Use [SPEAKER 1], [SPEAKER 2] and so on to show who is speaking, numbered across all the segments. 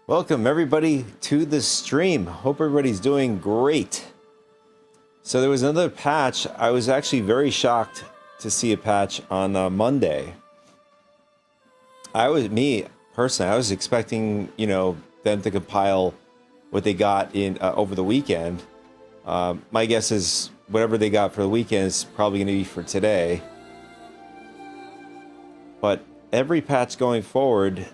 [SPEAKER 1] Welcome everybody to the stream. Hope everybody's doing great. So there was another patch. I was actually very shocked to see a patch on Monday. I was expecting, them to compile what they got in over the weekend. My guess is whatever they got for the weekend is probably going to be for today. But every patch going forward,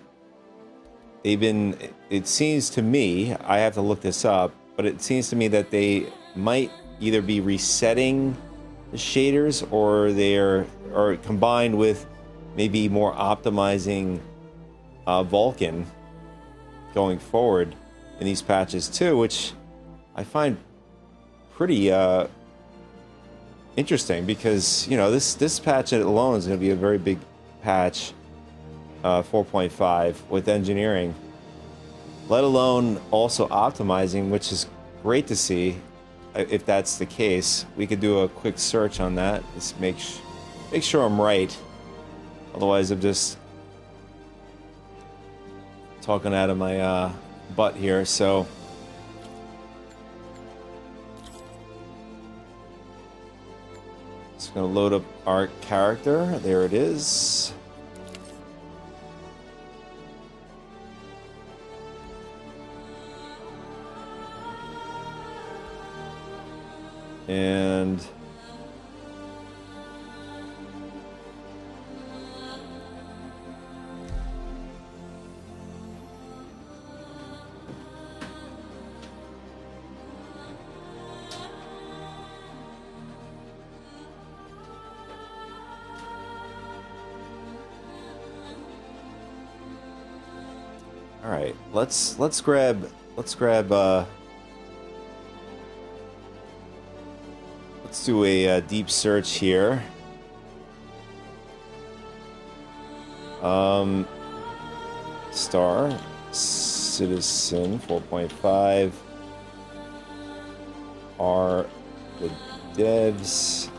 [SPEAKER 1] it seems to me, I have to look this up, but it seems to me that they might either be resetting the shaders or combined with maybe more optimizing Vulkan going forward in these patches too, which I find pretty interesting because, this patch alone is going to be a very big patch. 4.5 with engineering, let alone also optimizing, which is great to see. If that's the case, we could do a quick search on that. Just make sure I'm right. Otherwise, I'm just talking out of my butt here. So, just gonna load up our character. There it is. And all right, let's grab Let's do a deep search here. Star Citizen 4.5 are the devs.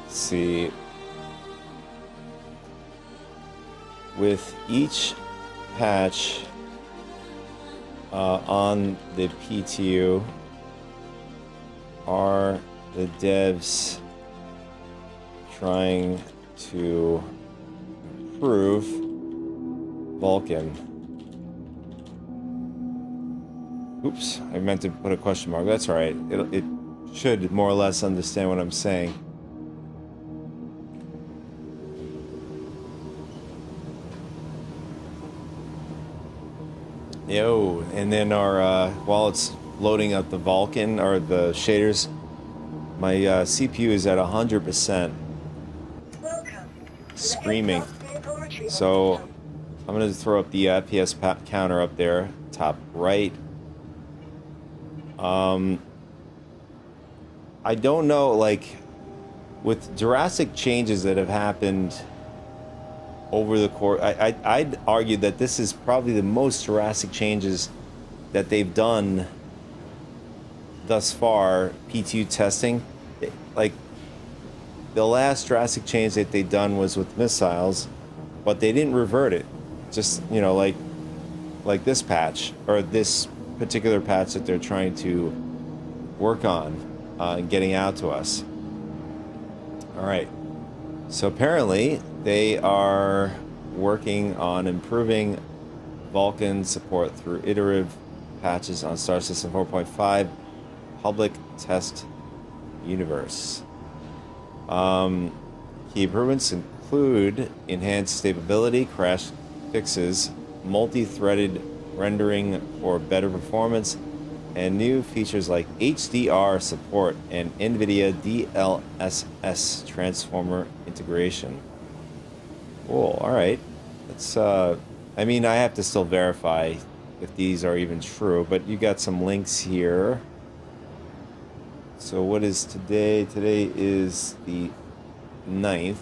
[SPEAKER 1] Let's see. With each patch on the PTU, are the devs trying to improve Vulcan? Oops, I meant to put a question mark. That's all right. It should more or less understand what I'm saying. Yo, and then our while it's loading up the Vulcan or the shaders, my CPU is at 100%, screaming. So I'm gonna throw up the FPS counter up there, top right. I don't know, like, with drastic changes that have happened over the course, I'd argue that this is probably the most drastic changes that they've done thus far, PTU testing. Like, the last drastic change that they've done was with missiles, but they didn't revert it. Just, you know, like this patch, or this particular patch that they're trying to work on and getting out to us. All right. So apparently they are working on improving Vulcan support through iterative patches on Star System 4.5 public test universe. Key improvements include enhanced stability, crash fixes, multi-threaded rendering for better performance, and new features like HDR support and NVIDIA DLSS transformer integration. Cool, alright. Let's, I mean, I have to still verify if these are even true, but you got some links here. So what is today? Today is the 9th.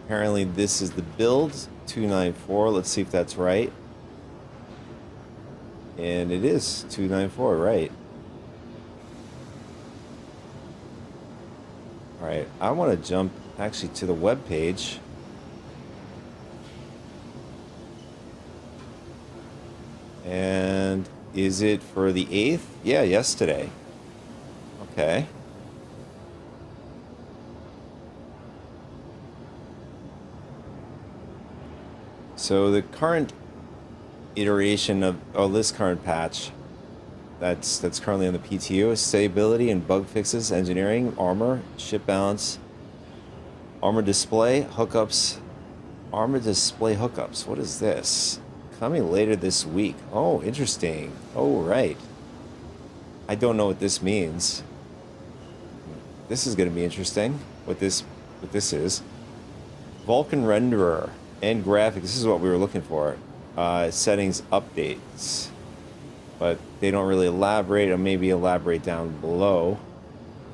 [SPEAKER 1] Apparently this is the build 294. Let's see if that's right. And it is 294, right? All right, I want to jump actually to the web page. And is it for the 8th? Yeah, yesterday. Okay. So the current iteration of this current patch that's currently on the PTU is stability and bug fixes, engineering, armor, ship balance, armor display hookups, What is this? Coming later this week. Oh, interesting. Oh, right. I don't know what this means. This is going to be interesting. What this is. Vulcan renderer and graphics. This is what we were looking for. Settings updates. But they don't really elaborate, or maybe elaborate down below.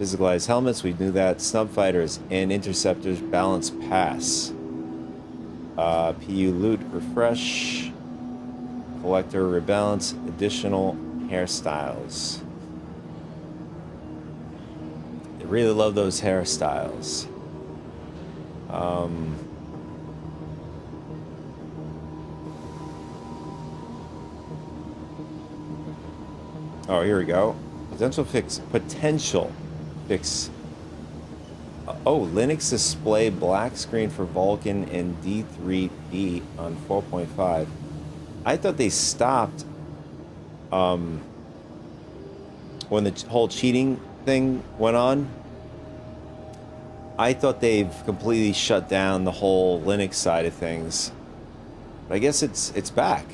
[SPEAKER 1] Physicalized helmets, we knew that. Snub fighters and interceptors balance pass. PU loot refresh. Collector rebalance. Additional hairstyles. I really love those hairstyles. Oh, here we go. Potential fix. Oh, Linux display black screen for Vulkan and D3D on 4.5. I thought they stopped when the whole cheating thing went on. I thought they've completely shut down the whole Linux side of things. But I guess it's back.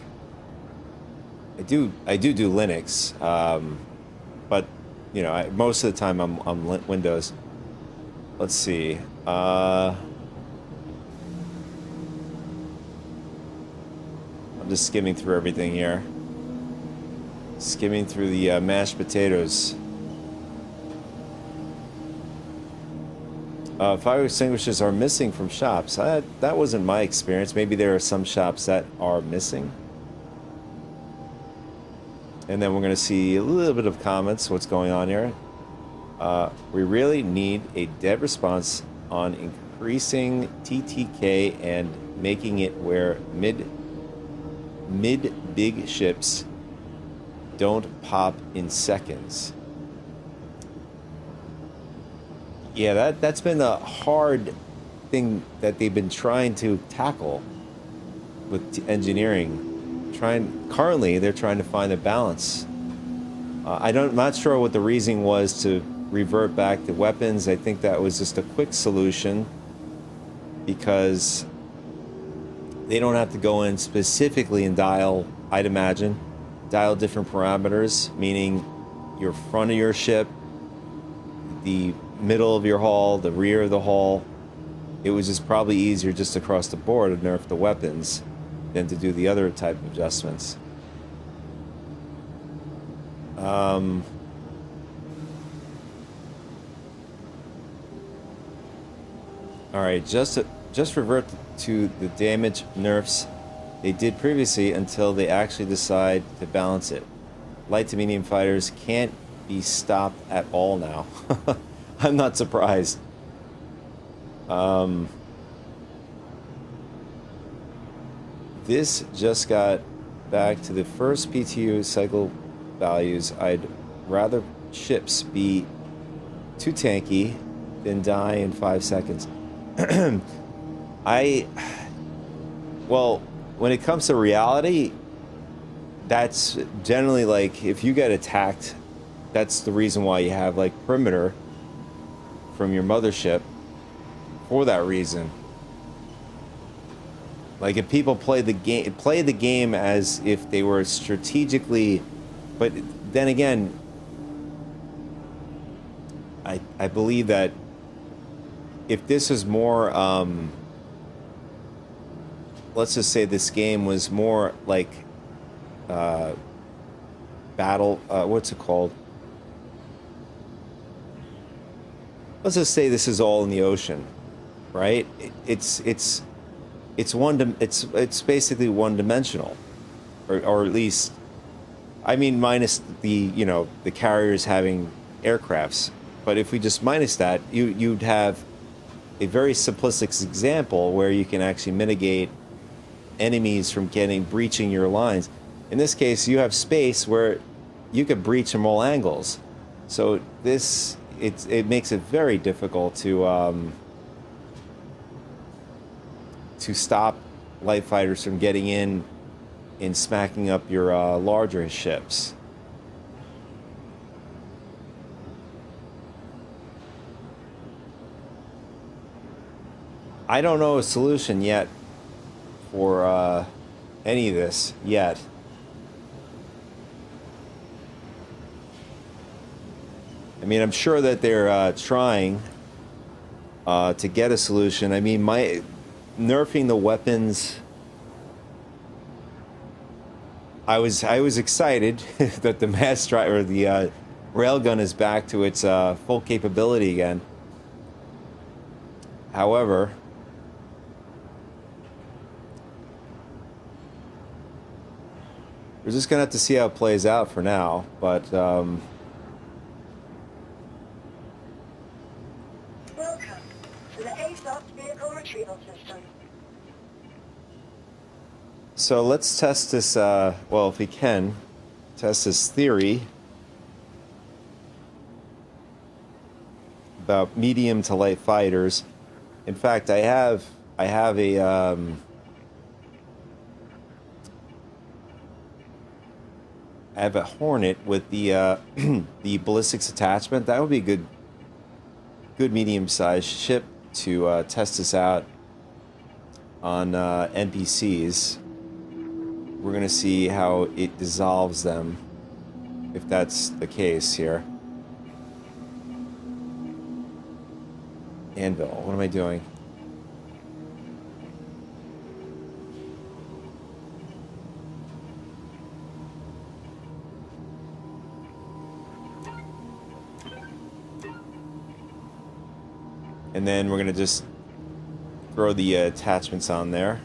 [SPEAKER 1] I do Linux, but you know, most of the time I'm Windows. Let's see. I'm just skimming through everything here. Skimming through the mashed potatoes. Fire extinguishers are missing from shops. That wasn't my experience. Maybe there are some shops that are missing. And then we're going to see a little bit of comments, what's going on here. We really need a dev response on increasing TTK and making it where mid big ships don't pop in seconds. Yeah, that's been a hard thing that they've been trying to tackle with engineering. Currently, they're trying to find a balance. I'm not sure what the reasoning was to revert back to weapons. I think that was just a quick solution because they don't have to go in specifically and dial, I'd imagine, dial different parameters, meaning your front of your ship, the middle of your hull, the rear of the hull. It was just probably easier just across the board to nerf the weapons than to do the other type of adjustments. Alright, just revert to the damage nerfs they did previously until they actually decide to balance it. Light to medium fighters can't be stopped at all now. I'm not surprised. This just got back to the first PTU cycle values. I'd rather ships be too tanky than die in 5 seconds. Well, when it comes to reality, that's generally like if you get attacked, that's the reason why you have like perimeter from your mothership for that reason. Like if people play the game as if they were strategically, but then again, I believe that if this is more, let's just say this game was more like battle, what's it called? Let's just say this is all in the ocean, right? It's basically one-dimensional, or at least, I mean, minus the the carriers having aircrafts. But if we just minus that, you'd have a very simplistic example where you can actually mitigate enemies from breaching your lines. In this case, you have space where you could breach from all angles. So it makes it very difficult to stop light fighters from getting in and smacking up your larger ships. I don't know a solution yet for any of this yet. I mean, I'm sure that they're trying to get a solution. I mean, nerfing the weapons, I was excited that the mass strike or the railgun is back to its full capability again. However, we're just gonna have to see how it plays out for now, but
[SPEAKER 2] Welcome to the ASOS vehicle retrieval system.
[SPEAKER 1] So let's test this, well, if we can, test this theory about medium to light fighters. In fact, I have a Hornet with the the ballistics attachment. That would be a good medium-sized ship to test this out on NPCs. We're gonna see how it dissolves them, if that's the case here. Anvil, what am I doing? And then we're going to just throw the attachments on there.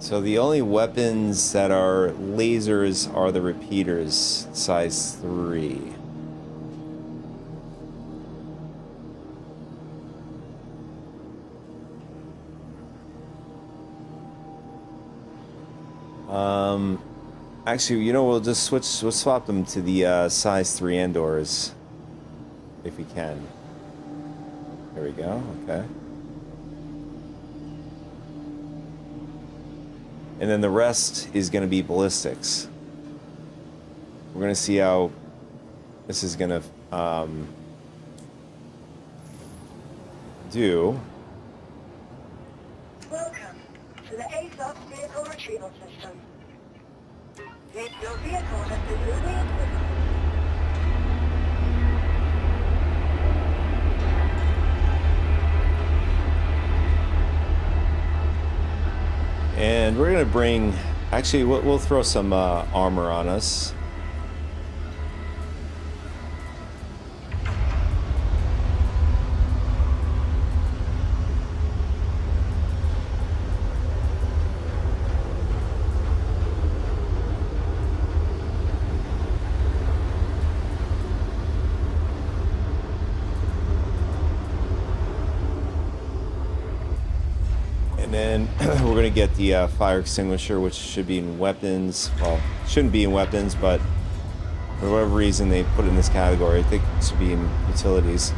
[SPEAKER 1] So the only weapons that are lasers are the repeaters, size 3. Actually, you know, we'll swap them to the size 3 Andors, if we can. There we go, okay. And then the rest is going to be ballistics. We're going to see how this is going to do.
[SPEAKER 2] Welcome to the ASOS vehicle retrieval system. If your vehicle has been newly equipped,
[SPEAKER 1] And we're going to bring... Actually, we'll throw some armor on us. And then we're going to get the fire extinguisher, which should be in weapons. Well, shouldn't be in weapons, but for whatever reason they put it in this category. I think it should be in utilities.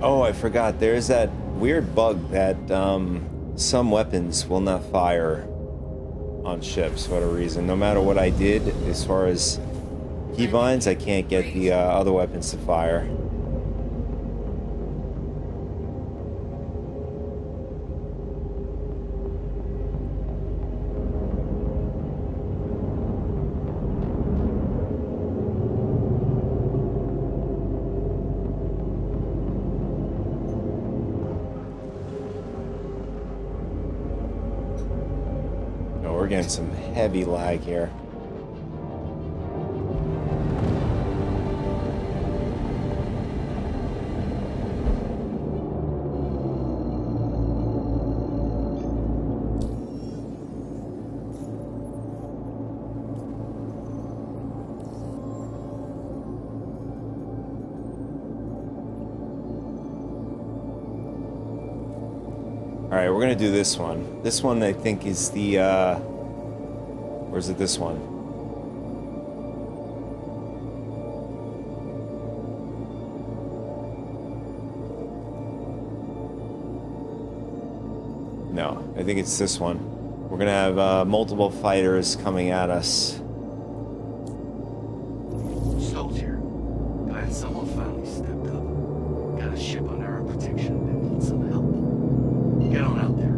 [SPEAKER 1] Oh, I forgot. There's that weird bug that some weapons will not fire on ships for whatever reason. No matter what I did, as far as keybinds, I can't get the other weapons to fire. We're getting some heavy lag here. Alright, we're gonna do this one. This one I think is the, or is it this one? No, I think it's this one. We're gonna have multiple fighters coming at us.
[SPEAKER 3] Soldier, glad someone finally stepped up. Got a ship under our protection that needs some help. Get on out there.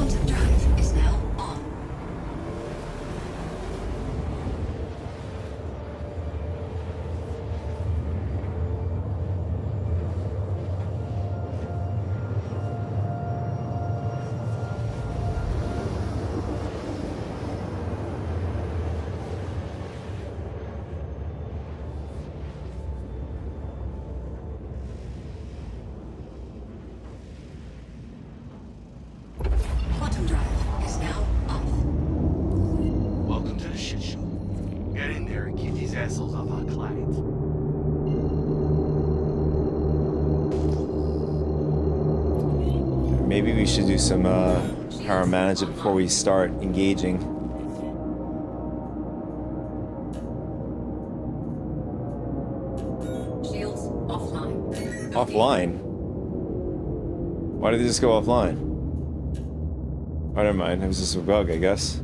[SPEAKER 4] Quantum drive is now on. Quantum drive is now off.
[SPEAKER 3] Welcome to the shit show. Get in there and keep these assholes off our client.
[SPEAKER 1] Maybe we should do some power management before we start engaging.
[SPEAKER 4] Shields offline.
[SPEAKER 1] Offline? Why did they just go offline? Oh, never mind. It was just a bug, I guess.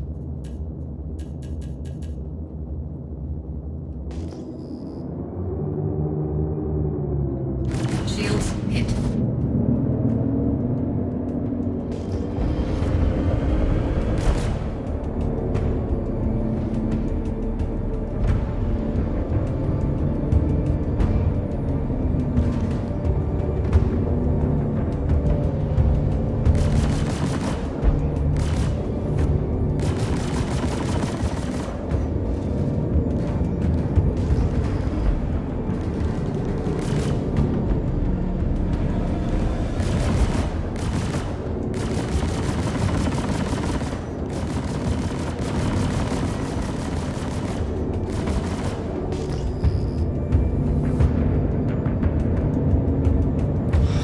[SPEAKER 4] Shields hit.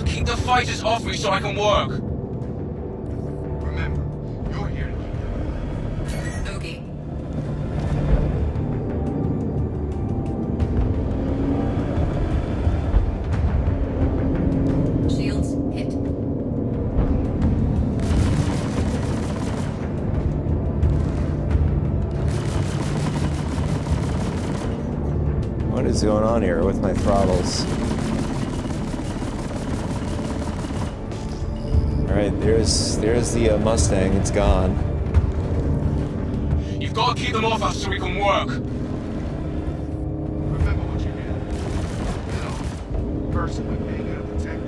[SPEAKER 3] Keep the fighters off me so I can work. Remember, you're here to keep them.
[SPEAKER 4] Okay. Shields hit.
[SPEAKER 1] What is going on here with my throttles? Alright, there's the Mustang. It's gone.
[SPEAKER 3] You've got to keep them off us so we can work. Remember what you did. You know, person we pay you to protect.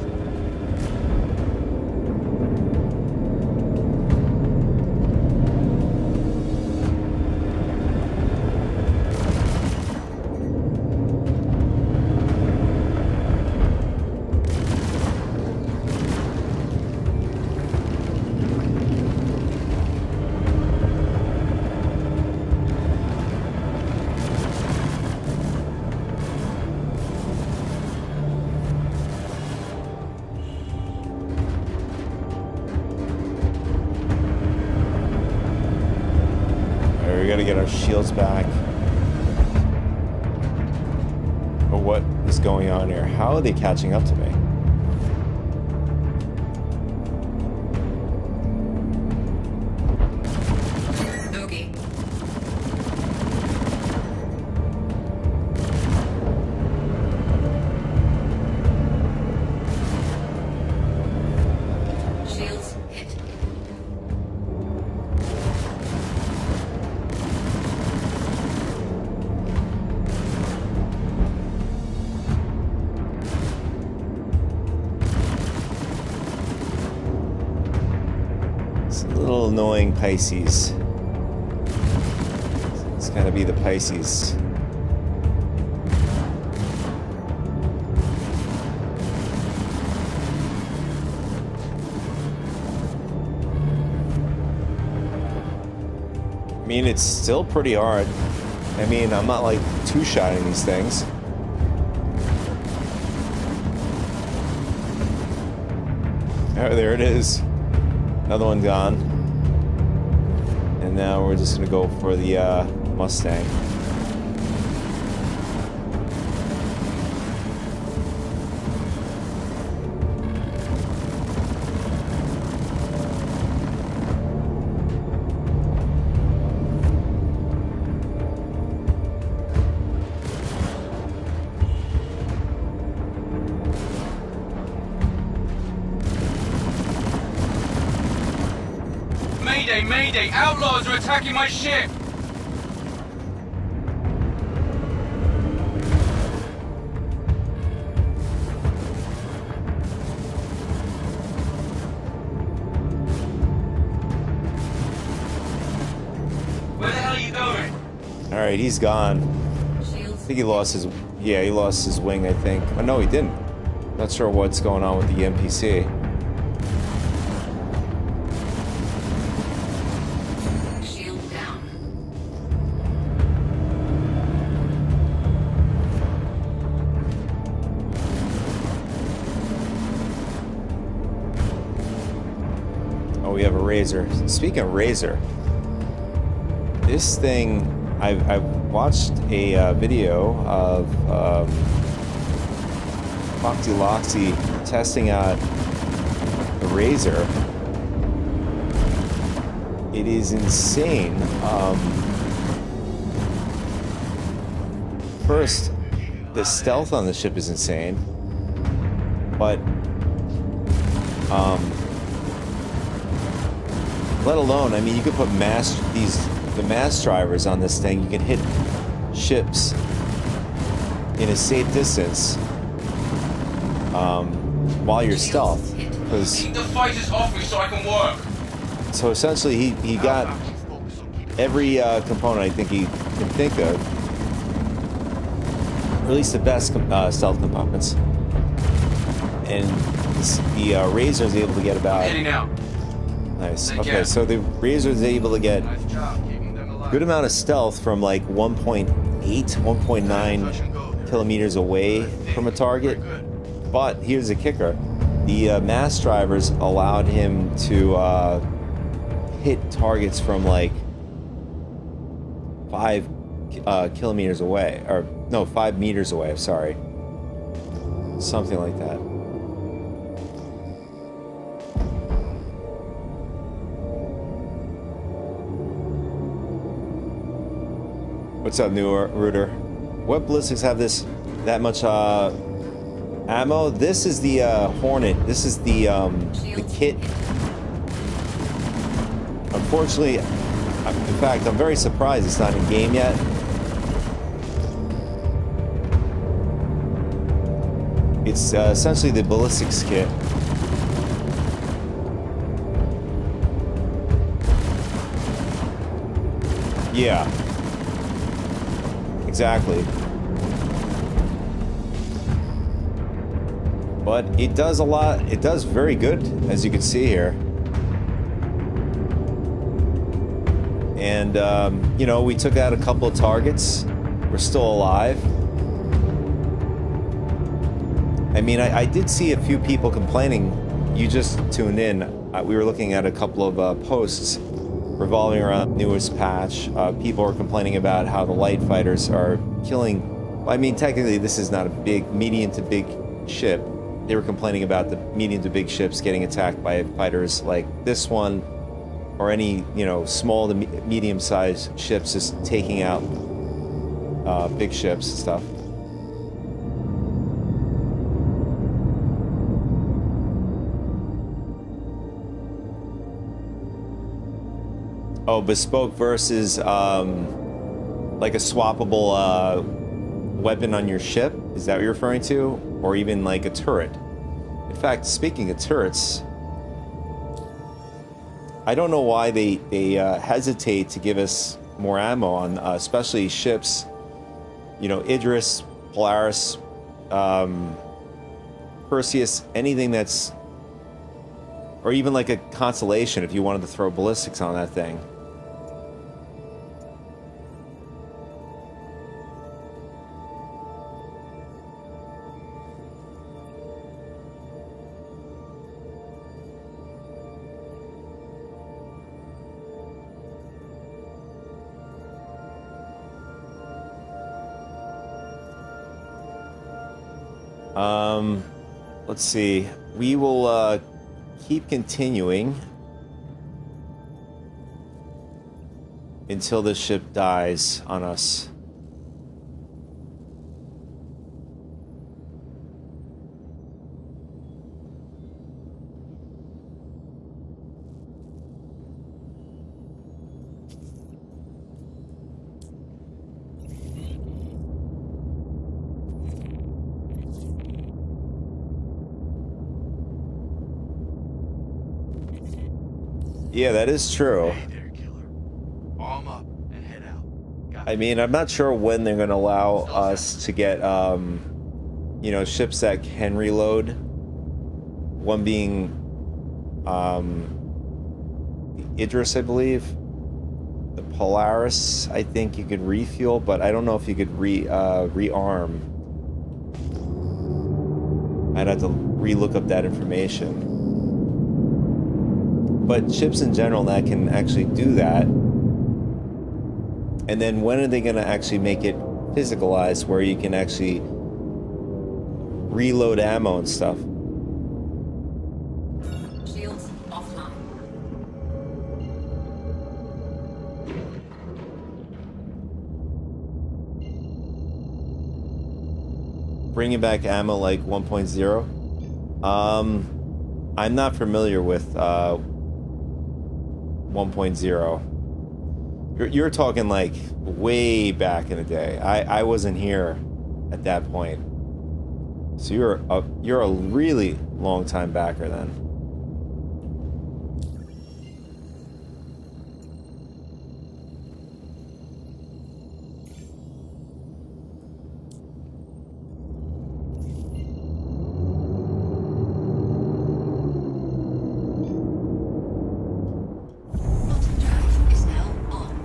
[SPEAKER 1] Alright, we gotta get our shields back. But what is going on here? How are they catching up to me?
[SPEAKER 4] Okay. Shields hit.
[SPEAKER 1] little annoying Pisces. It's gonna be the Pisces. I mean, it's still pretty hard. I mean, I'm not like two-shotting these things. Oh, there it is. Another one gone. And now we're just gonna go for the Mustang.
[SPEAKER 3] Mayday, mayday! Outlaws are attacking my ship! Where the hell are you going?
[SPEAKER 1] Alright, he's gone. I
[SPEAKER 4] Shields.
[SPEAKER 1] think he lost his... Yeah, he lost his wing, I think. Oh, no, he didn't. Not sure what's going on with the NPC.
[SPEAKER 4] Shield down.
[SPEAKER 1] Oh, we have a Razor. Speaking of Razor, this thing... I've watched a video of Foxy Loxy testing out the Razor. It is insane. First, the stealth on the ship is insane, but let alone, I mean, you could put the mass drivers on this thing. You can hit ships in a safe distance while you're stealth. Because
[SPEAKER 3] Keep the fighters off me so I can work!
[SPEAKER 1] so essentially, he got every component I think he can think of, or at least the best stealth components. And the Razor is able to get about.
[SPEAKER 3] Heading out.
[SPEAKER 1] Nice.
[SPEAKER 3] Take
[SPEAKER 1] Okay,
[SPEAKER 3] care.
[SPEAKER 1] so the Razor is able to get
[SPEAKER 3] Nice job keeping them alive.
[SPEAKER 1] good amount of stealth from like 1.8, 1.9 kilometers away from a target. But here's the kicker. The mass drivers allowed him to hit targets from like 5 kilometers away. Or, no, 5 meters away, I'm sorry. Something like that. What's up, new Rooter? What ballistics have that much ammo? This is the Hornet. This is the kit. Unfortunately, in fact, I'm very surprised it's not in game yet. It's essentially the ballistics kit. Yeah. Exactly. But it does a lot. It does very good, as you can see here. And, you know, we took out a couple of targets. We're still alive. I mean, I did see a few people complaining. You just tuned in. We were looking at a couple of posts revolving around the newest patch. People are complaining about how the light fighters are killing. I mean, technically, this is not a medium to big ship. They were complaining about the medium to big ships getting attacked by fighters like this one, or any, you know, small to medium-sized ships just taking out big ships and stuff. Oh, bespoke versus like a swappable weapon on your ship? Is that what you're referring to? Or even like a turret? In fact, speaking of turrets, I don't know why they hesitate to give us more ammo on, especially ships. You know, Idris, Polaris, Perseus, anything that's, or even like a Constellation if you wanted to throw ballistics on that thing. Let's see. We will keep continuing until the ship dies on us. Yeah, that is true.
[SPEAKER 3] Hey there, killer. Arm up and head out. Got
[SPEAKER 1] I mean, I'm not sure when they're going to allow us to get, you know, ships that can reload. One being Idris, I believe. The Polaris, I think you could refuel, but I don't know if you could rearm. I'd have to re-look up that information. But ships in general that can actually do that. And then when are they going to actually make it physicalized where you can actually reload ammo and stuff?
[SPEAKER 4] Shields offline.
[SPEAKER 1] Bringing back ammo like 1.0? I'm not familiar with 1.0. You're talking like way back in the day. I wasn't here at that point. So you're a really long time backer then.
[SPEAKER 4] Bottom drive is now on.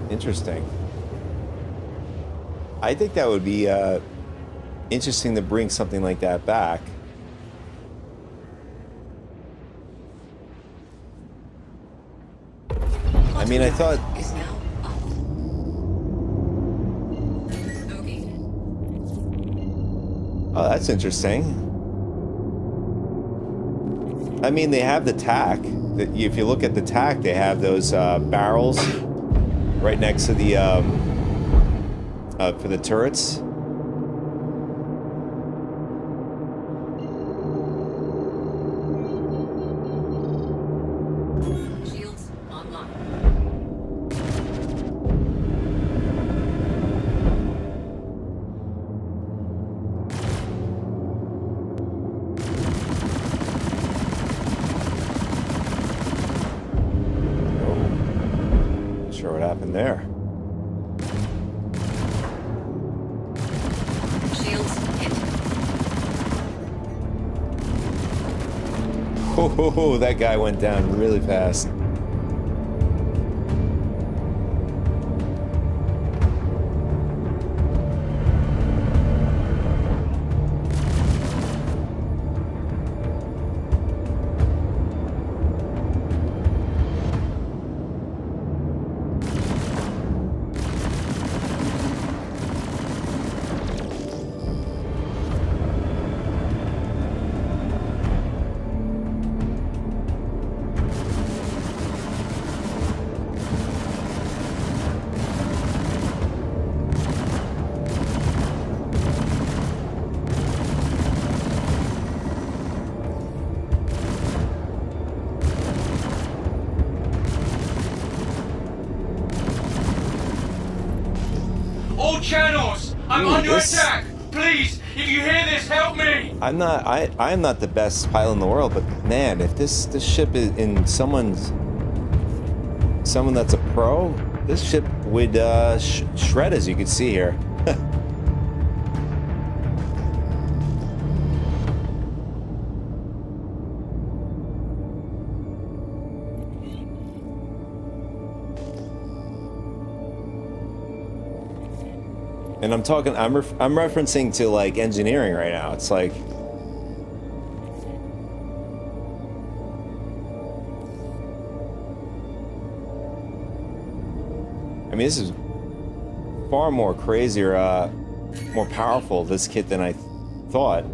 [SPEAKER 1] Interesting. I think that would be interesting to bring something like that back. I mean, I thought...
[SPEAKER 4] Is now up. Okay.
[SPEAKER 1] Oh, that's interesting. I mean, they have the tack. If you look at the tack, they have those barrels right next to the for the turrets.
[SPEAKER 4] Shields online.
[SPEAKER 1] Oh, not sure what happened there.
[SPEAKER 4] Shields hit.
[SPEAKER 1] Oh, that guy went down really fast.
[SPEAKER 3] channels! I'm
[SPEAKER 1] Ooh,
[SPEAKER 3] under
[SPEAKER 1] this-
[SPEAKER 3] attack! Please, if you hear this, help me!
[SPEAKER 1] I'm not the best pilot in the world, but man, if this ship is in someone that's a pro, this ship would shred, as you can see here. And I'm referencing to like engineering right now. It's like, I mean, this is far more crazier, more powerful, this kit, than I thought.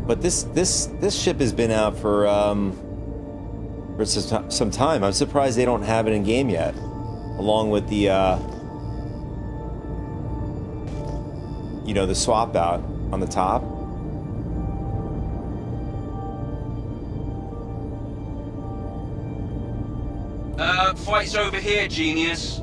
[SPEAKER 1] But this ship has been out for some time. I'm surprised they don't have it in game yet, along with the you know, the swap out on the top.
[SPEAKER 3] Fight's over here, genius.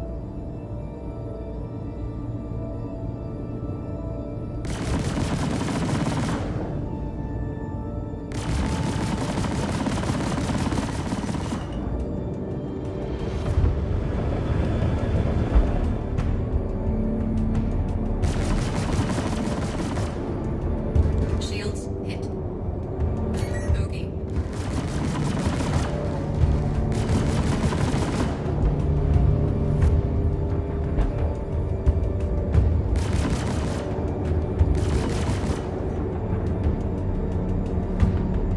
[SPEAKER 4] Shields hit. Bogey.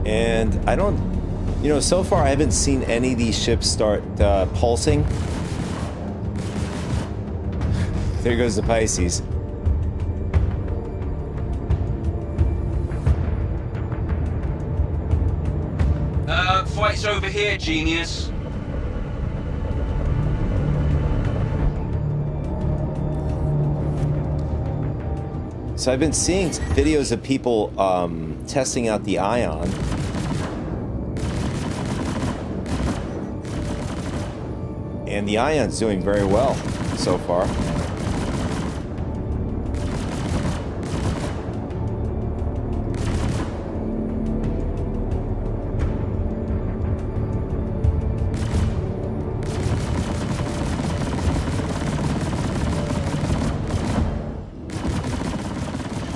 [SPEAKER 1] And I don't, you know, so far I haven't seen any of these ships start pulsing. There goes the Pisces.
[SPEAKER 3] Fight's over here, genius.
[SPEAKER 1] So I've been seeing videos of people testing out the Ion. And the Ion's doing very well so far.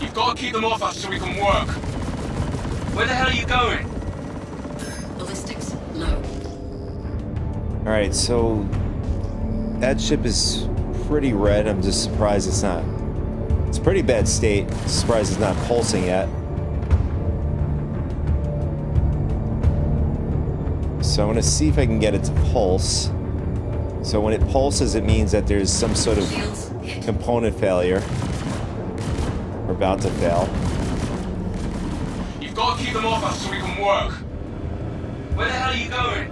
[SPEAKER 3] You've got to keep them off us so we can work. Where the hell are you going?
[SPEAKER 4] Ballistics low.
[SPEAKER 1] Alright, so that ship is pretty red. I'm just surprised it's not. It's a pretty bad state. Surprised it's not pulsing yet. So I'm going to see if I can get it to pulse. So when it pulses, it means that there's some sort of
[SPEAKER 4] Shields hit.
[SPEAKER 1] component failure. Or about to fail.
[SPEAKER 3] You've got to keep them off us so we can work. Where the hell are you going?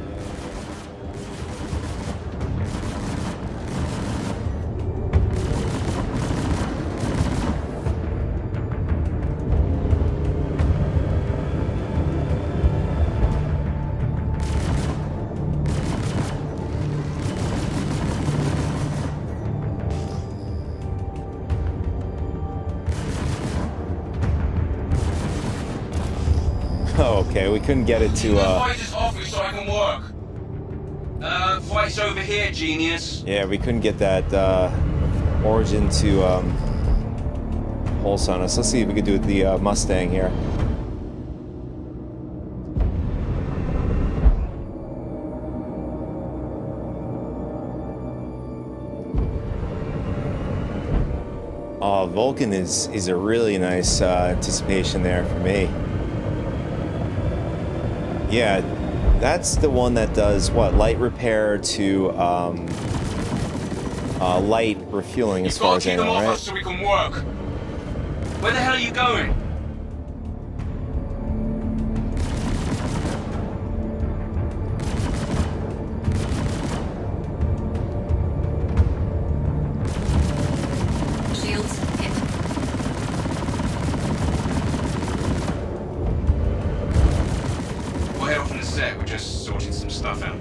[SPEAKER 1] Oh, okay, we couldn't get it to,
[SPEAKER 3] Fight is off me so I can work. Fight's over here, genius.
[SPEAKER 1] yeah, we couldn't get that, origin to, pulse on us. Let's see if we could do it with the, Mustang here. Oh, Vulcan is a really nice, anticipation there for me. Yeah, that's the one that does what? Light repair to light refueling, as
[SPEAKER 3] You've
[SPEAKER 1] far
[SPEAKER 3] got
[SPEAKER 1] as
[SPEAKER 3] to
[SPEAKER 1] I
[SPEAKER 3] keep them
[SPEAKER 1] know,
[SPEAKER 3] off
[SPEAKER 1] right?
[SPEAKER 3] us so we can work. Where the hell are you going?
[SPEAKER 4] Shields hit.
[SPEAKER 3] We'll head off in a sec. We're just stuff out.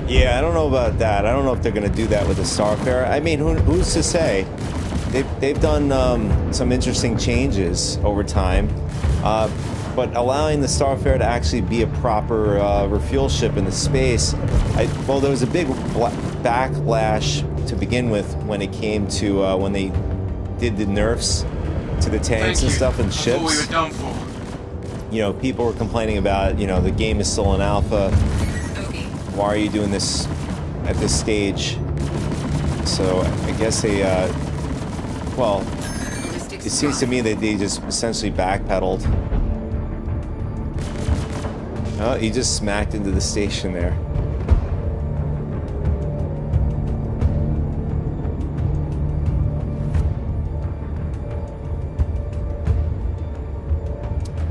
[SPEAKER 1] Yeah, I don't know about that. I don't know if they're going to do that with the Starfarer. I mean, who's to say? They've done some interesting changes over time, but allowing the Starfarer to actually be a proper refuel ship in the space, well, there was a big backlash to begin with when it came to when they did the nerfs to the tanks and stuff and ships.
[SPEAKER 3] I thought we were done for.
[SPEAKER 1] You know, people were complaining about, you know, the game is still in alpha. Why are you doing this at this stage? So I guess they, well, it seems to me that they just essentially backpedaled. Oh, he just smacked into the station there.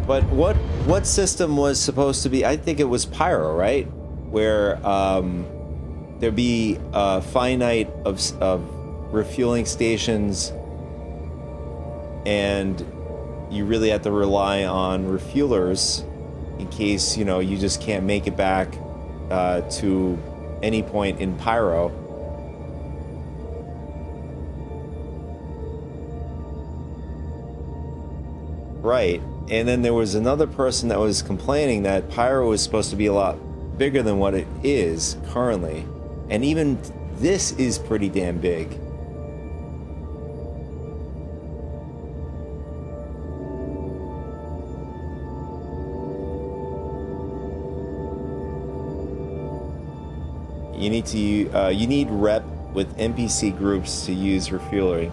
[SPEAKER 1] But what system was supposed to be? I think it was Pyro, right? Where there'd be a finite of refueling stations, and you really have to rely on refuelers in case, you know, you just can't make it back to any point in Pyro. Right. And then there was another person that was complaining that Pyro was supposed to be a lot bigger than what it is currently, and even this is pretty damn big. You need to you need rep with NPC groups to use refueling.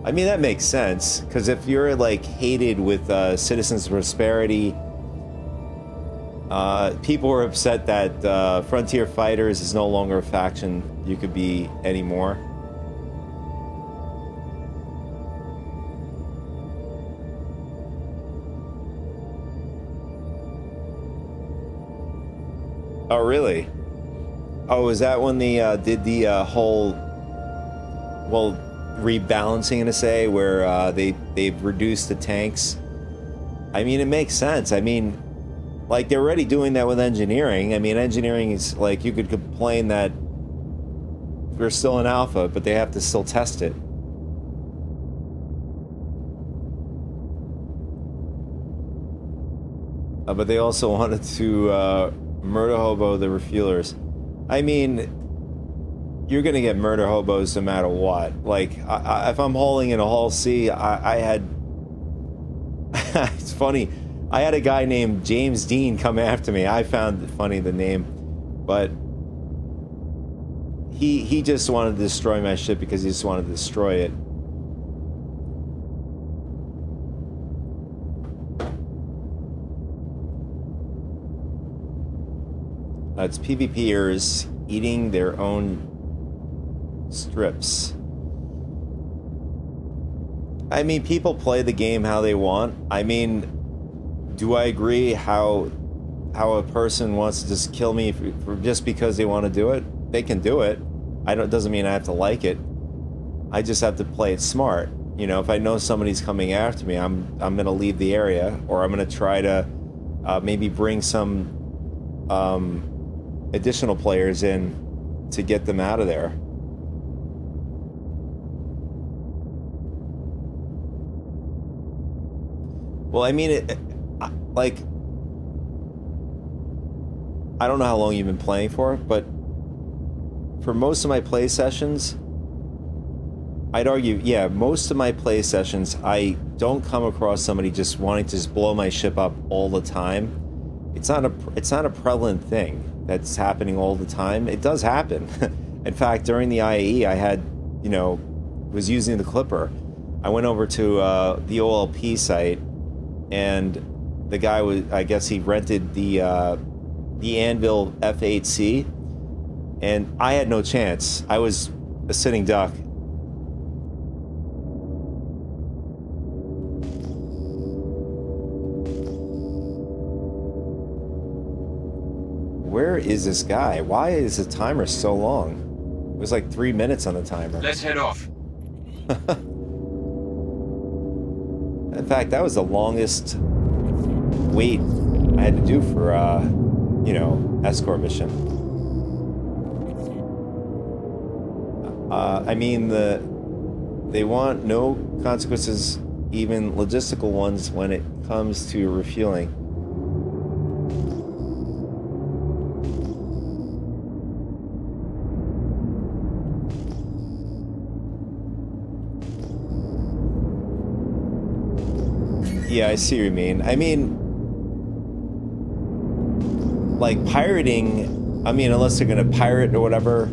[SPEAKER 1] I mean, that makes sense, because if you're like hated with Citizens of Prosperity, people were upset that Frontier Fighters is no longer a faction you could be anymore. Oh, really? Oh, is that when they did the whole, well, rebalancing, to say, where they've reduced the tanks? I mean, it makes sense. I mean, like, they're already doing that with engineering. I mean, engineering is like, you could complain that we're still in alpha, but they have to still test it. But they also wanted to murder hobo the refuelers. I mean, you're gonna get murder hobos no matter what. Like, if I'm hauling in a Hull C, I had... It's funny. I had a guy named James Dean come after me. I found it funny, the name. But he just wanted to destroy my ship because he just wanted to destroy it. It's PvPers eating their own strips. I mean, people play the game how they want. I mean, do I agree how a person wants to just kill me for just because they want to do it? They can do it. Doesn't mean I have to like it. I just have to play it smart. You know, if I know somebody's coming after me, I'm gonna leave the area, or I'm gonna try to maybe bring some additional players in to get them out of there. Well, I mean, like, I don't know how long you've been playing for, but for most of my play sessions, I'd argue, yeah, most of my play sessions, I don't come across somebody just wanting to just blow my ship up all the time. It's not a prevalent thing that's happening all the time. It does happen. In fact, during the IAE, I had, you know, was using the Clipper. I went over to the OLP site, and the guy was, I guess he rented the Anvil F8C, and I had no chance. I was a sitting duck. Where is this guy? Why is the timer so long? It was like 3 minutes on the timer.
[SPEAKER 3] Let's head off.
[SPEAKER 1] In fact, that was the longest wait I had to do for, you know, escort mission. I mean, they want no consequences, even logistical ones, when it comes to refueling. Yeah, I see what you mean. I mean, like pirating, I mean, unless they're gonna pirate or whatever,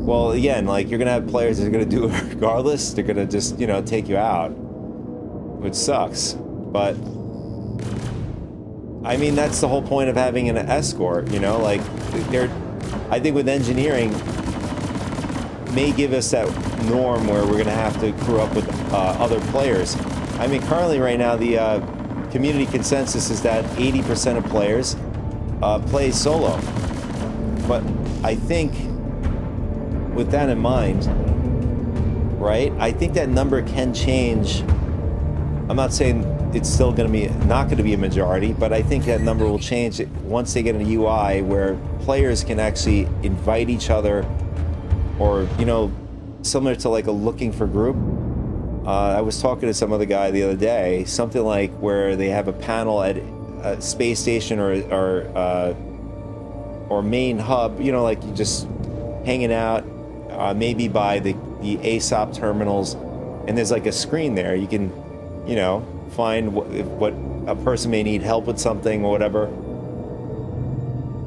[SPEAKER 1] well, again, like you're gonna have players that are gonna do it regardless. They're gonna just, you know, take you out, which sucks. But I mean, that's the whole point of having an escort, you know, like I think with engineering may give us that norm where we're gonna have to crew up with other players. I mean, currently right now, the community consensus is that 80% of players play solo. But I think with that in mind, right, I think that number can change. I'm not saying it's still going to be not going to be a majority, but I think that number will change once they get a UI where players can actually invite each other, or, you know, similar to like a looking for group. I was talking to some other guy the other day, something like where they have a panel at a space station or main hub, you know, like you just hanging out, maybe by the ASOP terminals, and there's like a screen there. You can, you know, find what a person may need help with something or whatever.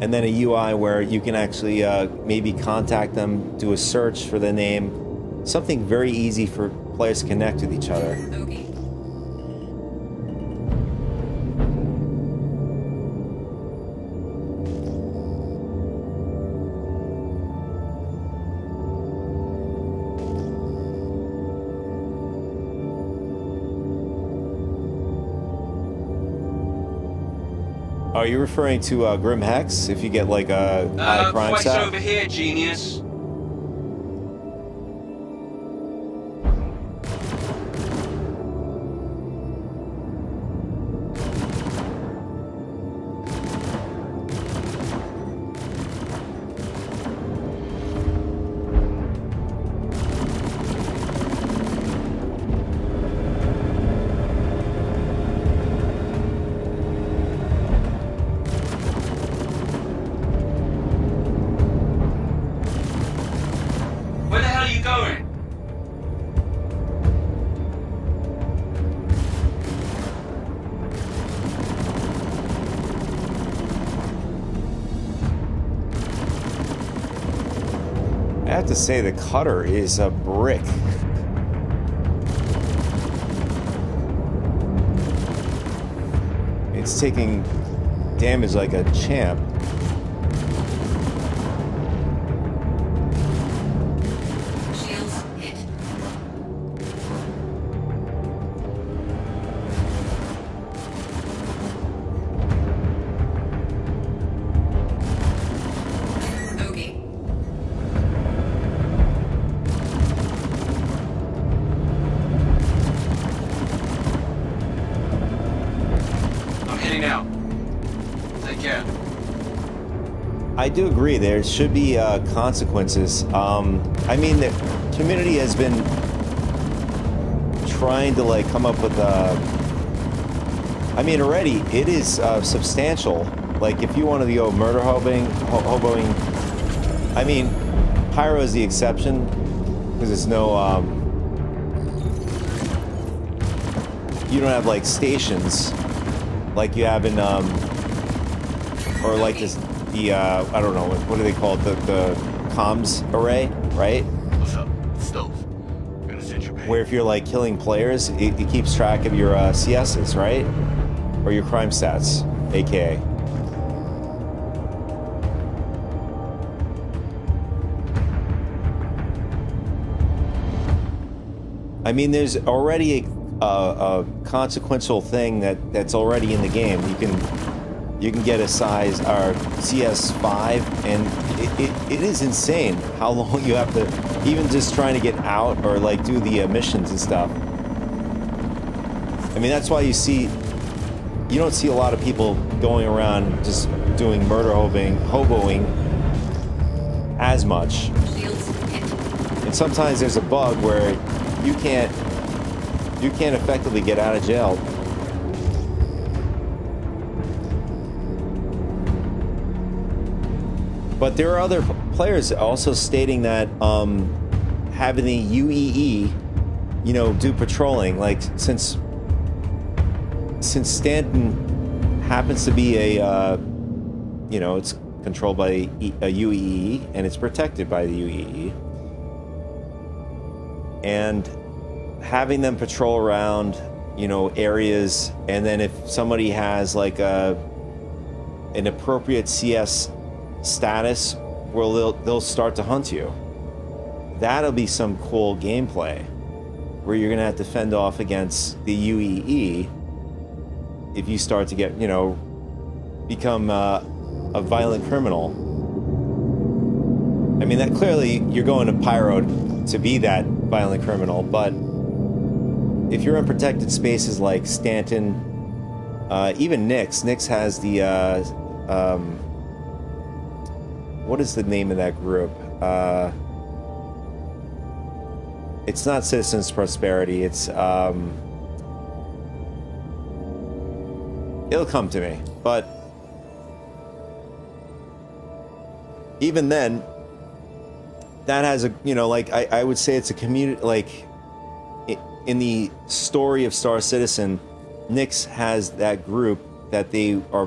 [SPEAKER 1] And then a UI where you can actually maybe contact them, do a search for the name, something very easy for players to connect with each other.
[SPEAKER 4] Okay.
[SPEAKER 1] Are you referring to Grim Hex? If you get like a high crime
[SPEAKER 5] Quest
[SPEAKER 1] stat?
[SPEAKER 5] over here, genius. Where the hell are you going?
[SPEAKER 1] I have to say the cutter is a brick. It's taking damage like a champ.
[SPEAKER 4] Shields hit. Okay.
[SPEAKER 5] I'm heading out. Take care.
[SPEAKER 1] I do agree there should be consequences. I mean, the community has been trying to like come up with I mean, already it is substantial. Like if you want to go murder hoboing, I mean, pyro is the exception because there's no you don't have like stations like you have in or like this the I don't know what do they call it, the comms array, right?
[SPEAKER 3] What's up? Stove. Gonna send your pay.
[SPEAKER 1] Where if you're like killing players, it keeps track of your CSs, right? Or your crime stats, aka. I mean, there's already a consequential thing that's already in the game. You can you can get a size or CS5, and it is insane how long you have to, even just trying to get out or like do the missions and stuff. I mean, that's why you don't see a lot of people going around just doing murder hoboing as much.
[SPEAKER 4] Shields hit.
[SPEAKER 1] And sometimes there's a bug where you can't effectively get out of jail. But there are other players also stating that having the UEE, do patrolling, like since Stanton happens to be it's controlled by a UEE and it's protected by the UEE, and having them patrol around, areas, and then if somebody has like an appropriate CS status, where they'll start to hunt you. That'll be some cool gameplay where you're gonna have to fend off against the UEE if you start to get, become a violent criminal. I mean, that clearly you're going to Pyro to be that violent criminal, but if you're in protected spaces like Stanton, even Nyx has the what is the name of that group? It's not Citizens Prosperity. It's it'll come to me. But even then, that has a, like I would say it's a community. Like in the story of Star Citizen, Nyx has that group that they are,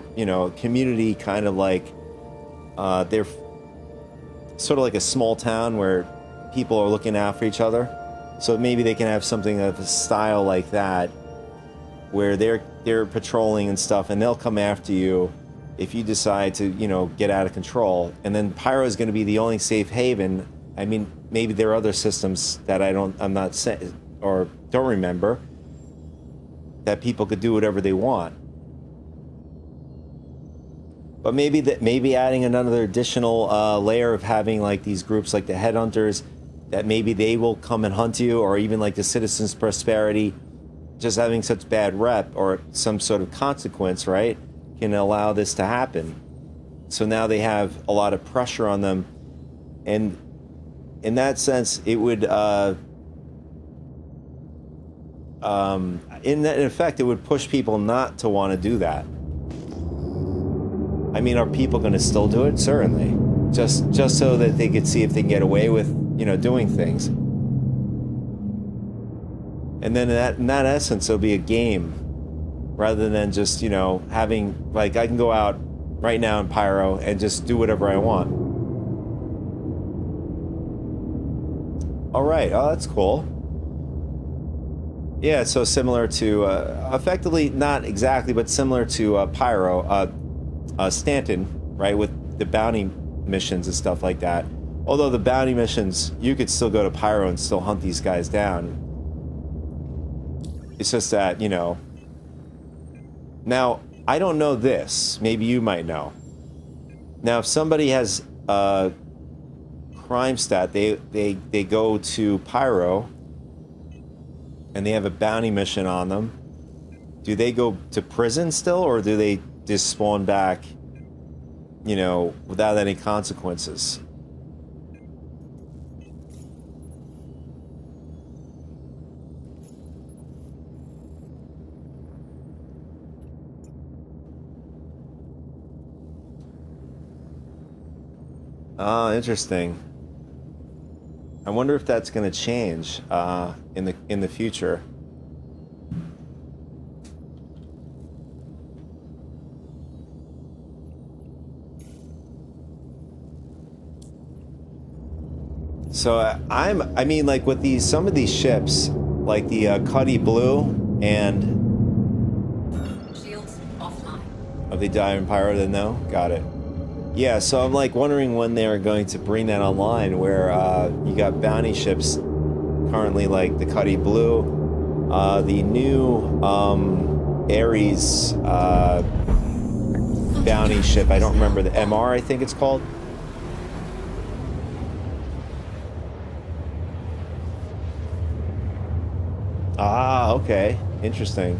[SPEAKER 1] community, kind of like they're sort of like a small town where people are looking after each other. So maybe they can have something of a style like that, where they're patrolling and stuff, and they'll come after you if you decide to, get out of control. And then Pyro is going to be the only safe haven. I mean, maybe there are other systems that I'm not saying or don't remember, that people could do whatever they want. But maybe adding another additional layer of having like these groups like the Headhunters, that maybe they will come and hunt you, or even like the Citizens Prosperity, just having such bad rep or some sort of consequence, right, can allow this to happen. So now they have a lot of pressure on them, and in that sense, it would, in effect, it would push people not to want to do that. I mean, are people going to still do it? Certainly. Just so that they could see if they can get away with, doing things. And then in that essence, it'll be a game, rather than just, having, like, I can go out right now in Pyro and just do whatever I want. All right. Oh, that's cool. Yeah, so similar to, effectively, not exactly, but similar to Pyro, Stanton, right, with the bounty missions and stuff like that. Although the bounty missions, you could still go to Pyro and still hunt these guys down. It's just that, Now, I don't know this. Maybe you might know. Now, if somebody has a crime stat, they go to Pyro, and they have a bounty mission on them. Do they go to prison still, or do they just spawn back, without any consequences? Oh, interesting. I wonder if that's going to change in the future. So I mean, like with some of these ships, like the Cuddy Blue and
[SPEAKER 4] Shields offline.
[SPEAKER 1] oh, they die in Pyro, then no? Got it. Yeah, so I'm like wondering when they're going to bring that online, where you got bounty ships currently, like the Cuddy Blue, the new Ares bounty ship. I don't remember the MR, I think it's called. Ah, okay. Interesting.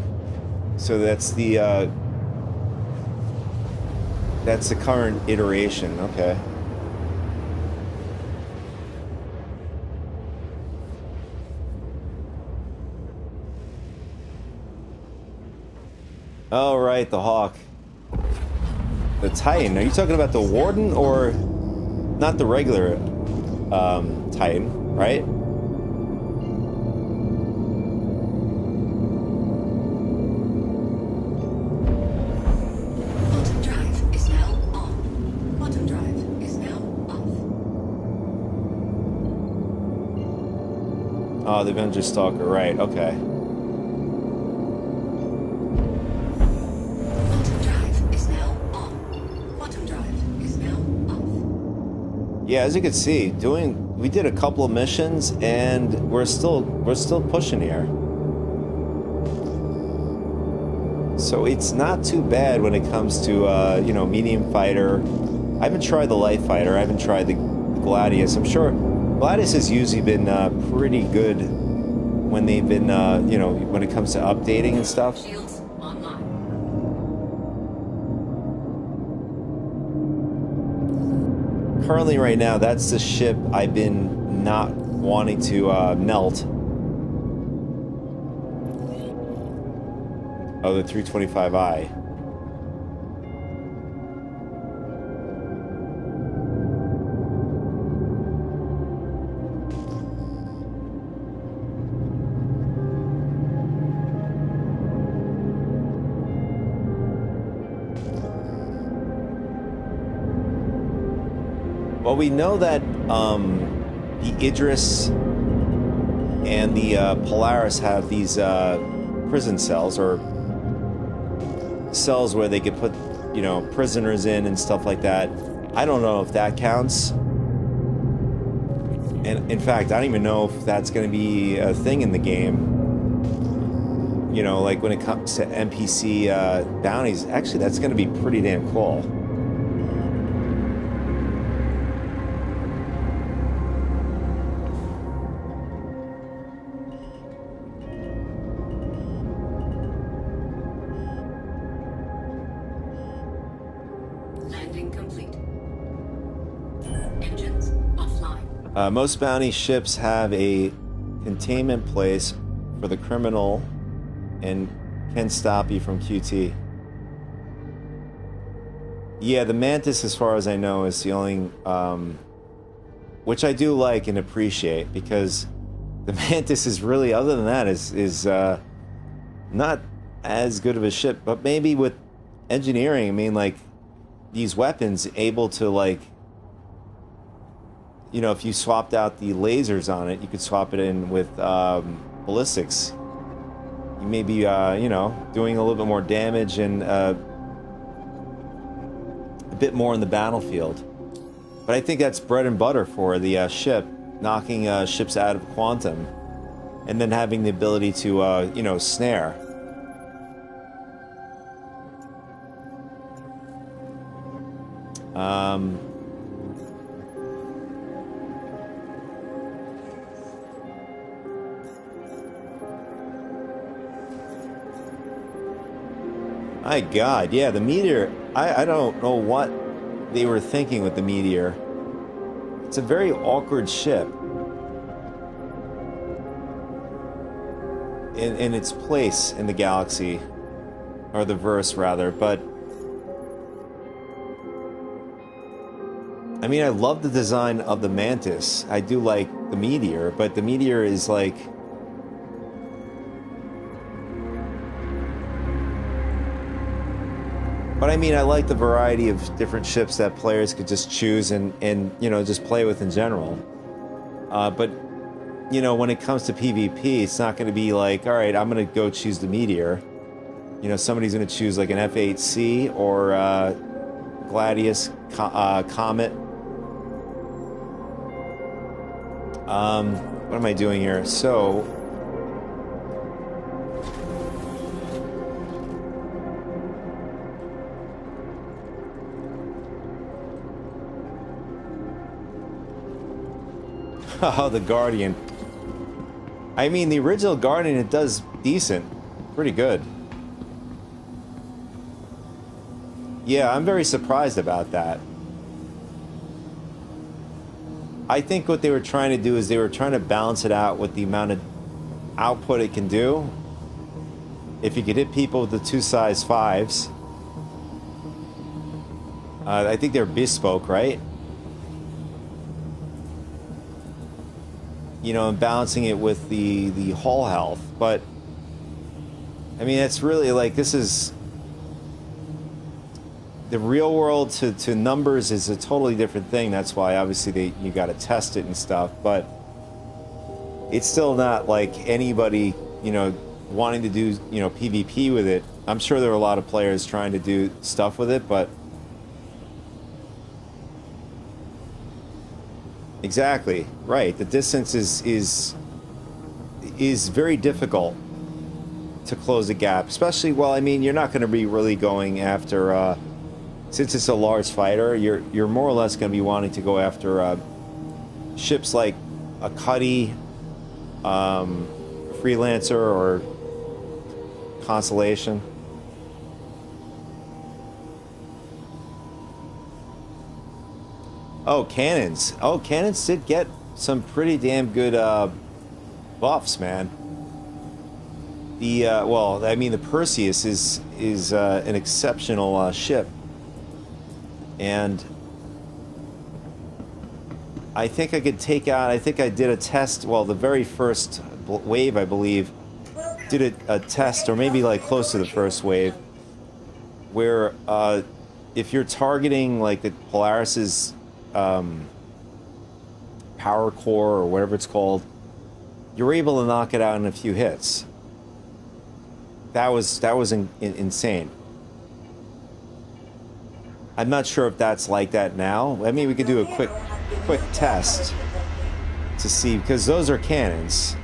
[SPEAKER 1] So that's the current iteration. Okay. Oh, right, the Hawk. The Titan. Are you talking about the Warden or not the regular Titan, right?
[SPEAKER 4] Quantum drive is now on. Quantum drive is now off.
[SPEAKER 1] Oh, the Avenger Stalker, right, okay. Yeah, as you can see, we did a couple of missions and we're still pushing here. So it's not too bad when it comes to you know, medium fighter. I haven't tried the light fighter. I haven't tried the Gladius. I'm sure Gladius has usually been pretty good when they've been you know, when it comes to updating and stuff.
[SPEAKER 4] Shields online.
[SPEAKER 1] Currently, right now, that's the ship I've been not wanting to melt. Oh, the 325i. Well, we know that the Idris and the Polaris have these prison cells, or cells where they could put, you know, prisoners in and stuff like that. I don't know if that counts. And in fact, I don't even know if that's going to be a thing in the game. You know, like when it comes to NPC bounties, actually that's going to be pretty damn cool.
[SPEAKER 4] Landing complete. Engines offline.
[SPEAKER 1] Most bounty ships have a containment place for the criminal and can stop you from QT. Yeah, the Mantis, as far as I know, is the only, which I do like and appreciate, because the Mantis is really, other than that, is not as good of a ship. But maybe with engineering, I mean, like, these weapons able to, like, you know, if you swapped out the lasers on it, you could swap it in with ballistics. You may be, you know, doing a little bit more damage and a bit more in the battlefield. But I think that's bread and butter for the ship, knocking ships out of quantum, and then having the ability to, you know, snare. My God, yeah, the meteor. I don't know what they were thinking with the meteor. It's a very awkward ship in its place in the galaxy, or the verse rather. But I mean, I love the design of the Mantis. I do like the meteor, but the meteor is like, but I mean, I like the variety of different ships that players could just choose and you know, just play with in general. But you know, when it comes to PvP, it's not going to be like, all right, I'm going to go choose the meteor. You know, somebody's going to choose like an F8C or Gladius Comet. What am I doing here? So, Oh, the Guardian. I mean, the original Guardian, it does decent. Pretty good. Yeah, I'm very surprised about that. I think what they were trying to do is they were trying to balance it out with the amount of output it can do. If you could hit people with the 2 size 5s. I think they're bespoke, right? You know, and balancing it with the hull health. But, I mean, it's really like, this is... The real world to numbers is a totally different thing. That's why, obviously, you got to test it and stuff. But it's still not like anybody, you know, wanting to do, you know, PvP with it. I'm sure there are a lot of players trying to do stuff with it, but... Exactly, right. The distance is very difficult to close a gap. Especially, well, I mean, you're not going to be really going after... Since it's a large fighter, you're more or less going to be wanting to go after ships like a Cuddy, Freelancer, or Constellation. Oh, cannons. Oh, cannons did get some pretty damn good buffs, man. The well, I mean, the Perseus is an exceptional ship. And I think I could take out, I think I did a test, well, the very first wave, I believe, did a test, or maybe like close to the first wave, where if you're targeting like the Polaris's power core, or whatever it's called, you're able to knock it out in a few hits. That was insane. I'm not sure if that's like that now. I mean, we could do a quick test to see, because those are cannons.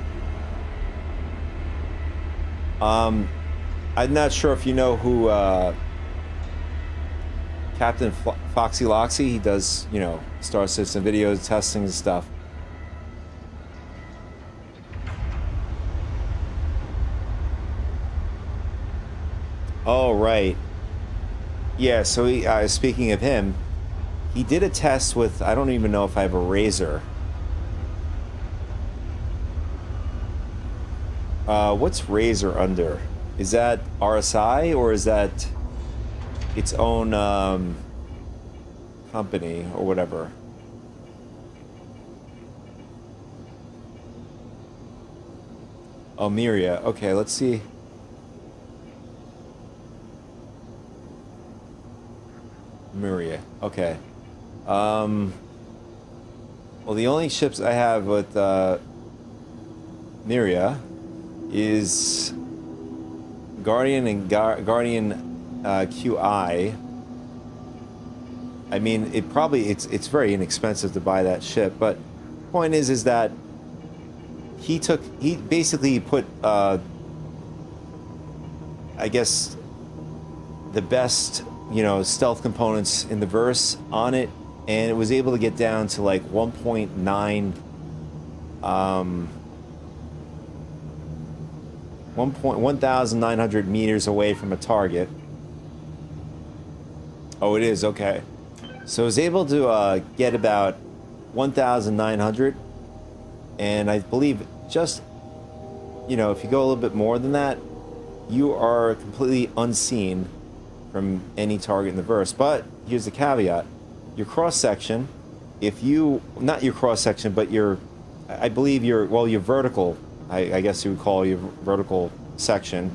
[SPEAKER 1] I'm not sure if you know who Captain Foxy Loxy. He does, you know, Star Citizen videos, testing and stuff. Oh, right. Yeah, so he, speaking of him, he did a test with, I don't even know if I have a Razor. What's Razor under? Is that RSI, or is that its own company, or whatever? Oh, Miria. Okay, let's see. Miria. Okay. Well, the only ships I have with Miria is Guardian and Guardian QI. I mean, it's very inexpensive to buy that ship, but point is that he basically put I guess the best, you know, stealth components in the verse on it, and it was able to get down to like 1.9 1,900 meters away from a target. Oh, it is, okay. So I was able to get about 1,900, and I believe just, you know, if you go a little bit more than that, you are completely unseen from any target in the verse. But here's the caveat: your cross section, if you, not your cross section, but your, I believe your, well, your vertical, I guess you would call your vertical section,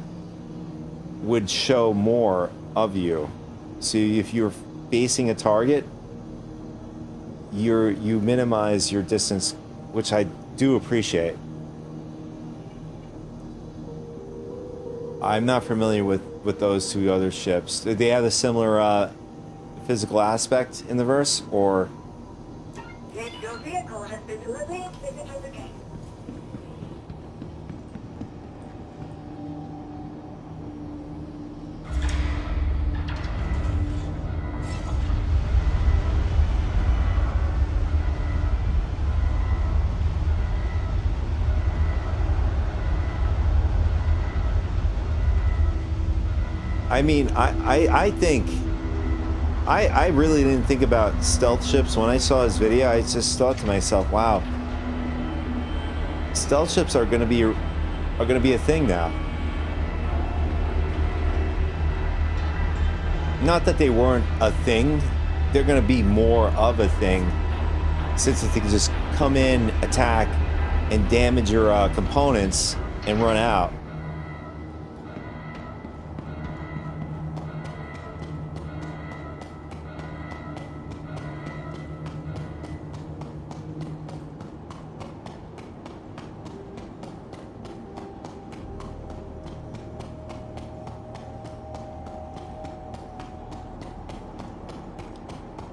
[SPEAKER 1] would show more of you. So if you're facing a target, you minimize your distance, which I do appreciate. I'm not familiar with those two other ships. Do they have a similar physical aspect in the verse, or?
[SPEAKER 2] Your vehicle has been delivered to the gate.
[SPEAKER 1] I mean, I think I really didn't think about stealth ships when I saw his video. I just thought to myself, wow, stealth ships are gonna be a thing now. Not that they weren't a thing, they're gonna be more of a thing, since they can just come in, attack, and damage your components and run out.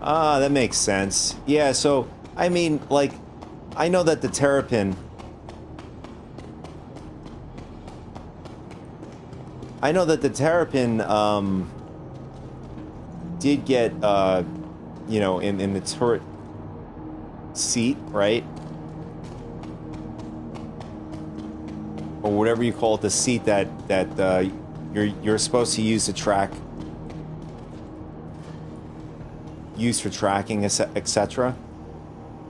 [SPEAKER 1] Ah, that makes sense. Yeah, so, I mean, like, I know that the Terrapin... did get, you know, in the turret seat, right? Or whatever you call it, the seat that you're supposed to use to track... used for tracking, etc.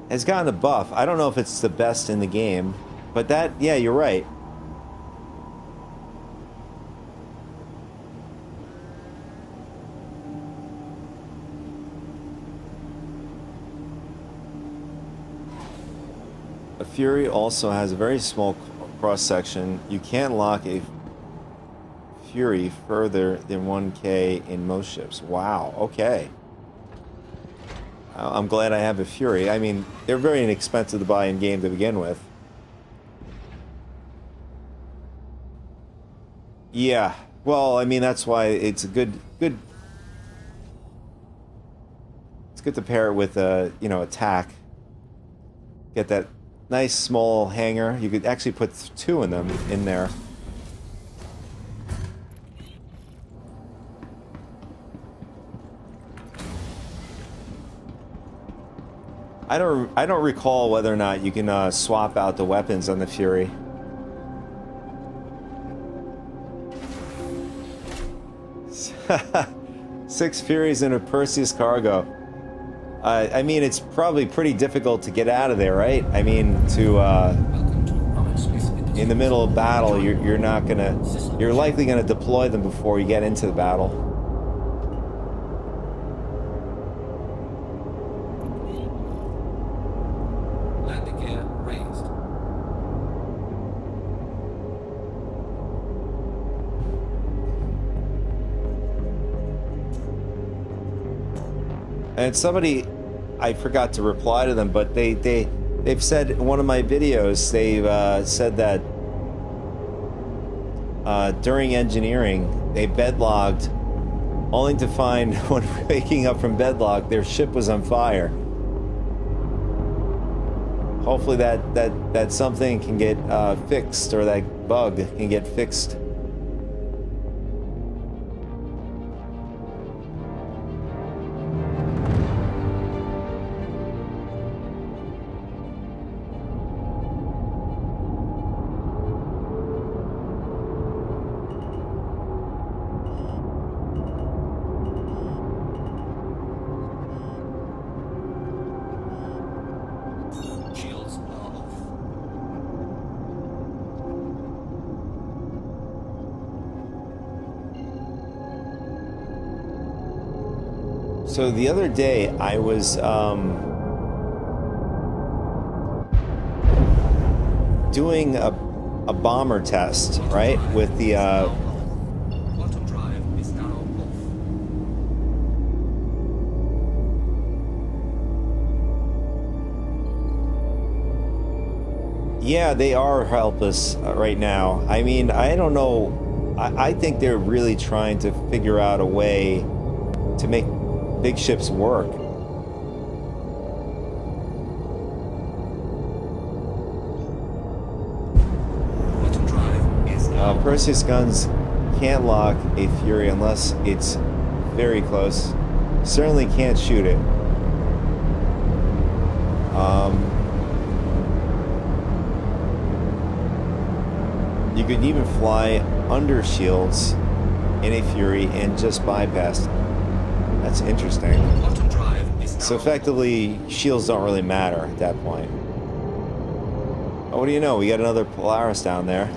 [SPEAKER 1] has gotten a buff. I don't know if it's the best in the game, but that, yeah, you're right. A Fury also has a very small cross-section. You can't lock a Fury further than 1K in most ships. Wow, okay. I'm glad I have a Fury. I mean, they're very inexpensive to buy in game to begin with. Yeah, well, I mean, that's why it's a good. It's good to pair it with a, you know, attack. Get that nice small hangar. You could actually put two in them in there. I don't recall whether or not you can swap out the weapons on the Fury. Six Furies in a Perseus cargo. I mean, it's probably pretty difficult to get out of there, right? I mean, in the middle of battle, you're likely gonna deploy them before you get into the battle. And somebody, I forgot to reply to them, but they've said in one of my videos, they've said that during engineering, they bedlogged, only to find when waking up from bedlog, their ship was on fire. Hopefully that something can get fixed, or that bug can get fixed. So the other day, I was doing a bomber test, right, with the
[SPEAKER 3] Quantum drive is now off.
[SPEAKER 1] Yeah, they are helpless right now. I mean, I don't know. I think they're really trying to figure out a way to make big ships work.
[SPEAKER 3] Quantum drive is now
[SPEAKER 1] Perseus guns can't lock a Fury unless it's very close. Certainly can't shoot it. You could even fly under shields in a Fury and just bypassed it. That's interesting.
[SPEAKER 3] Quantum drive is now
[SPEAKER 1] So effectively, shields don't really matter at that point. Oh, what do you know? We got another Polaris down there.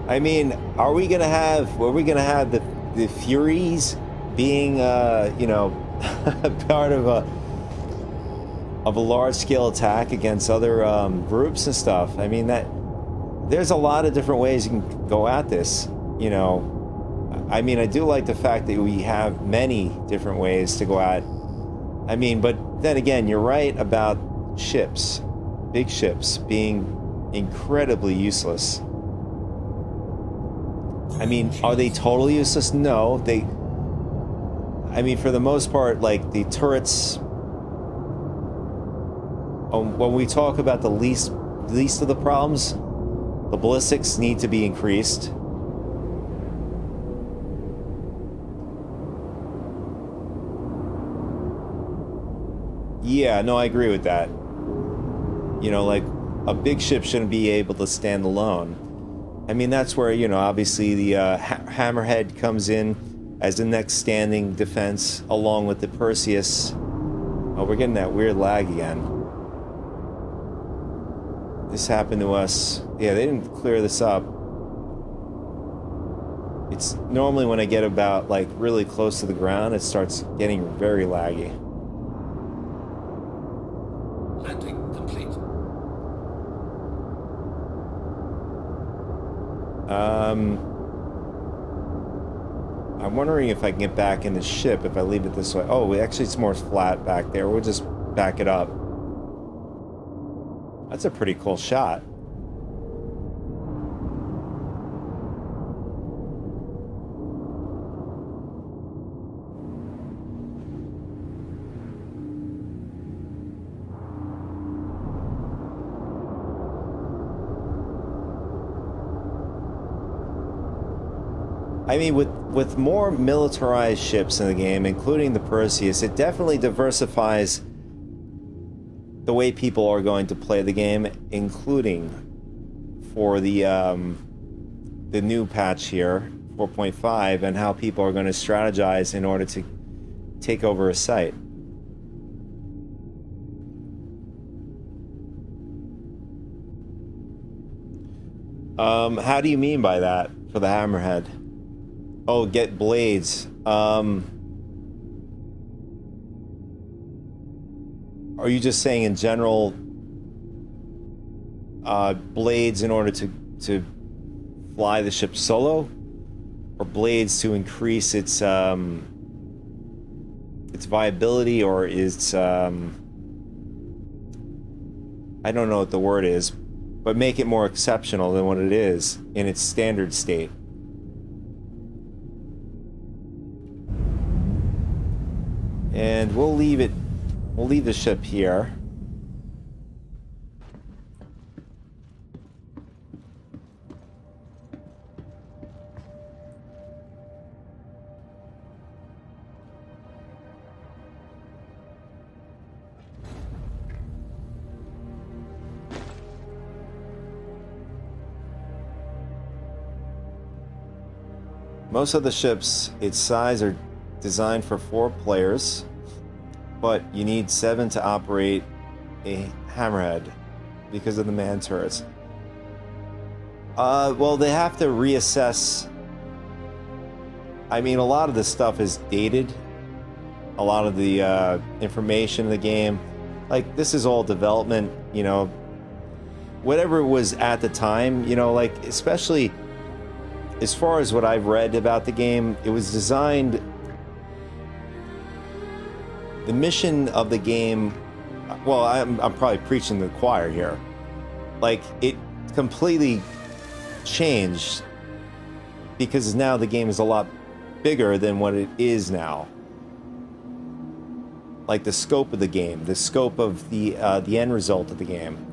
[SPEAKER 1] I mean, are we gonna have the Furies being you know, part of a large scale attack against other groups and stuff? I mean, that there's a lot of different ways you can go at this, you know. I mean, I do like the fact that we have many different ways to go at. I mean, but then again, you're right about ships, big ships being incredibly useless. I mean, are they totally useless? No, they... I mean, for the most part, like, the turrets... when we talk about the least of the problems, the ballistics need to be increased. Yeah, no, I agree with that. You know, like, a big ship shouldn't be able to stand alone. I mean, that's where, you know, obviously the Hammerhead comes in as the next standing defense, along with the Perseus. Oh, we're getting that weird lag again. This happened to us. Yeah, they didn't clear this up. It's normally when I get about, like, really close to the ground, it starts getting very laggy.
[SPEAKER 3] landing complete.
[SPEAKER 1] I'm wondering if I can get back in the ship if I leave it this way. Oh, actually it's more flat back there. We'll just back it up. That's a pretty cool shot. I mean, with more militarized ships in the game, including the Perseus, it definitely diversifies the way people are going to play the game, including for the new patch here, 4.5, and how people are going to strategize in order to take over a site. How do you mean by that for the Hammerhead? Oh, get blades. Are you just saying in general blades in order to fly the ship solo? Or blades to increase its viability, or its I don't know what the word is, but make it more exceptional than what it is in its standard state? And we'll leave the ship here. Most of the ships its size are designed for 4 players, but you need 7 to operate a Hammerhead because of the man turrets. Well, they have to reassess. I mean, a lot of this stuff is dated. A lot of the information in the game, like, this is all development, you know, whatever it was at the time, you know, like, especially as far as what I've read about the game, it was designed... The mission of the game... Well, I'm probably preaching to the choir here. Like, it completely changed because now the game is a lot bigger than what it is now. like the scope of the game, the scope of the end result of the game.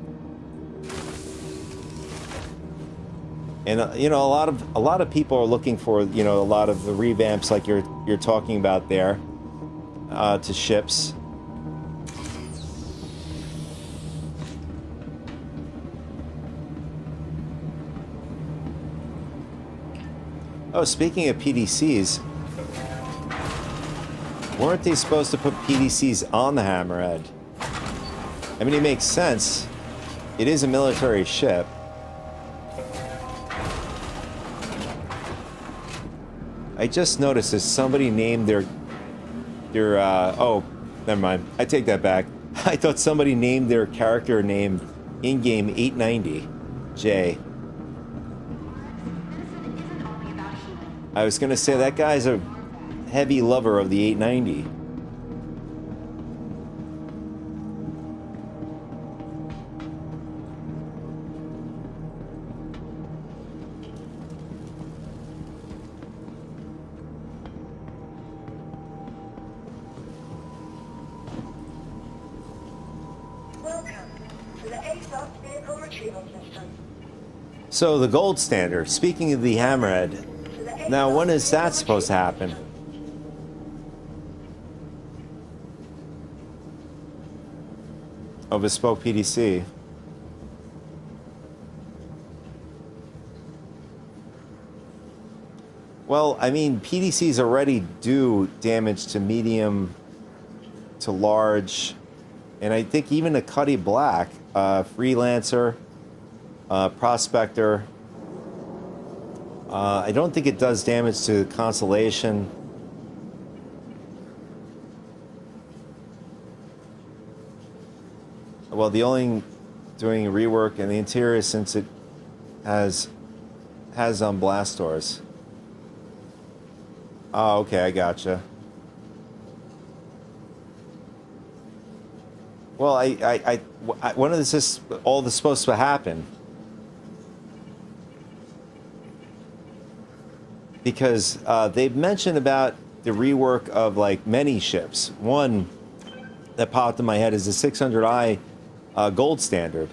[SPEAKER 1] And you know, a lot of people are looking for, you know, a lot of the revamps like you're talking about there to ships. Oh, speaking of PDCs, weren't they supposed to put PDCs on the Hammerhead? I mean, it makes sense. It is a military ship. I just noticed that somebody named their oh, never mind. I take that back. I thought somebody named their character name in-game 890J. I was gonna say that guy's a heavy lover of the 890.
[SPEAKER 2] Welcome to the ASOS vehicle retrieval system.
[SPEAKER 1] So the gold standard, speaking of the Hammerhead, now when is that supposed to happen? Oh, bespoke PDC. Well, I mean, PDCs already do damage to medium to large, and I think even a Cuddy Black, Freelancer, Prospector. I don't think it does damage to Constellation. Well, the only doing a rework in the interior since it has blast doors. Oh, okay, I gotcha. Well, when is this all this supposed to happen? Because they've mentioned about the rework of like many ships. One that popped in my head is the 600i gold standard.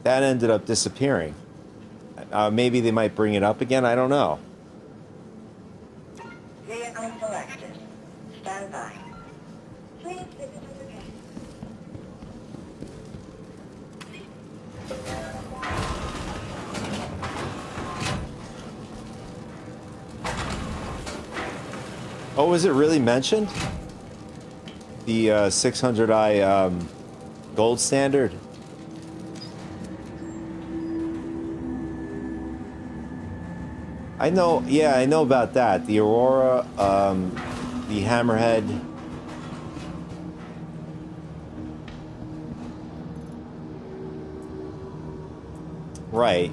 [SPEAKER 1] That ended up disappearing. Maybe they might bring it up again. I don't know.
[SPEAKER 2] Vehicle selected. Stand by. Please visit us again.
[SPEAKER 1] Oh, was it really mentioned? The 600i gold standard? I know, yeah, I know about that. The Aurora, the Hammerhead. Right.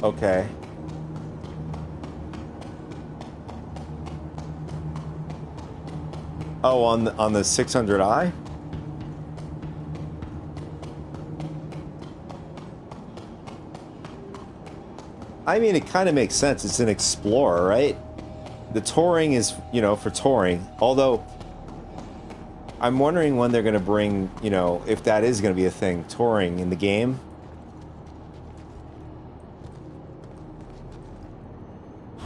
[SPEAKER 1] Okay. Oh, on the 600i? I mean, it kind of makes sense. It's an Explorer, right? The touring is, you know, for touring. Although, I'm wondering when they're going to bring, you know, if that is going to be a thing, touring in the game.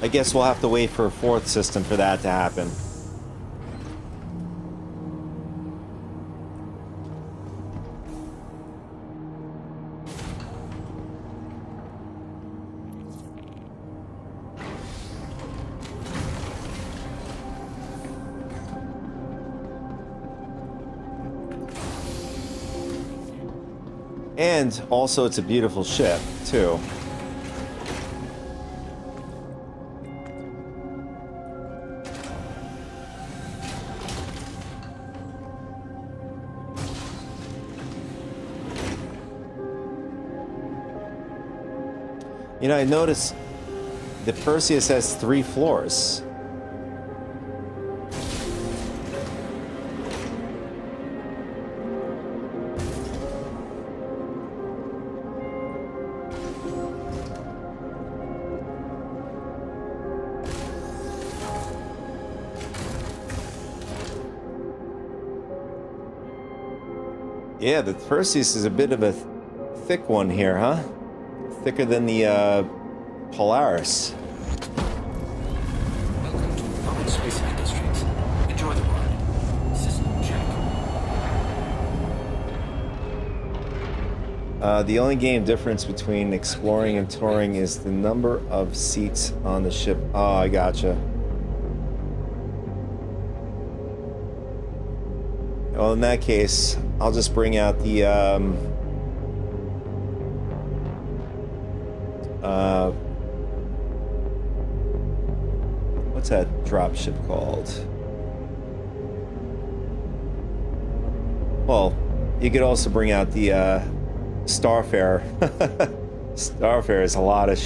[SPEAKER 1] I guess we'll have to wait for a fourth system for that to happen. And also, it's a beautiful ship, too. You know, I noticed the Perseus has 3 floors. Yeah, the Perseus is a bit of a thick one here, huh? Thicker than the Polaris.
[SPEAKER 6] Welcome to Public Space Industries. Enjoy the ride. System check.
[SPEAKER 1] The only game difference between exploring and touring is the number of seats on the ship. Oh, I gotcha. Well, in that case, I'll just bring out the what's that drop ship called? Well, you could also bring out the Starfarer. Starfarer is a lot of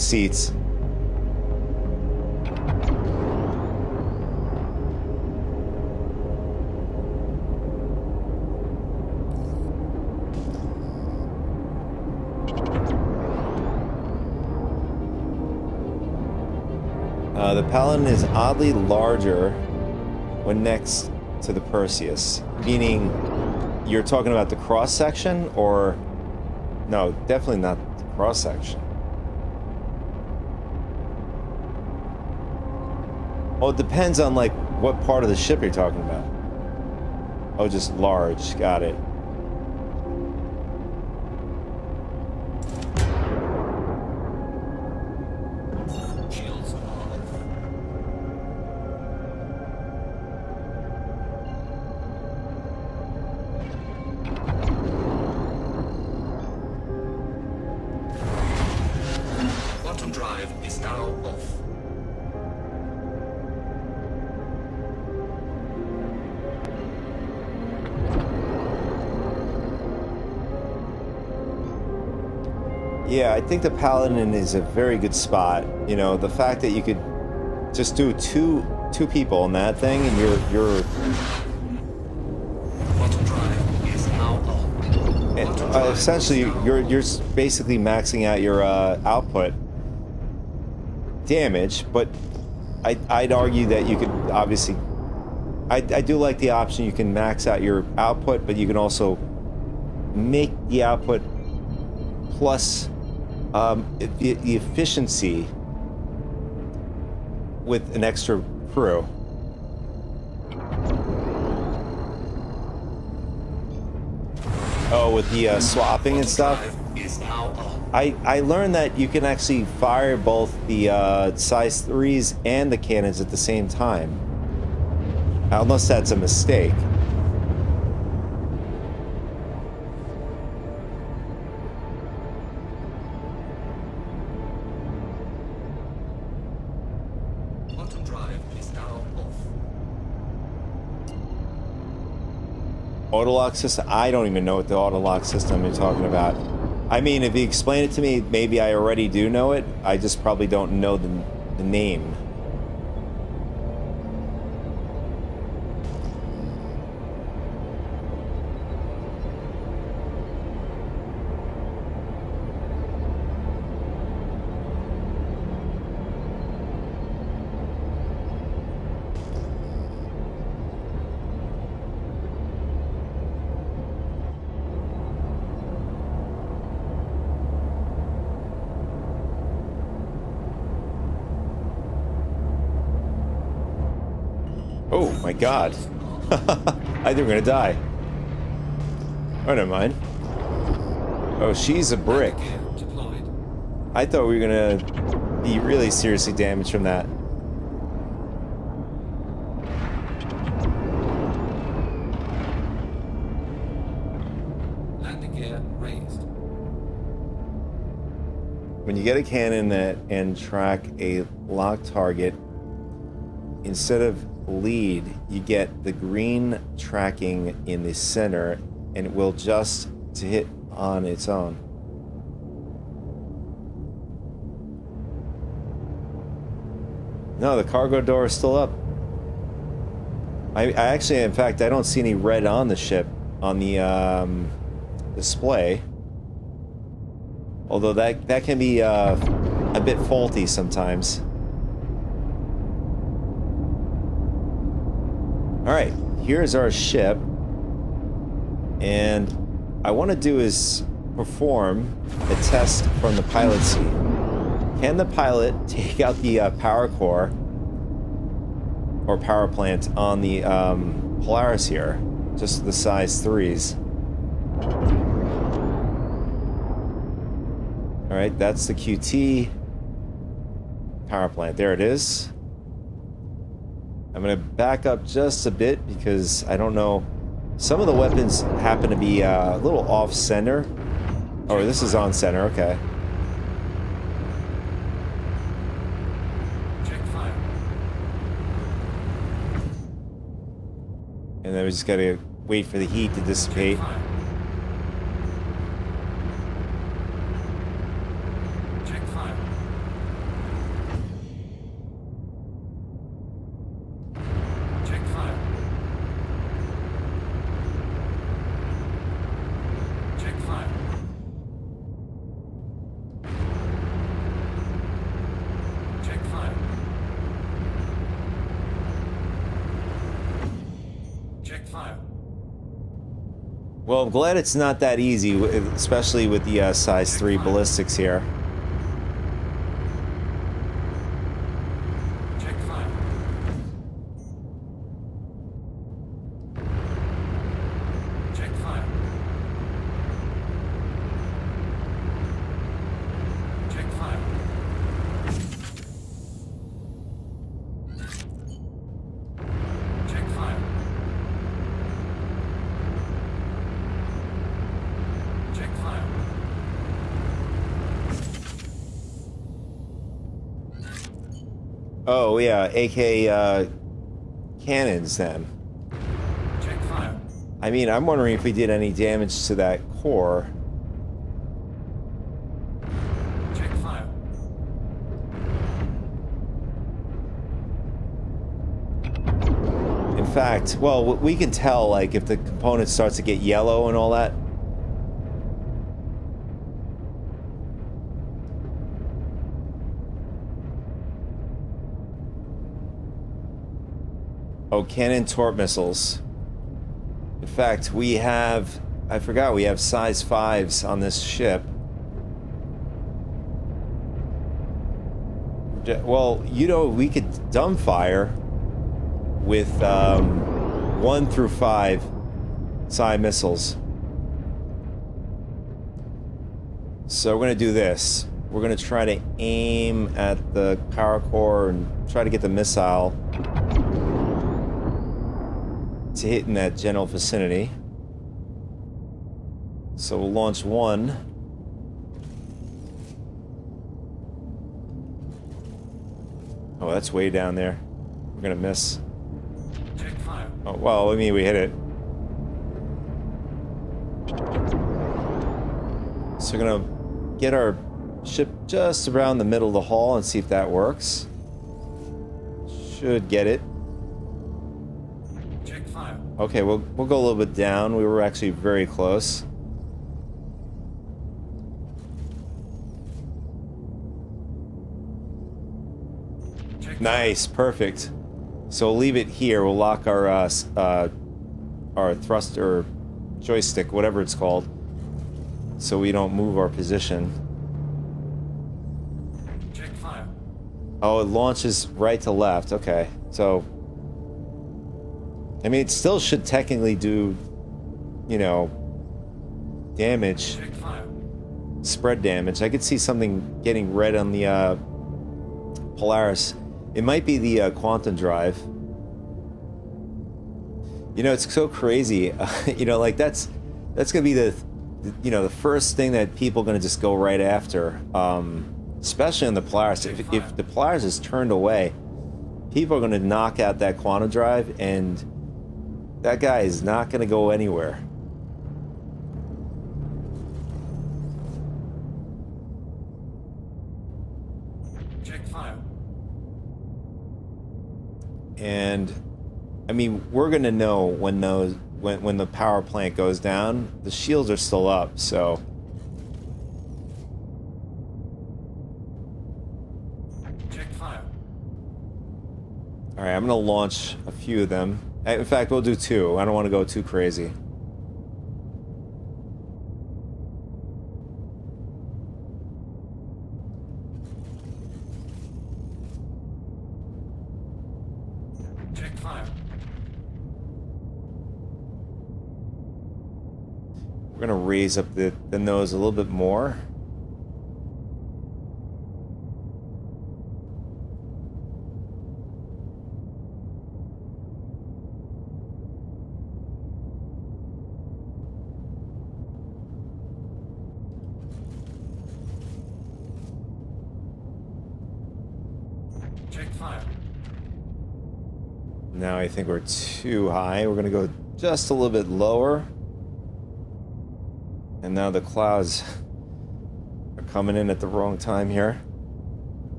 [SPEAKER 1] seats. The Paladin is oddly larger when next to the Perseus, meaning you're talking about the cross section, or no, definitely not the cross section. Well, it depends on like what part of the ship you're talking about. Oh, just large. Got it.
[SPEAKER 6] Shields on. Quantum drive is now off.
[SPEAKER 1] Yeah, I think the Paladin is a very good spot. You know, the fact that you could just do two people in that thing, and you're
[SPEAKER 6] Quantum drive is now on. Quantum drive
[SPEAKER 1] essentially
[SPEAKER 6] is now
[SPEAKER 1] you're basically maxing out your output damage. But I'd argue that you could obviously. I do like the option you can max out your output, but you can also make the output plus the efficiency with an extra crew. Oh, with the swapping and stuff.
[SPEAKER 6] is now on.
[SPEAKER 1] I learned that you can actually fire both the size 3s and the cannons at the same time. Unless that's a mistake.
[SPEAKER 6] Quantum drive is now off.
[SPEAKER 1] Autolock system? I don't even know what the autolock system you're talking about. I mean, if you explain it to me, maybe I already do know it. I just probably don't know the name. Oh my god. I think we're gonna die. Oh, never mind. Oh, she's a brick.
[SPEAKER 6] Deployed.
[SPEAKER 1] I thought we were gonna be really seriously damaged from that.
[SPEAKER 6] Landing gear raised.
[SPEAKER 1] When you get a cannon and track a locked target, instead of lead, you get the green tracking in the center, and it will just to hit on its own. No, the cargo door is still up. I actually, in fact, I don't see any red on the ship on the display. Although that can be a bit faulty sometimes. All right, here's our ship, and I want to do is perform a test from the pilot seat. Can the pilot take out the power core or power plant on the Polaris here? Just the size 3s. Alright, that's the QT power plant. There it is. I'm going to back up just a bit because I don't know. Some of the weapons happen to be a little off-center. Oh, this is on-center. Okay.
[SPEAKER 3] Check fire.
[SPEAKER 1] And then we just got to wait for the heat to dissipate.
[SPEAKER 3] Check fire. Check fire. Check fire. Check fire. Check fire. Check fire.
[SPEAKER 1] Well, I'm glad it's not that easy, especially with the size 3 ballistics here.
[SPEAKER 3] Check fire. Check fire. Check fire. Check fire. Check fire.
[SPEAKER 1] Oh, yeah, AK cannons then.
[SPEAKER 3] Check fire.
[SPEAKER 1] I mean, I'm wondering if we did any damage to that core.
[SPEAKER 3] Check fire.
[SPEAKER 1] In fact, well, we can tell, like, if the component starts to get yellow and all that. Oh, cannon torp missiles. In fact, we have... I forgot we have size 5s on this ship. Well, you know, we could dumbfire with 1 through 5 side missiles. So we're going to do this. We're going to try to aim at the power core and try to get the missile to hit in that general vicinity. So we'll launch 1. Oh, that's way down there. We're gonna miss.
[SPEAKER 3] Check fire.
[SPEAKER 1] Oh, well, I mean, we hit it. So we're gonna get our ship just around the middle of the hull and see if that works. Should get it.
[SPEAKER 3] Check fire.
[SPEAKER 1] Okay, we'll go a little bit down. We were actually very close.
[SPEAKER 3] Check
[SPEAKER 1] Nice, perfect. So we'll leave it here. We'll lock our thruster joystick, whatever it's called, so we don't move our position.
[SPEAKER 3] Check fire.
[SPEAKER 1] Oh, it launches right to left. Okay, so I mean, it still should technically do, you know, damage,
[SPEAKER 3] Check fire.
[SPEAKER 1] spread damage. I could see something getting red on the Polaris. It might be the quantum drive. You know, it's so crazy. You know, like that's gonna be the first thing that people are gonna just go right after. Especially on the Polaris. If the Polaris is turned away, people are gonna knock out that quantum drive, and that guy is not gonna go anywhere.
[SPEAKER 3] Check fire.
[SPEAKER 1] And I mean, we're gonna know when the power plant goes down. The shields are still up, so
[SPEAKER 3] Check fire.
[SPEAKER 1] all right. I'm gonna launch a few of them. In fact, we'll do 2. I don't want to go too crazy. We're gonna raise up the nose a little bit more.
[SPEAKER 6] Check fire.
[SPEAKER 1] Now I think we're too high. We're gonna go just a little bit lower. And now the clouds are coming in at the wrong time here.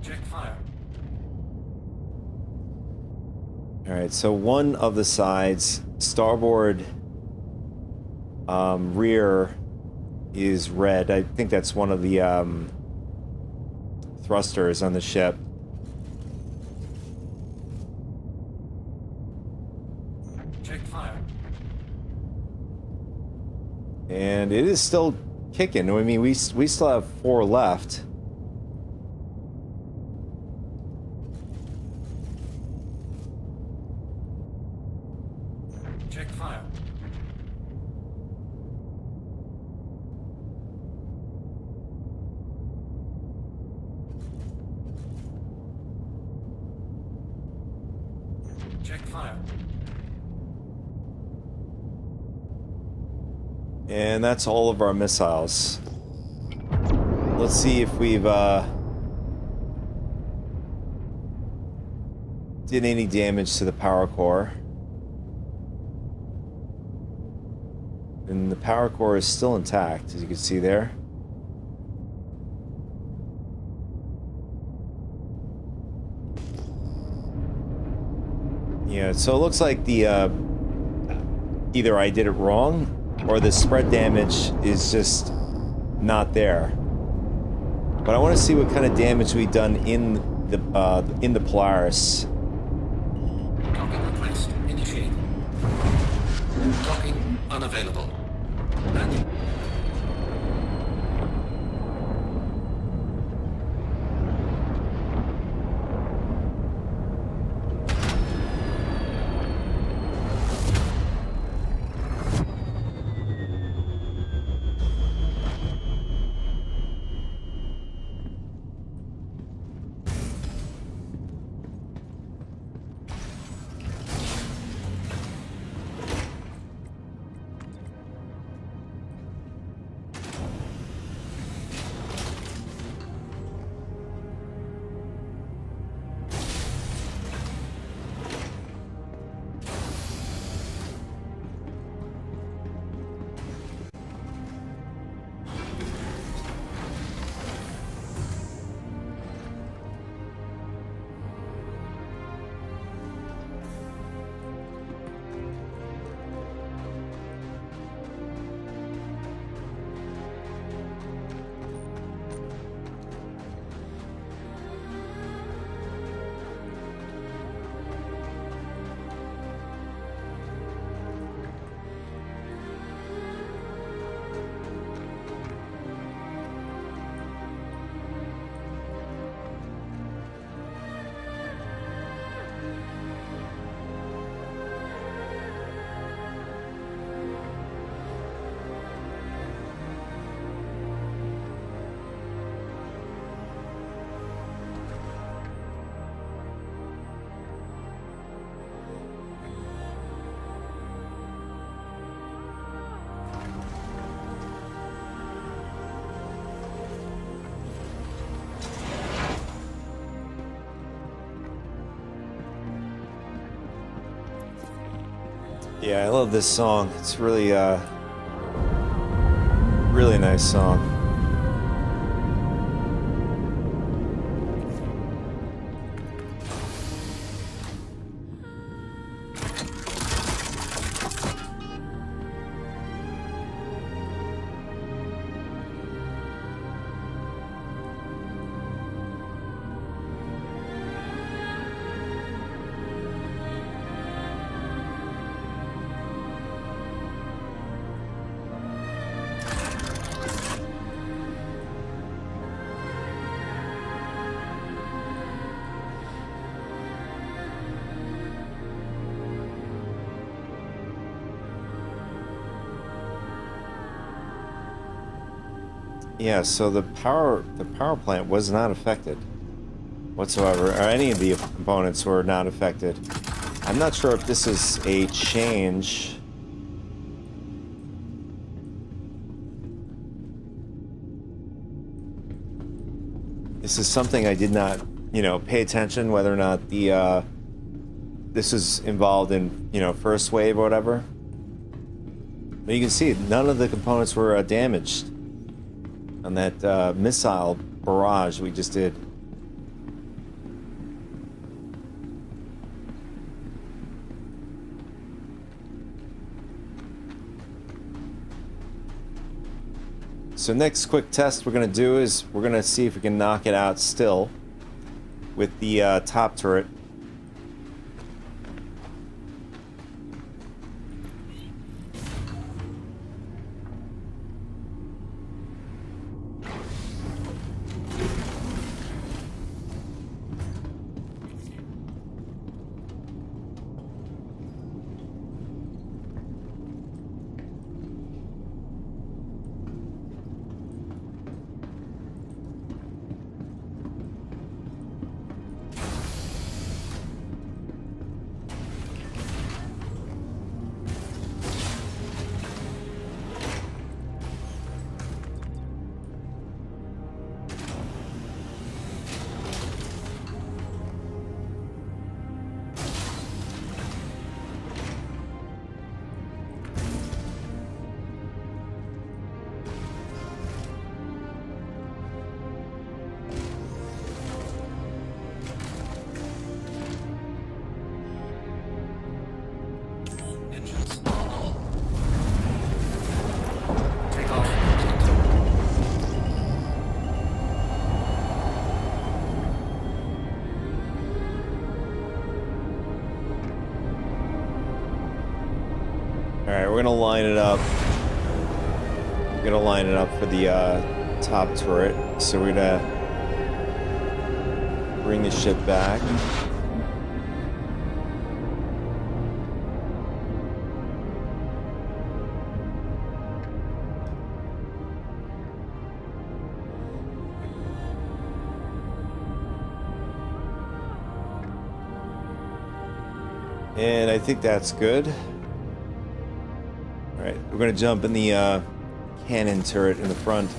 [SPEAKER 6] Check fire.
[SPEAKER 1] All right, so one of the sides, starboard rear, is red. I think that's one of the thrusters on the ship.
[SPEAKER 6] Check fire.
[SPEAKER 1] And it is still kicking. I mean, we still have 4 left.
[SPEAKER 6] Check fire. Check fire.
[SPEAKER 1] And that's all of our missiles. Let's see if we've did any damage to the power core. And the power core is still intact, as you can see there. Yeah, so it looks like the either I did it wrong or the spread damage is just not there. But I want to see what kind of damage we've done in the Polaris.
[SPEAKER 6] Docking request initiated. Docking unavailable. Landing.
[SPEAKER 1] Yeah, I love this song. It's really, really nice song. Yeah, so the power plant was not affected whatsoever, or any of the components were not affected. I'm not sure if this is a change. This is something I did not, pay attention whether or not the this is involved in, first wave or whatever. But you can see none of the components were damaged on that missile barrage we just did. So next quick test we're going to do is we're going to see if we can knock it out still with the top turret.
[SPEAKER 6] Engines. Take off.
[SPEAKER 1] Alright, we're going to line it up. We're going to line it up for the top turret. So we're going to bring the ship back. And I think that's good. Alright, we're going to jump in the cannon turret in the front.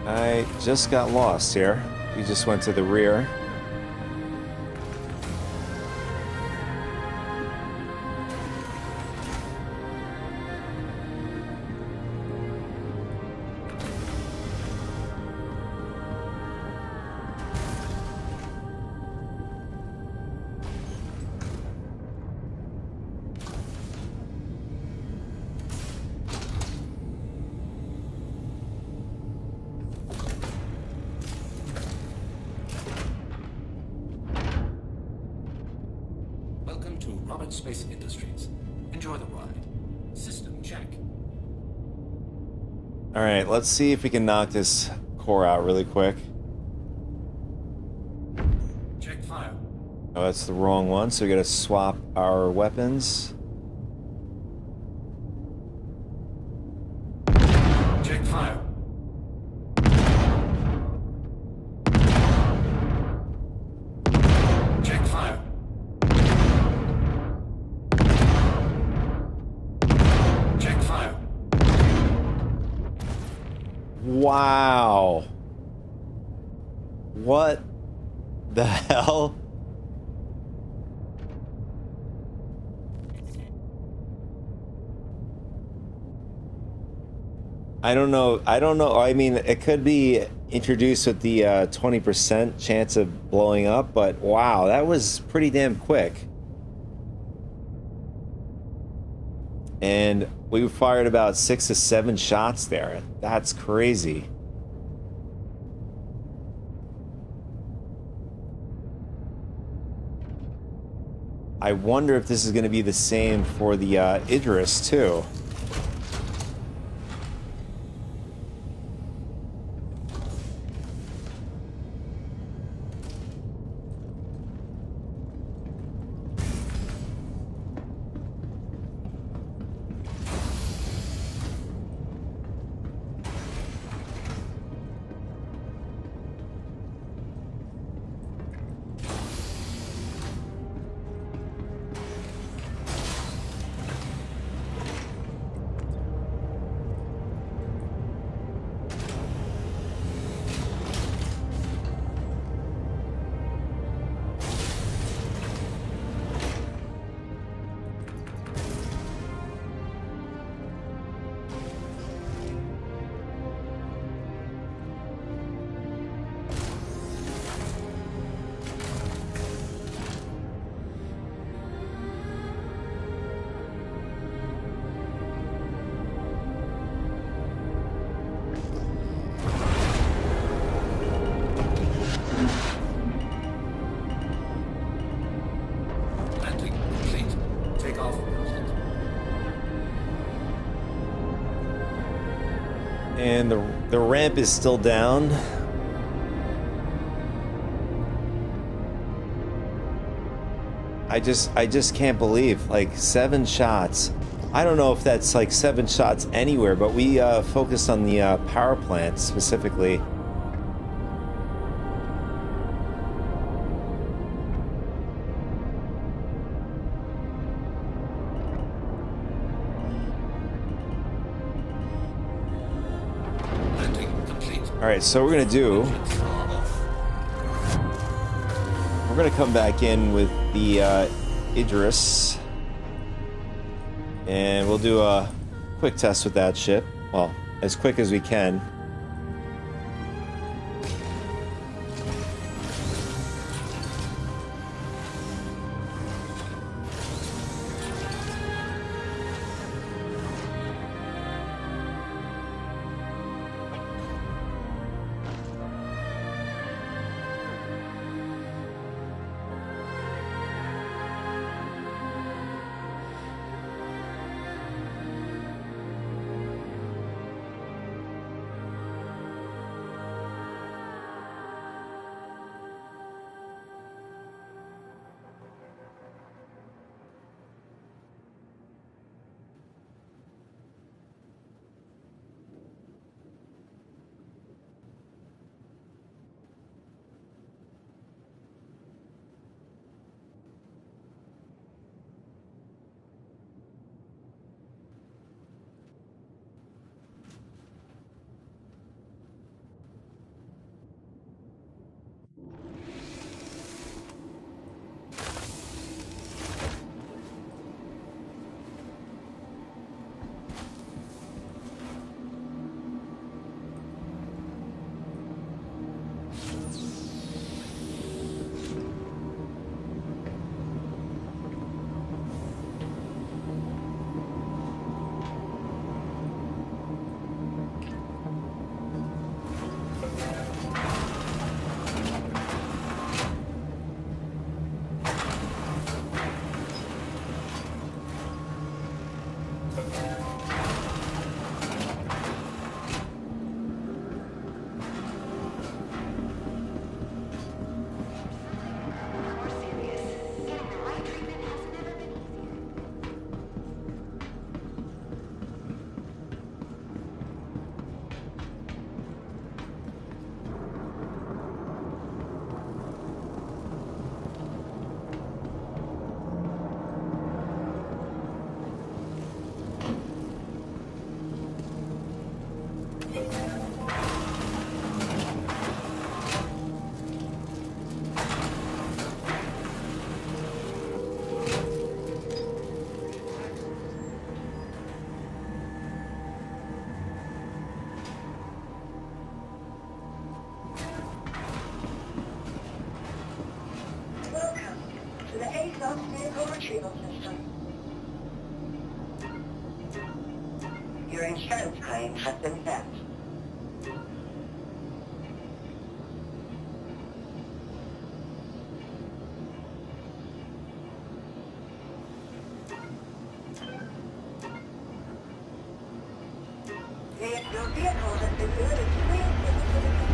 [SPEAKER 1] I just got lost here. We just went to the rear.
[SPEAKER 6] Welcome to Robert Space Industries. Enjoy the ride. System check.
[SPEAKER 1] Alright, let's see if we can knock this core out really quick.
[SPEAKER 6] Check fire.
[SPEAKER 1] Oh, that's the wrong one, so we gotta swap our weapons.
[SPEAKER 6] Check fire. Check fire. Check fire.
[SPEAKER 1] Wow. What the hell? I don't know. I mean, it could be introduced with the 20% chance of blowing up, but wow, that was pretty damn quick. And we fired about 6 to 7 shots there. That's crazy. I wonder if this is going to be the same for the Idris too.
[SPEAKER 6] Landing complete. Take off.
[SPEAKER 1] And the ramp is still down. I just can't believe, like, 7 shots. I don't know if that's like 7 shots anywhere, but we focused on the power plant specifically.
[SPEAKER 6] Landing complete.
[SPEAKER 1] All right, so we're gonna do. We're gonna come back in with the Idris, and we'll do a quick test with that ship. Well, as quick as we can.
[SPEAKER 2] Welcome to the ASOS vehicle retrieval system. time has been set. Your vehicle has been delivered to the facility.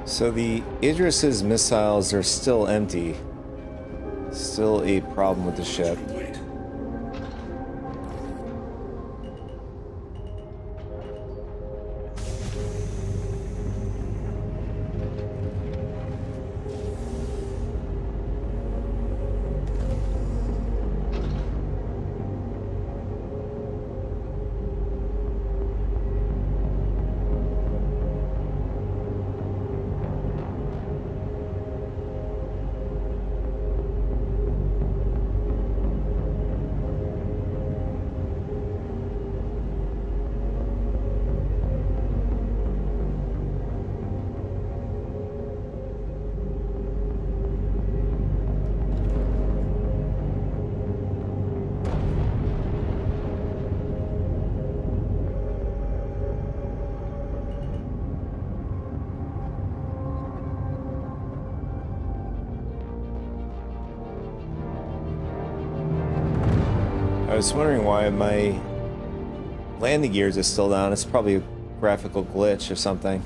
[SPEAKER 1] So the Idris's missiles are still empty. Still a problem with the ship. I was wondering why my landing gears are still down. It's probably a graphical glitch or something.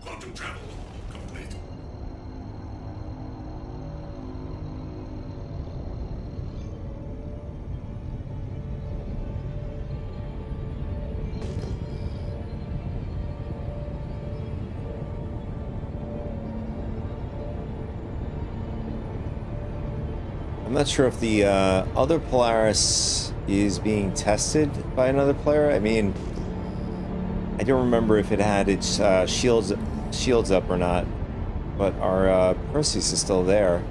[SPEAKER 7] Quantum travel complete.
[SPEAKER 1] I'm not sure if the other Polaris is being tested by another player. I mean, I don't remember if it had its shields up or not, but our Perseus is still there.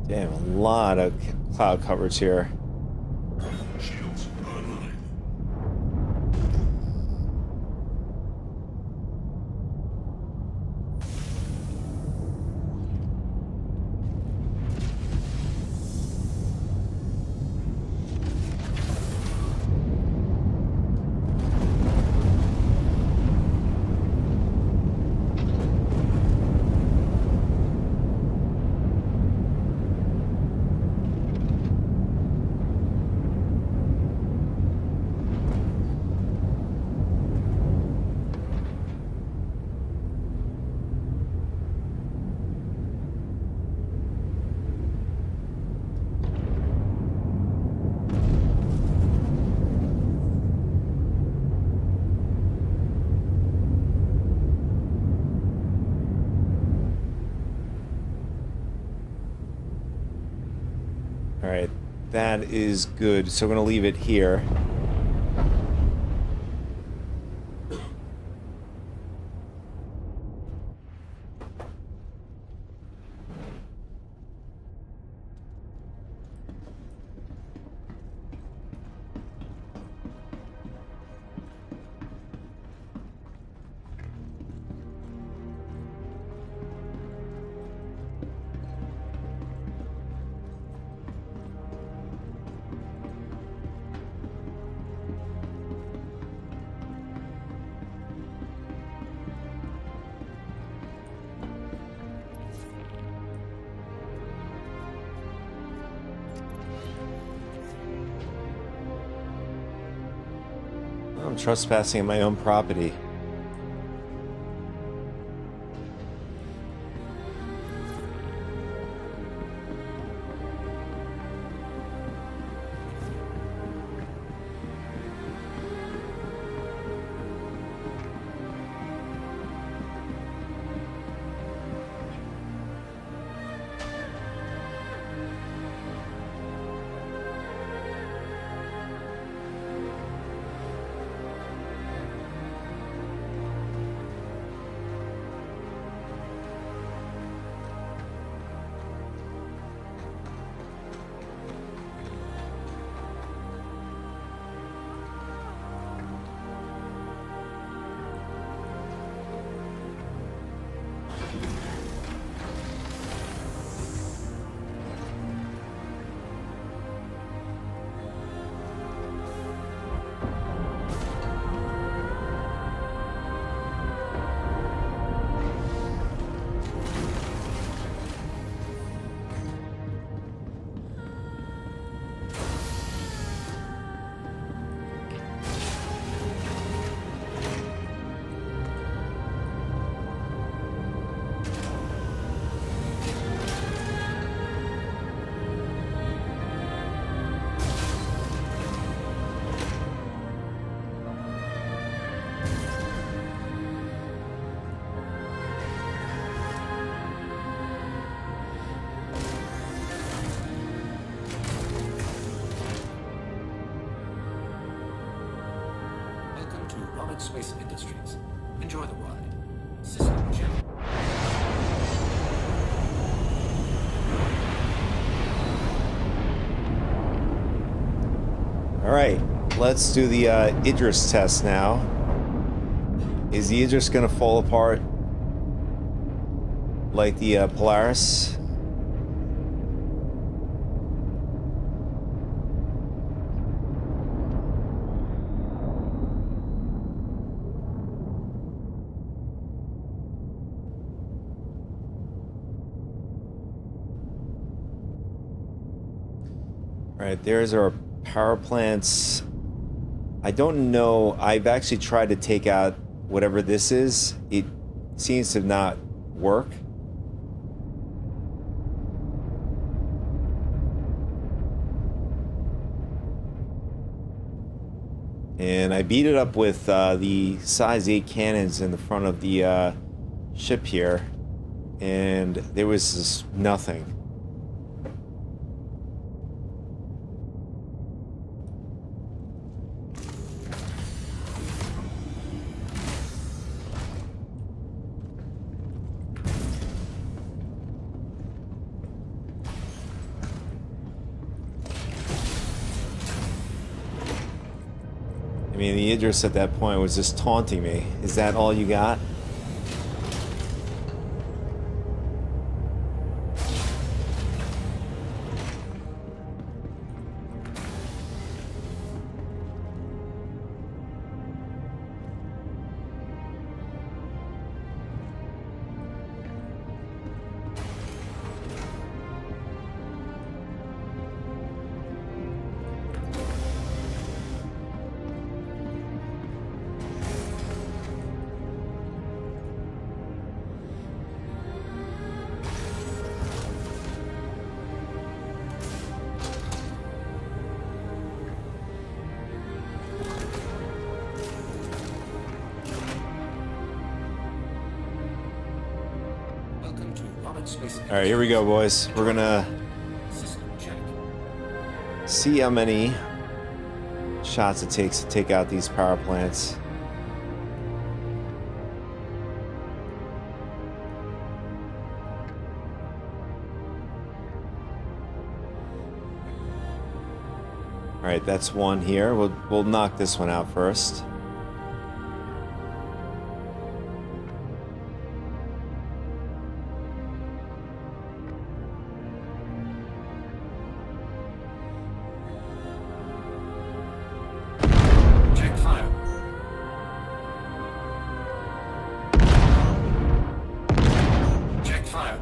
[SPEAKER 1] Damn, a lot of cloud coverage here.
[SPEAKER 7] Shields online.
[SPEAKER 1] Alright, that is good. So we're going to leave it here. I'm trespassing on my own property.
[SPEAKER 6] Welcome to Rocket Space Industries. Enjoy the ride. System check.
[SPEAKER 1] Alright, let's do the Idris test now. Is the Idris gonna fall apart like the Polaris? Alright, there's our power plants. I don't know. I've actually tried to take out whatever this is. It seems to not work. And I beat it up with the size 8 cannons in the front of the ship here, and there was just nothing. I mean, the Idris at that point was just taunting me. Is that all you got?
[SPEAKER 6] Welcome to Rocket Space Industries.
[SPEAKER 1] All right, here we go, boys. We're gonna
[SPEAKER 6] System check.
[SPEAKER 1] see how many shots it takes to take out these power plants. All right, that's one here. We'll knock this one out first.
[SPEAKER 6] Check fire. Check fire.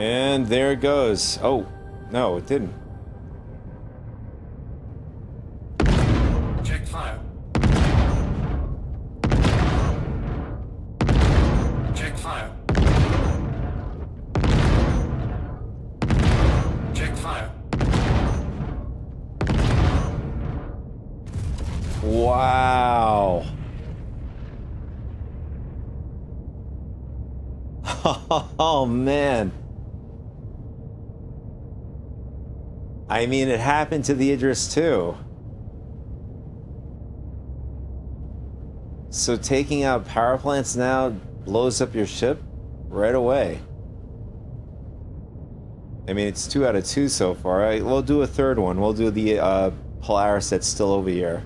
[SPEAKER 1] And there it goes. Oh, no, it didn't.
[SPEAKER 6] Check fire. Check fire. Check fire.
[SPEAKER 1] Wow. Oh, man. I mean, it happened to the Idris too. So taking out power plants now blows up your ship right away. I mean, it's 2 out of 2 so far. We'll do a third one. We'll do the Polaris that's still over here.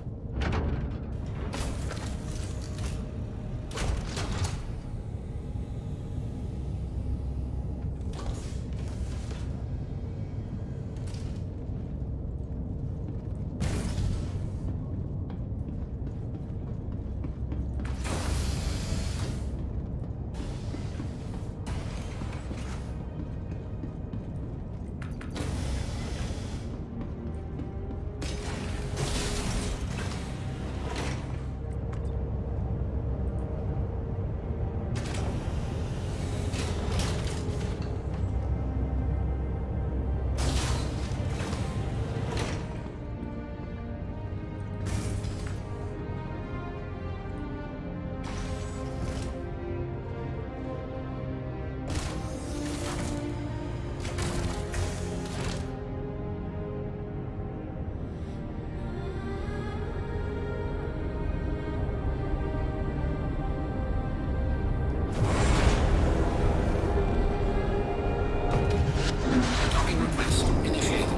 [SPEAKER 6] Docking request initiated.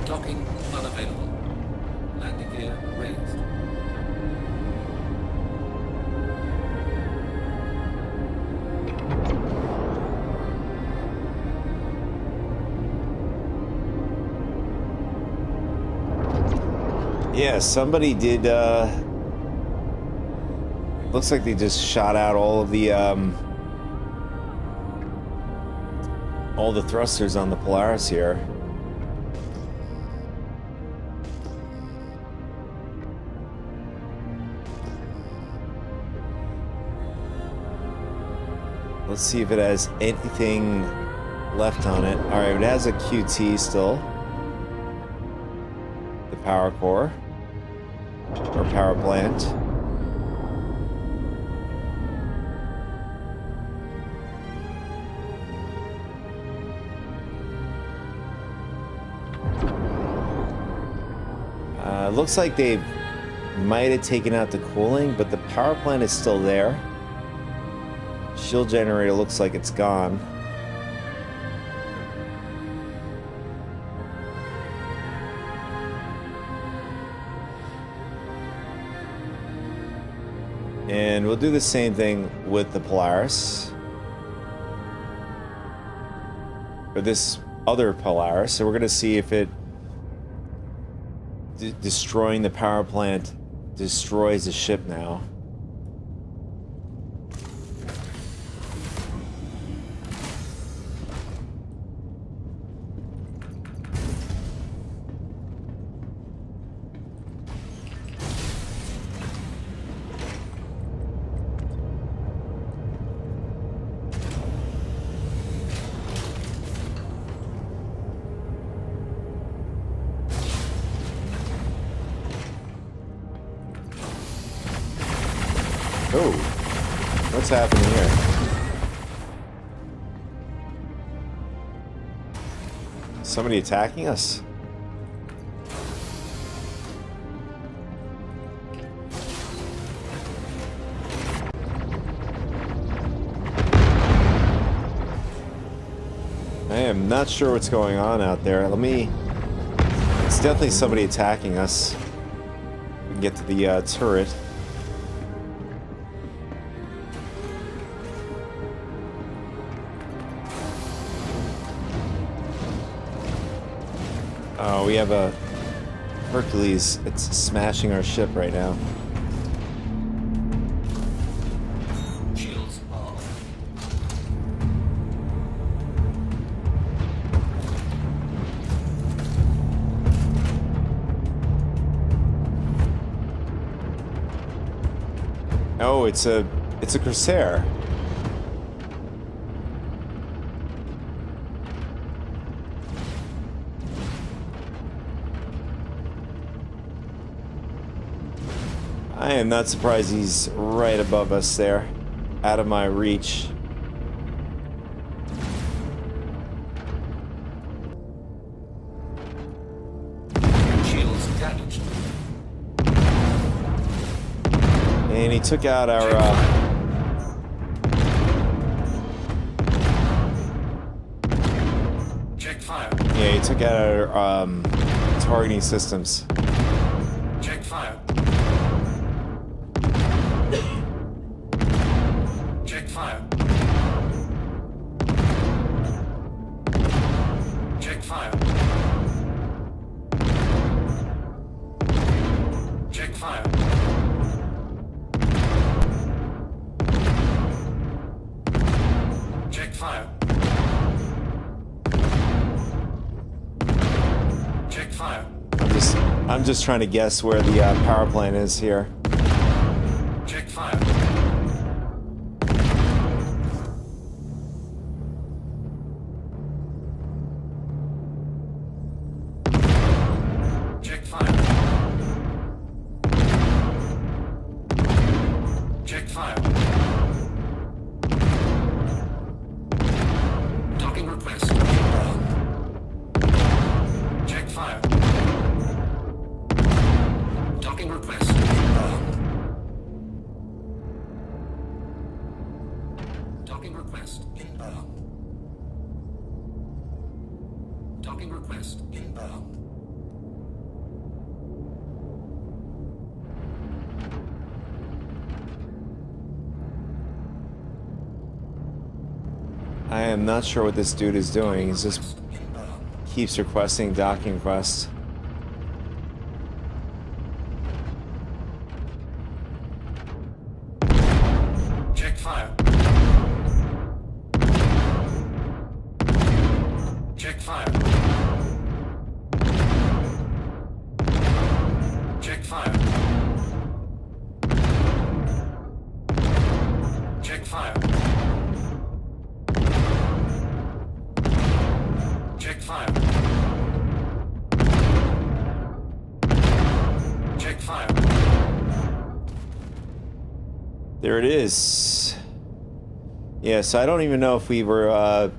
[SPEAKER 6] Docking unavailable. Landing gear raised.
[SPEAKER 1] Yeah, somebody did, looks like they just shot out all of the, all the thrusters on the Polaris here. Let's see if it has anything left on it. Alright, it has a QT still. The power core. Or power plant. Looks like they might have taken out the cooling, but the power plant is still there. Shield generator looks like it's gone. And we'll do the same thing with the Polaris. Or this other Polaris. So we're going to see if it destroying the power plant destroys the ship now. Oh, what's happening here? Somebody attacking us? I am not sure what's going on out there. It's definitely somebody attacking us. We can get to the turret. Oh, we have a Hercules. It's smashing our ship right now.
[SPEAKER 6] Shields off.
[SPEAKER 1] Oh, it's a Corsair. I am not surprised he's right above us there, out of my reach.
[SPEAKER 6] Shields damaged.
[SPEAKER 1] And he took out our,
[SPEAKER 3] Check fire.
[SPEAKER 1] yeah, he took out our, targeting systems.
[SPEAKER 3] Check fire. Check fire. Check fire. Check fire. Check fire. Check fire.
[SPEAKER 1] I'm just trying to guess where the power plant is here.
[SPEAKER 3] Check fire. Check fire. Check fire.
[SPEAKER 6] Docking request inbound.
[SPEAKER 3] Check fire.
[SPEAKER 6] Docking request inbound. Docking request inbound. Docking request inbound.
[SPEAKER 1] I am not sure what this dude is doing. He's just
[SPEAKER 6] Inbound.
[SPEAKER 1] keeps requesting docking requests.
[SPEAKER 3] Check fire. Check fire. Check fire. Check fire. Check fire. Check fire.
[SPEAKER 1] There it is. Yeah, so I don't even know if we were, I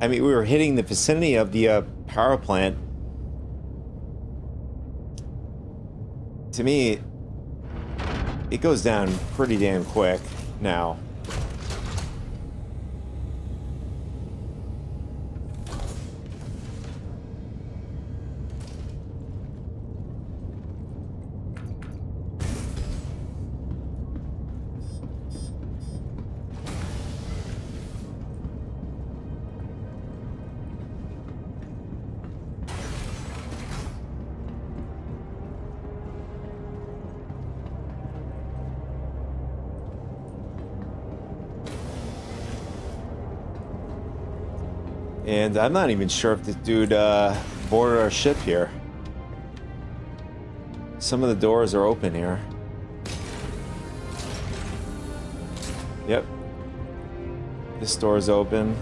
[SPEAKER 1] mean, we were hitting the vicinity of the power plant. To me, it goes down pretty damn quick now. And I'm not even sure if this dude boarded our ship here. Some of the doors are open here. Yep. This door is open.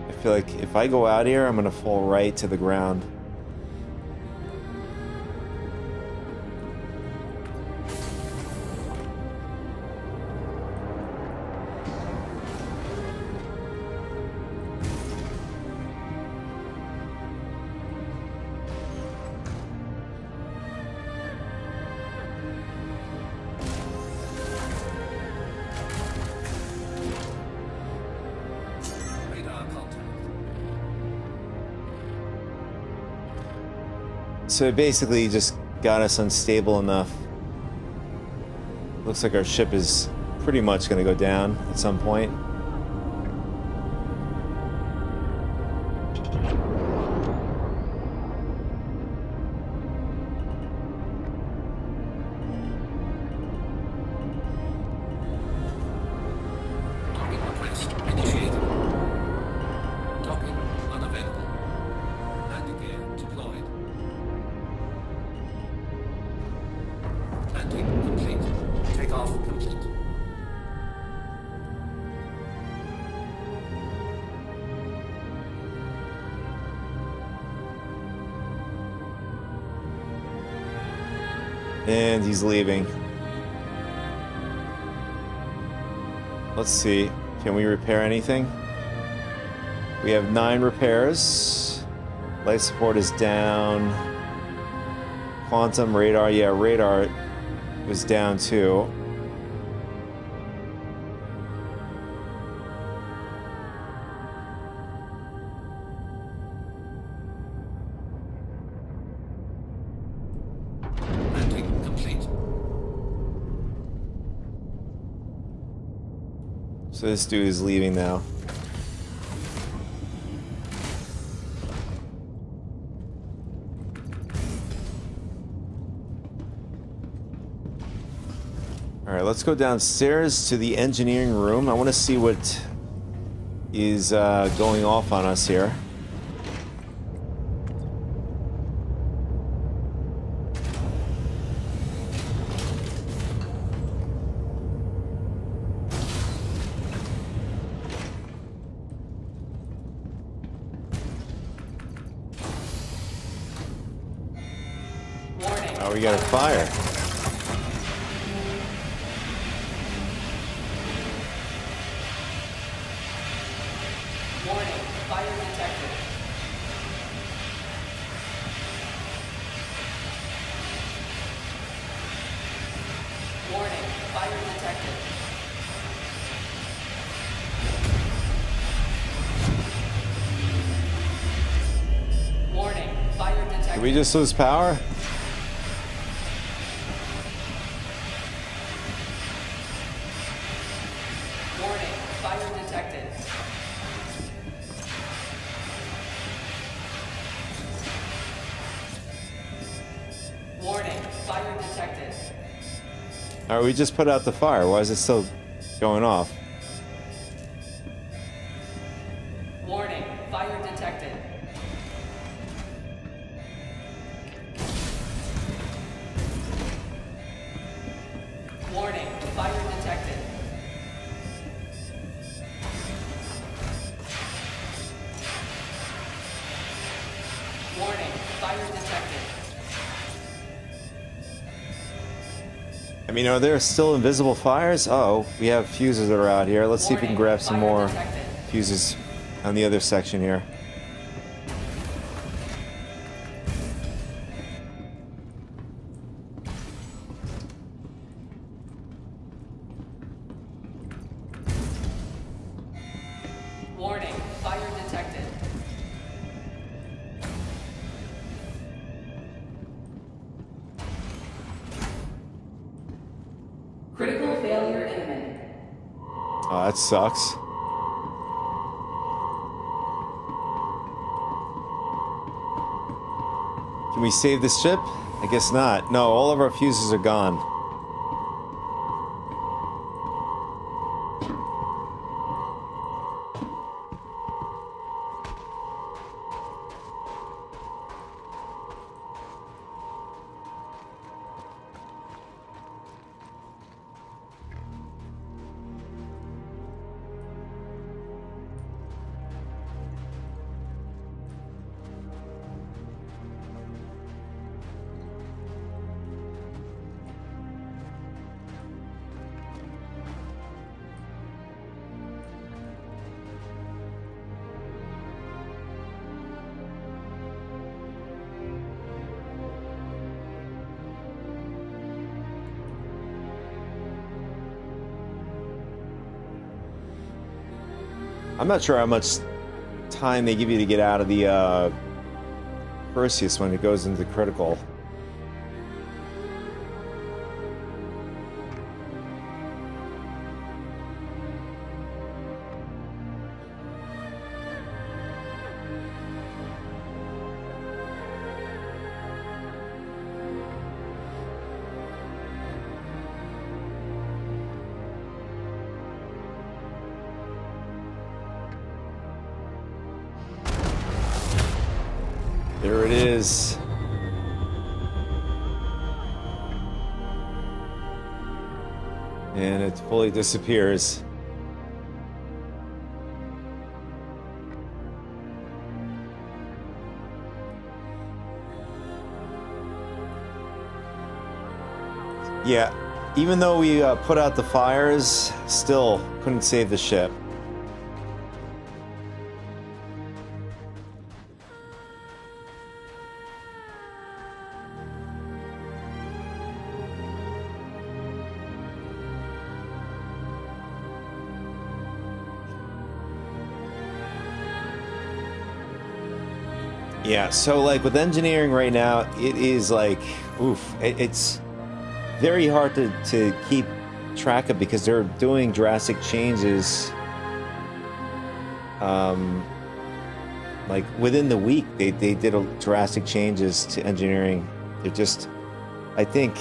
[SPEAKER 1] I feel like if I go out here, I'm gonna fall right to the ground.
[SPEAKER 6] Radar contact.
[SPEAKER 1] So it basically just got us unstable enough. Looks like our ship is pretty much gonna go down at some point.
[SPEAKER 6] Docking request initiated. Docking unavailable. Landing gear deployed. Off complete.
[SPEAKER 1] And he's leaving. Let's see. Can we repair anything? We have 9 repairs. Life support is down. Quantum radar. Yeah, radar was down too.
[SPEAKER 6] Landing complete.
[SPEAKER 1] So this dude is leaving now. Alright, let's go downstairs to the engineering room. I want to see what is going off on us here. Oh, we got a fire.
[SPEAKER 8] Warning, fire detected. Warning, fire detected. Warning, fire detected.
[SPEAKER 1] Did we just lose power?
[SPEAKER 8] Warning, fire detected. Warning, fire detected.
[SPEAKER 1] Alright, we just put out the fire. Why is it still going off?
[SPEAKER 8] Warning, fire detected. Warning, fire detected. Warning, fire detected.
[SPEAKER 1] I mean, are there still invisible fires? Uh-oh, we have fuses that are out here. Let's see if we can grab some more fuses on the other section here.
[SPEAKER 8] Warning, fire detected. Critical failure imminent.
[SPEAKER 1] Oh, that sucks. Can we save this ship? I guess not. No, all of our fuses are gone. I'm not sure how much time they give you to get out of the Perseus when it goes into critical. There it is. And it fully disappears. Yeah, even though we put out the fires, still couldn't save the ship. Yeah, so like with engineering right now, it is like, oof, it's very hard to keep track of because they're doing drastic changes. Like within the week, they did drastic changes to engineering. They're just, I think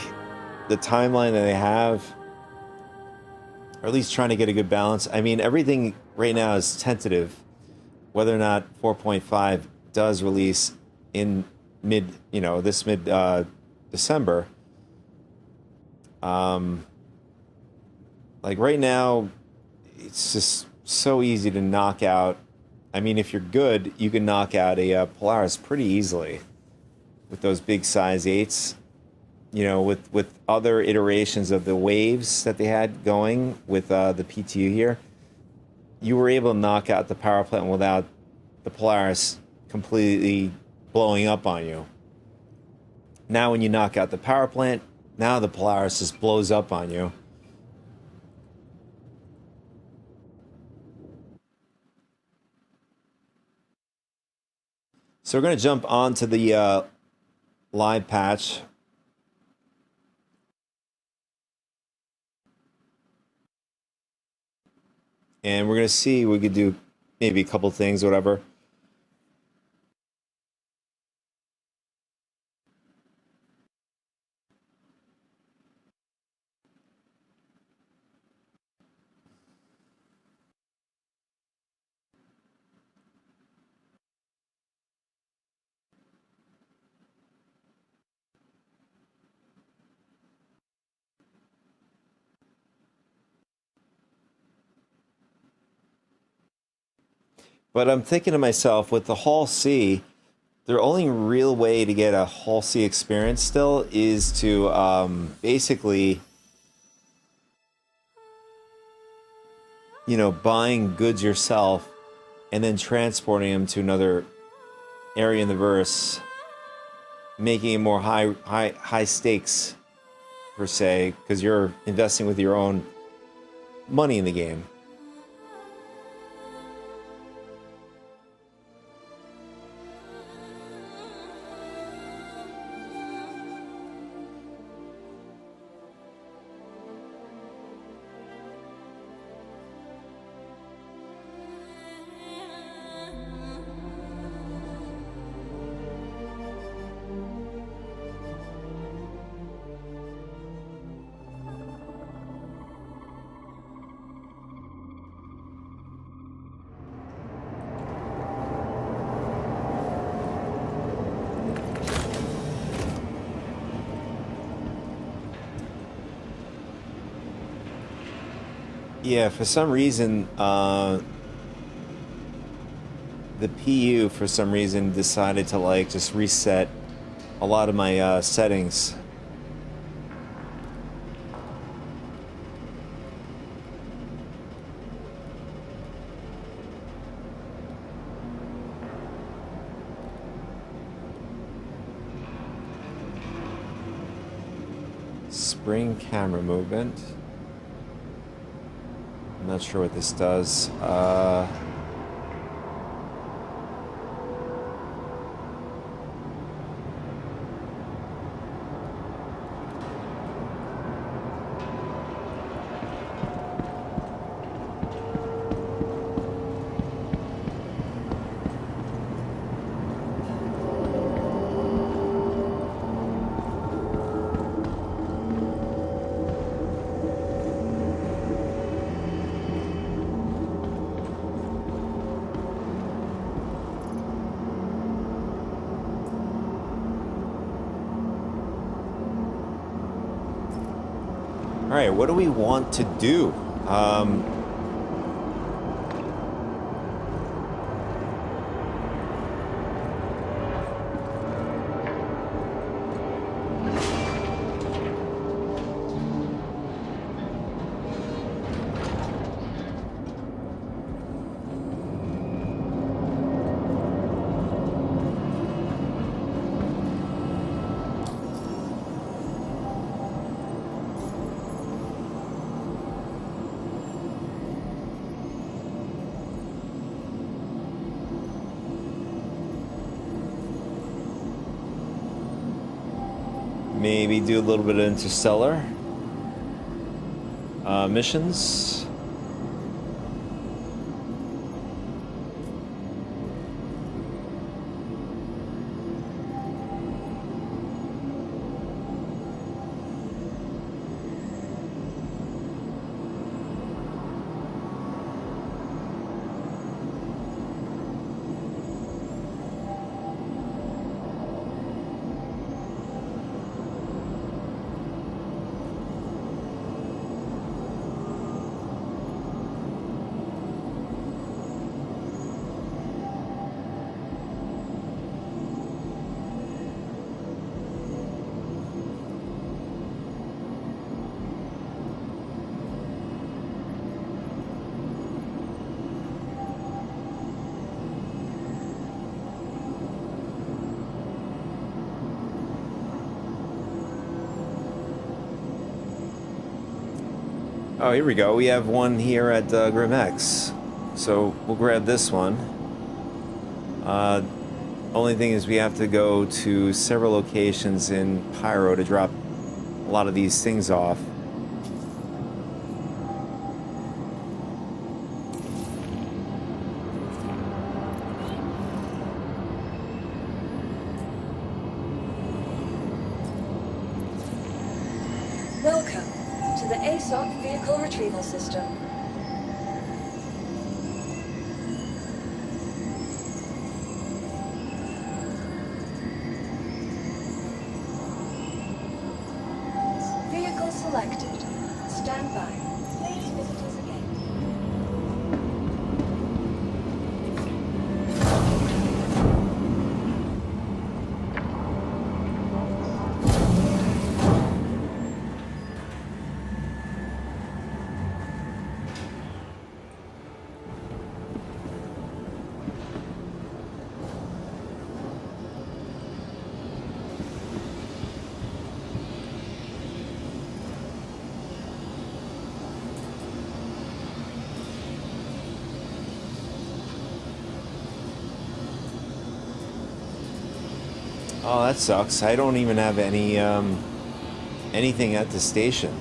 [SPEAKER 1] the timeline that they have, or at least trying to get a good balance. I mean, everything right now is tentative, whether or not 4.5 does release in mid December. Like right now, it's just so easy to knock out. I mean, if you're good, you can knock out a Polaris pretty easily with those big size 8s. You know, with other iterations of the waves that they had going with the PTU here, you were able to knock out the power plant without the Polaris completely blowing up on you. Now when you knock out the power plant, now the Polaris just blows up on you. So we're going to jump onto the live patch. And we're going to see, we could do maybe a couple things, whatever. But I'm thinking to myself, with the Hull C, their only real way to get a Hull C experience still is to basically, you know, buying goods yourself and then transporting them to another area in the verse, making it more high stakes per se, because you're investing with your own money in the game. Yeah, for some reason, the PU for some reason decided to like just reset a lot of my settings. Spring camera movement. I'm not sure what this does. All right, what do we want to do? Maybe do a little bit of interstellar missions. Oh, here we go. We have one here at Grimex. So we'll grab this one. Only thing is we have to go to several locations in Pyro to drop a lot of these things off.
[SPEAKER 2] Welcome to the ASOC Vehicle Retrieval System. Vehicle selected. Stand by. Please visit us again.
[SPEAKER 1] Oh, that sucks. I don't even have any anything at the station.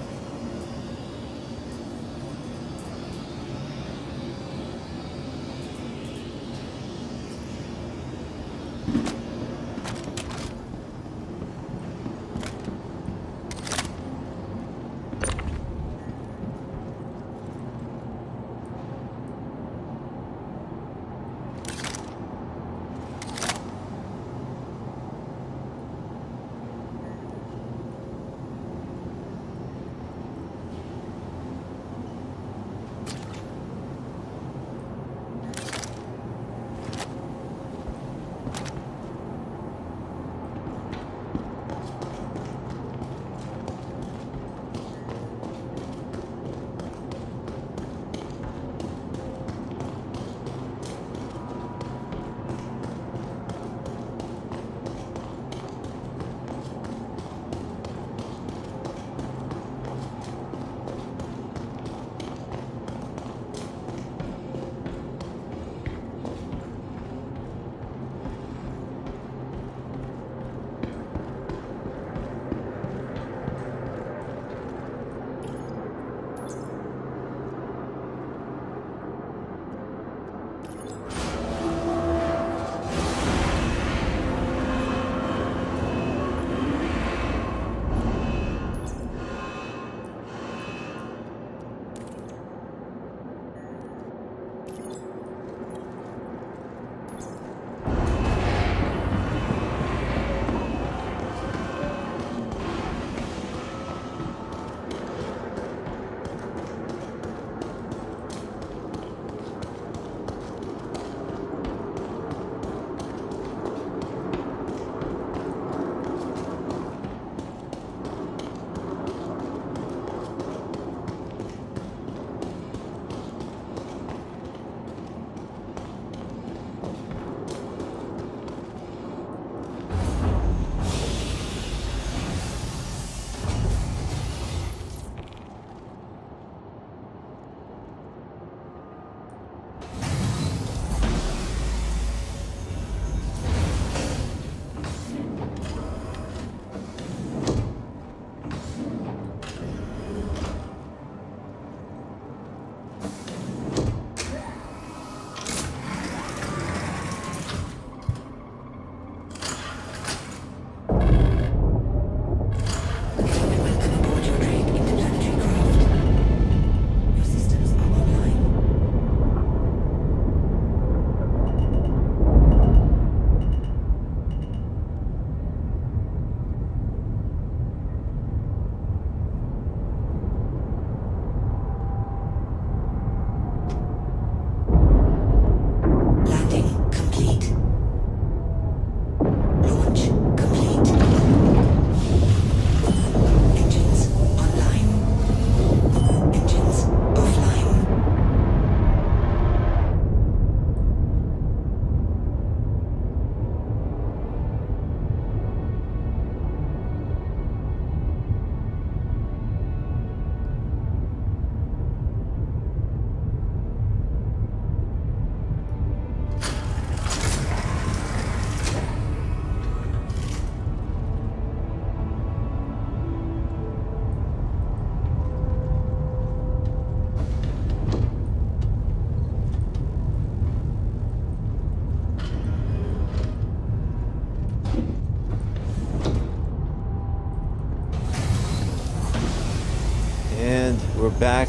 [SPEAKER 1] back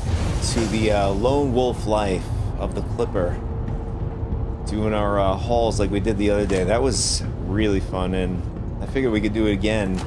[SPEAKER 1] to the lone wolf life of the Clipper, doing our hauls like we did the other day. That was really fun, and I figured we could do it again.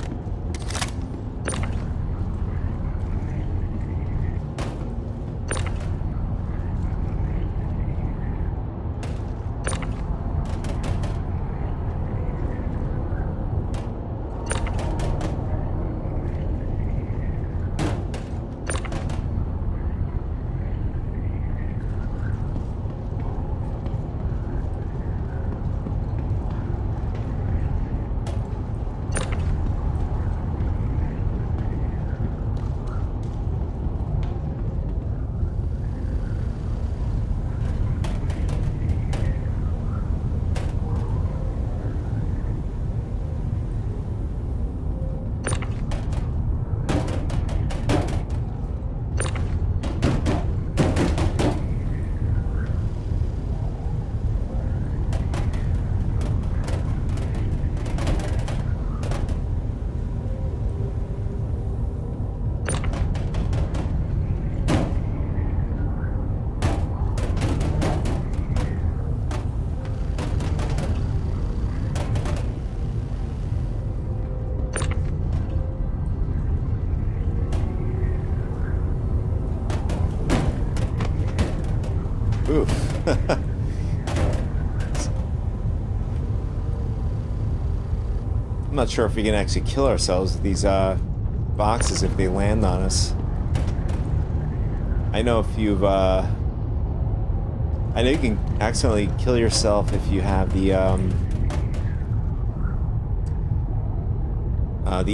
[SPEAKER 1] Oof. I'm not sure if we can actually kill ourselves with these boxes if they land on us. I know if you've I know you can accidentally kill yourself if you have the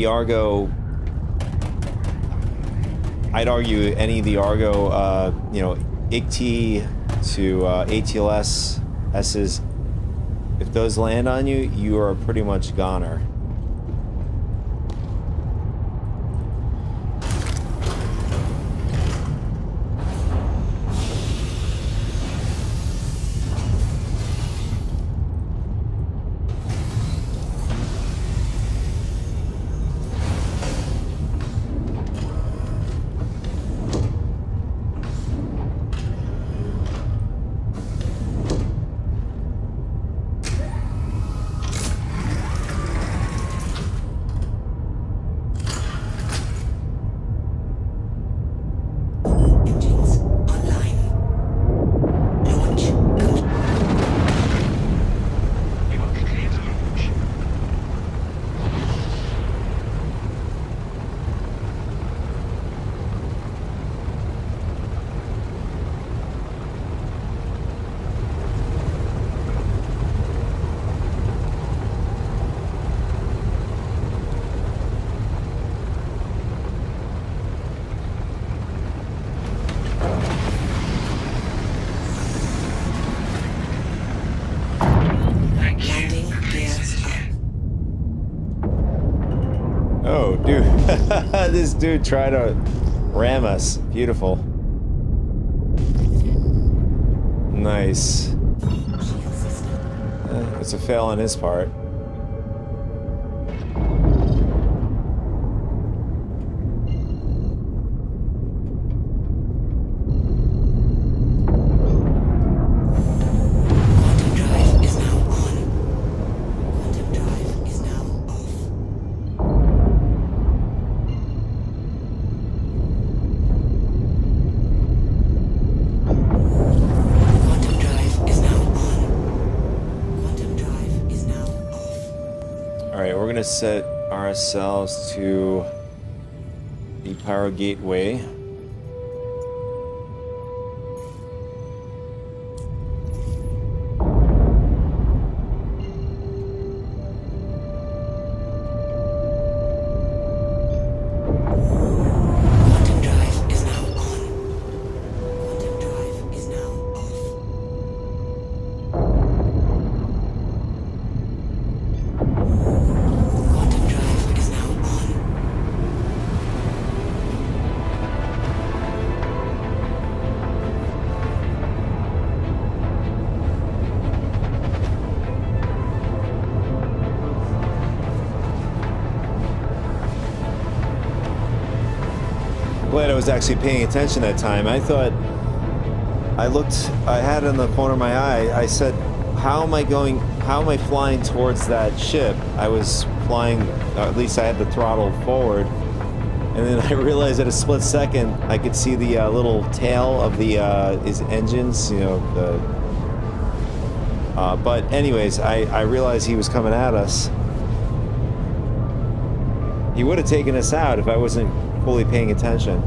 [SPEAKER 1] Argo. I'd argue any of the Argo, you know, ICT to ATLS S's, if those land on you, you are pretty much goner.
[SPEAKER 4] Engines online. Launch.
[SPEAKER 3] You are clear to launch. Thank you.
[SPEAKER 4] Landing gears up.
[SPEAKER 1] Oh, dude. This dude tried to ram us. Beautiful. Nice.
[SPEAKER 4] Shield system.
[SPEAKER 1] It's a fail on his part.
[SPEAKER 4] Quantum drive is now on. Quantum drive is now off. Quantum drive is now on. Quantum drive is now off.
[SPEAKER 1] Alright, we're gonna set ourselves to the Pyro Gateway.
[SPEAKER 4] Quantum drive is now on. Quantum drive is now off. Quantum drive is now on.
[SPEAKER 1] glad I was actually paying attention that time. I thought, I had it in the corner of my eye. I said, how am I flying towards that ship? I was flying, at least I had the throttle forward. And then I realized at a split second, I could see the little tail of the his engines, you know. But anyways, I realized he was coming at us. He would have taken us out if I wasn't fully paying attention.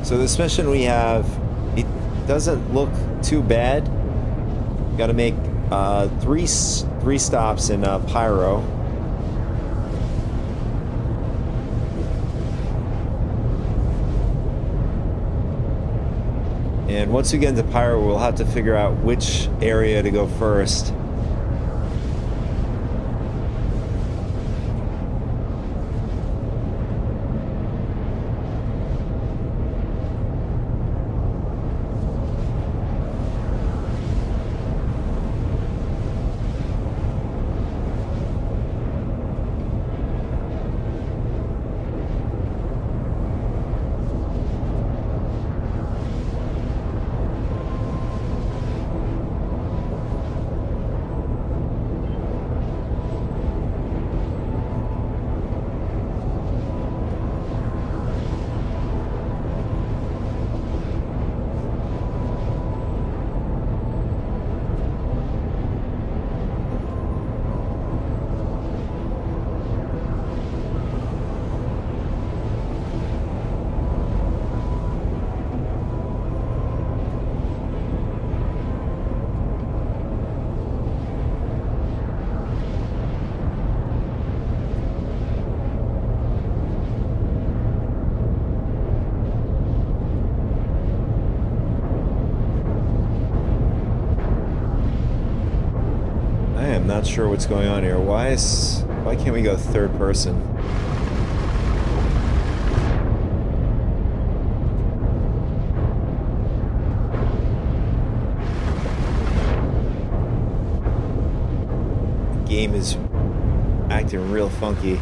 [SPEAKER 1] So this mission we have, it doesn't look too bad. Got to make three stops in Pyro. And once we get into Pyro, we'll have to figure out which area to go first. Not sure what's going on here. Why can't we go third person? The game is acting real funky.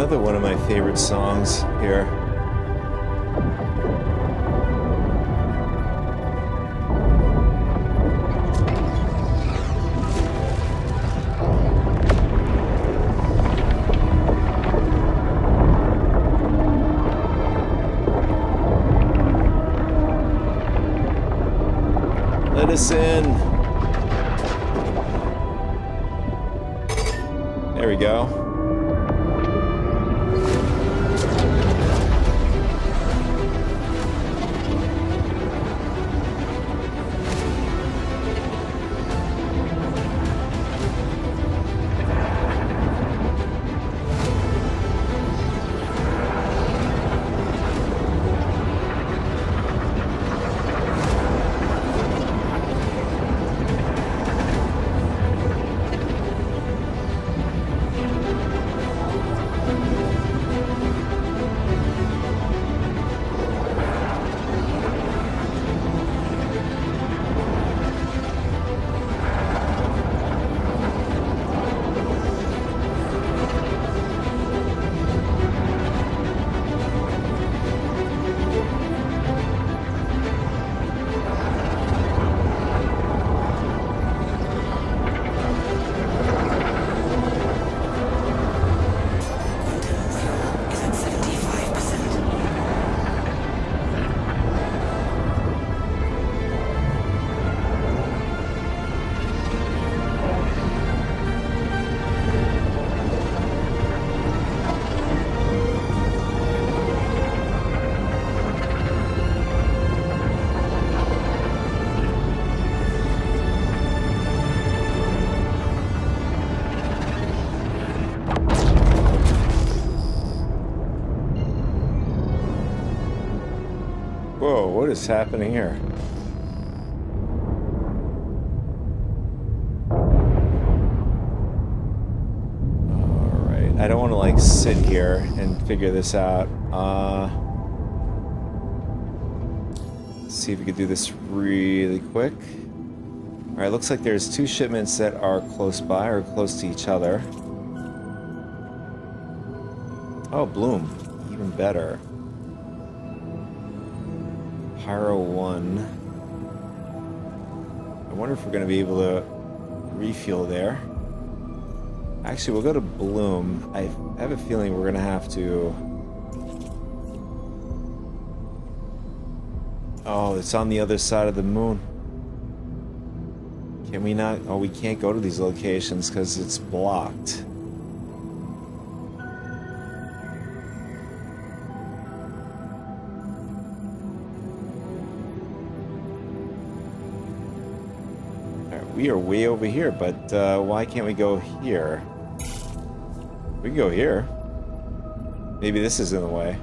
[SPEAKER 1] Another one of my favorite songs here. Let us in. There we go.
[SPEAKER 4] Is at 75%.
[SPEAKER 1] Whoa, what is happening here? Alright, I don't want to like sit here and figure this out. Let's see if we could do this really quick. Alright, looks like there's two shipments that are close by or close to each other. Oh, Bloom. Even better. Pyro 1. I wonder if we're going to be able to refuel there. Actually, we'll go to Bloom. I have a feeling we're going to have to... Oh, it's on the other side of the moon. Can we not? Oh, we can't go to these locations because it's blocked. We are way over here, but why can't we go here? We can go here. Maybe this is in the way.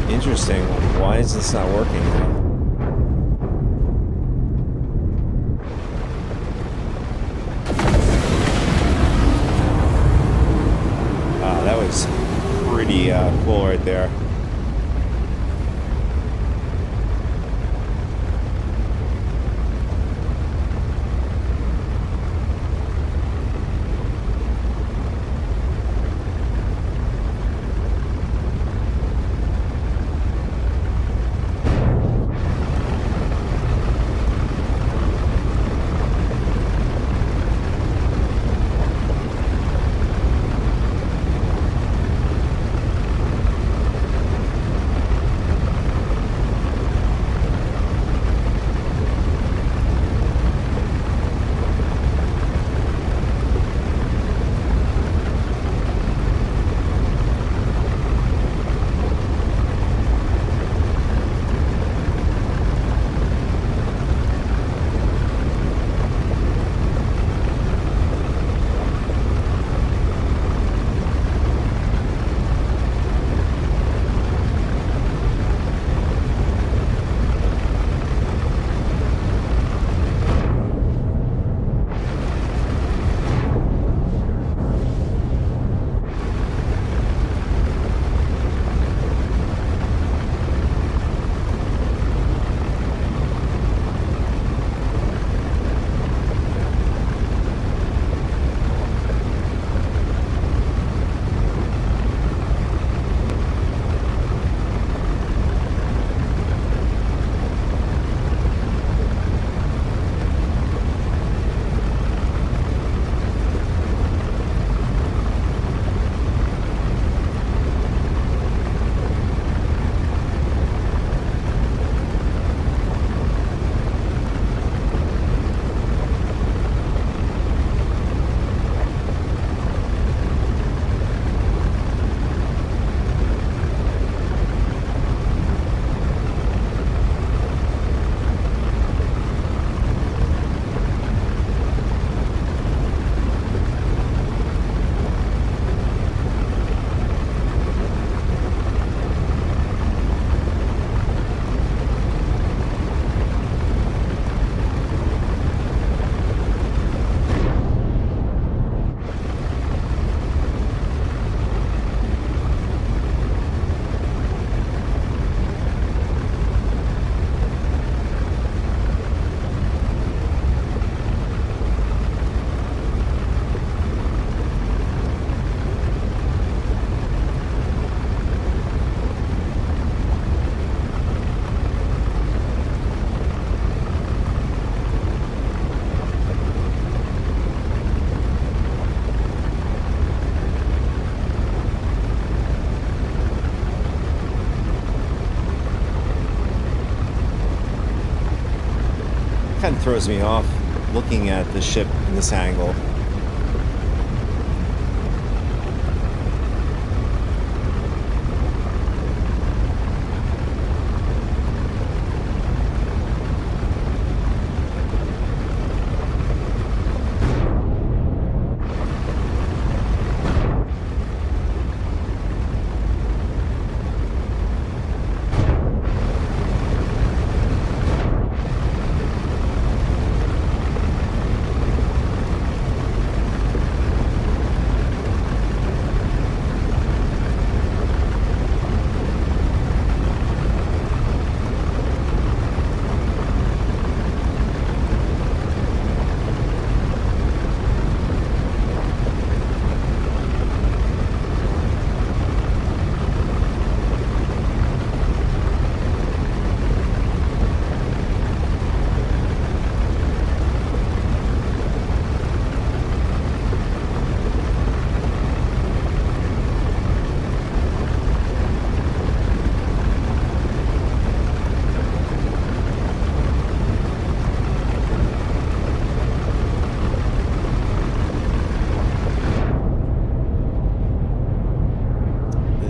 [SPEAKER 1] Interesting. Why is this not working now? That was pretty cool right there. throws me off looking at the ship in this angle.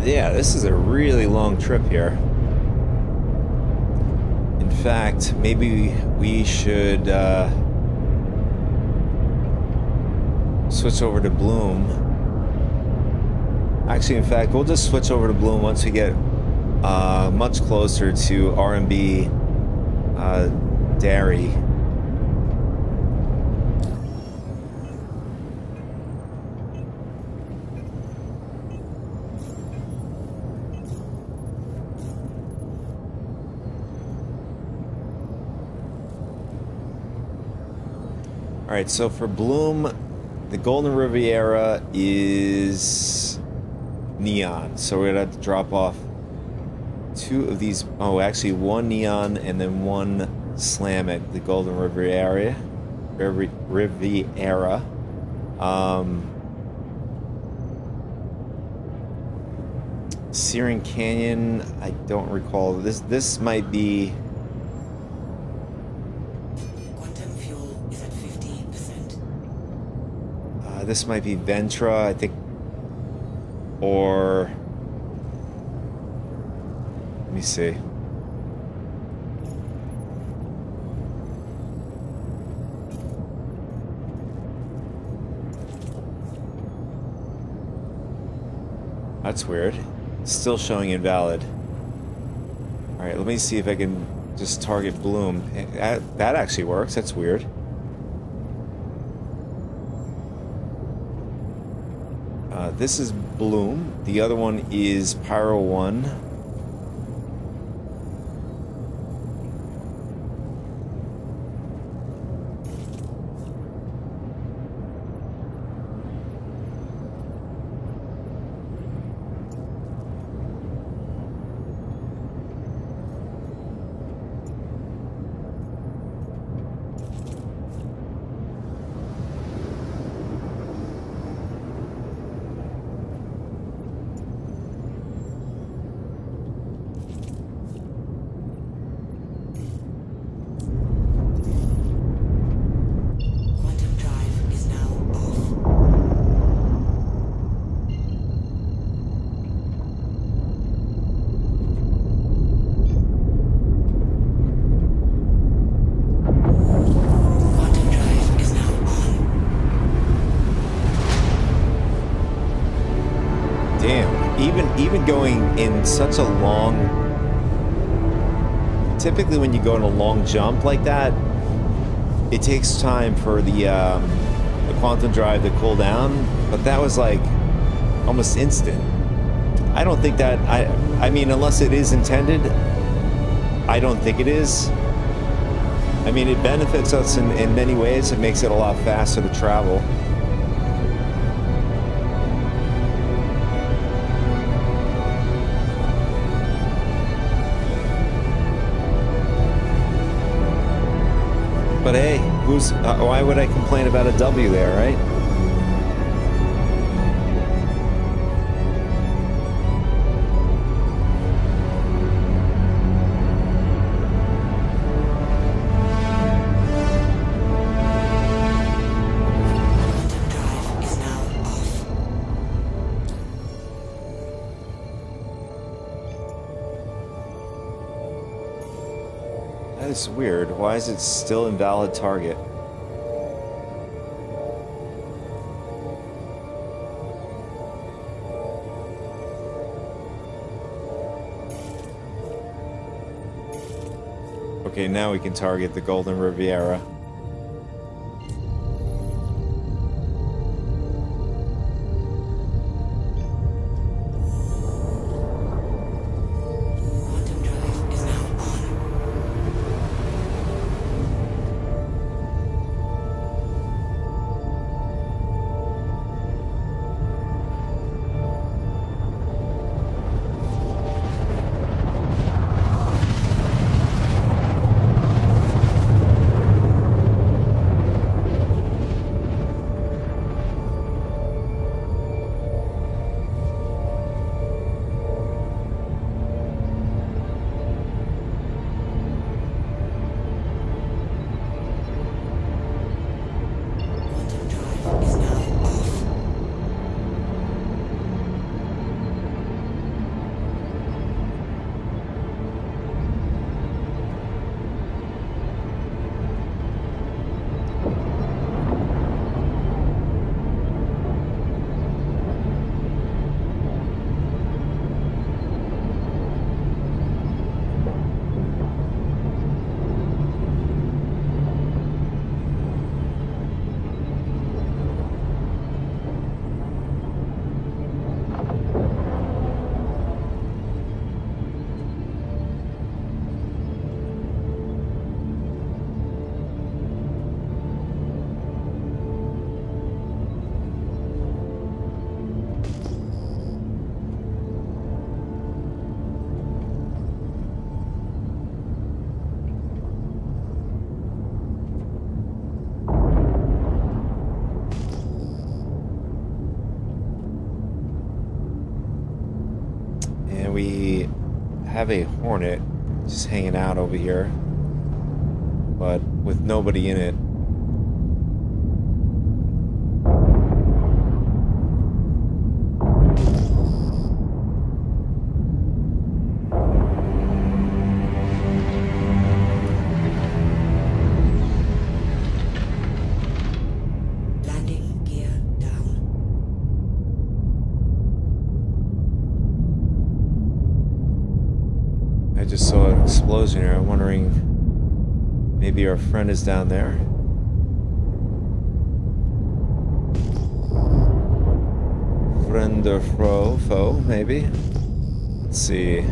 [SPEAKER 1] Yeah, this is a really long trip here. In fact, maybe we should switch over to Bloom. Actually, in fact, we'll just switch over to Bloom once we get much closer to R&B Dairy. Alright, so for Bloom, the Golden Riviera is neon. So we're going to have to drop off two of these. Oh, actually one neon and then one slam at the Golden Riviera. Searing Canyon, I don't recall. This might be... this might be Ventra, I think, or let me see. That's weird. Still showing invalid. All right, let me see if I can just target Bloom. That actually works. That's weird. This is Bloom. The other one is Pyro 1. Even going in such a long... Typically when you go in a long jump like that, it takes time for the quantum drive to cool down, but that was like almost instant. I don't think that... I mean, unless it is intended, I don't think it is. I mean, it benefits us in many ways. It makes it a lot faster to travel. But hey, why would I complain about a W there, right? is weird. Why is it still invalid target? Okay, now we can target the Golden Riviera.
[SPEAKER 4] Quantum drive is now on. Quantum drive is now off.
[SPEAKER 1] And we have a Hornet just hanging out over here, but with nobody in it.
[SPEAKER 4] Landing gear down.
[SPEAKER 1] I just saw an explosion here. I'm wondering, maybe our friend is down there. Friend or foe, maybe. Let's see. All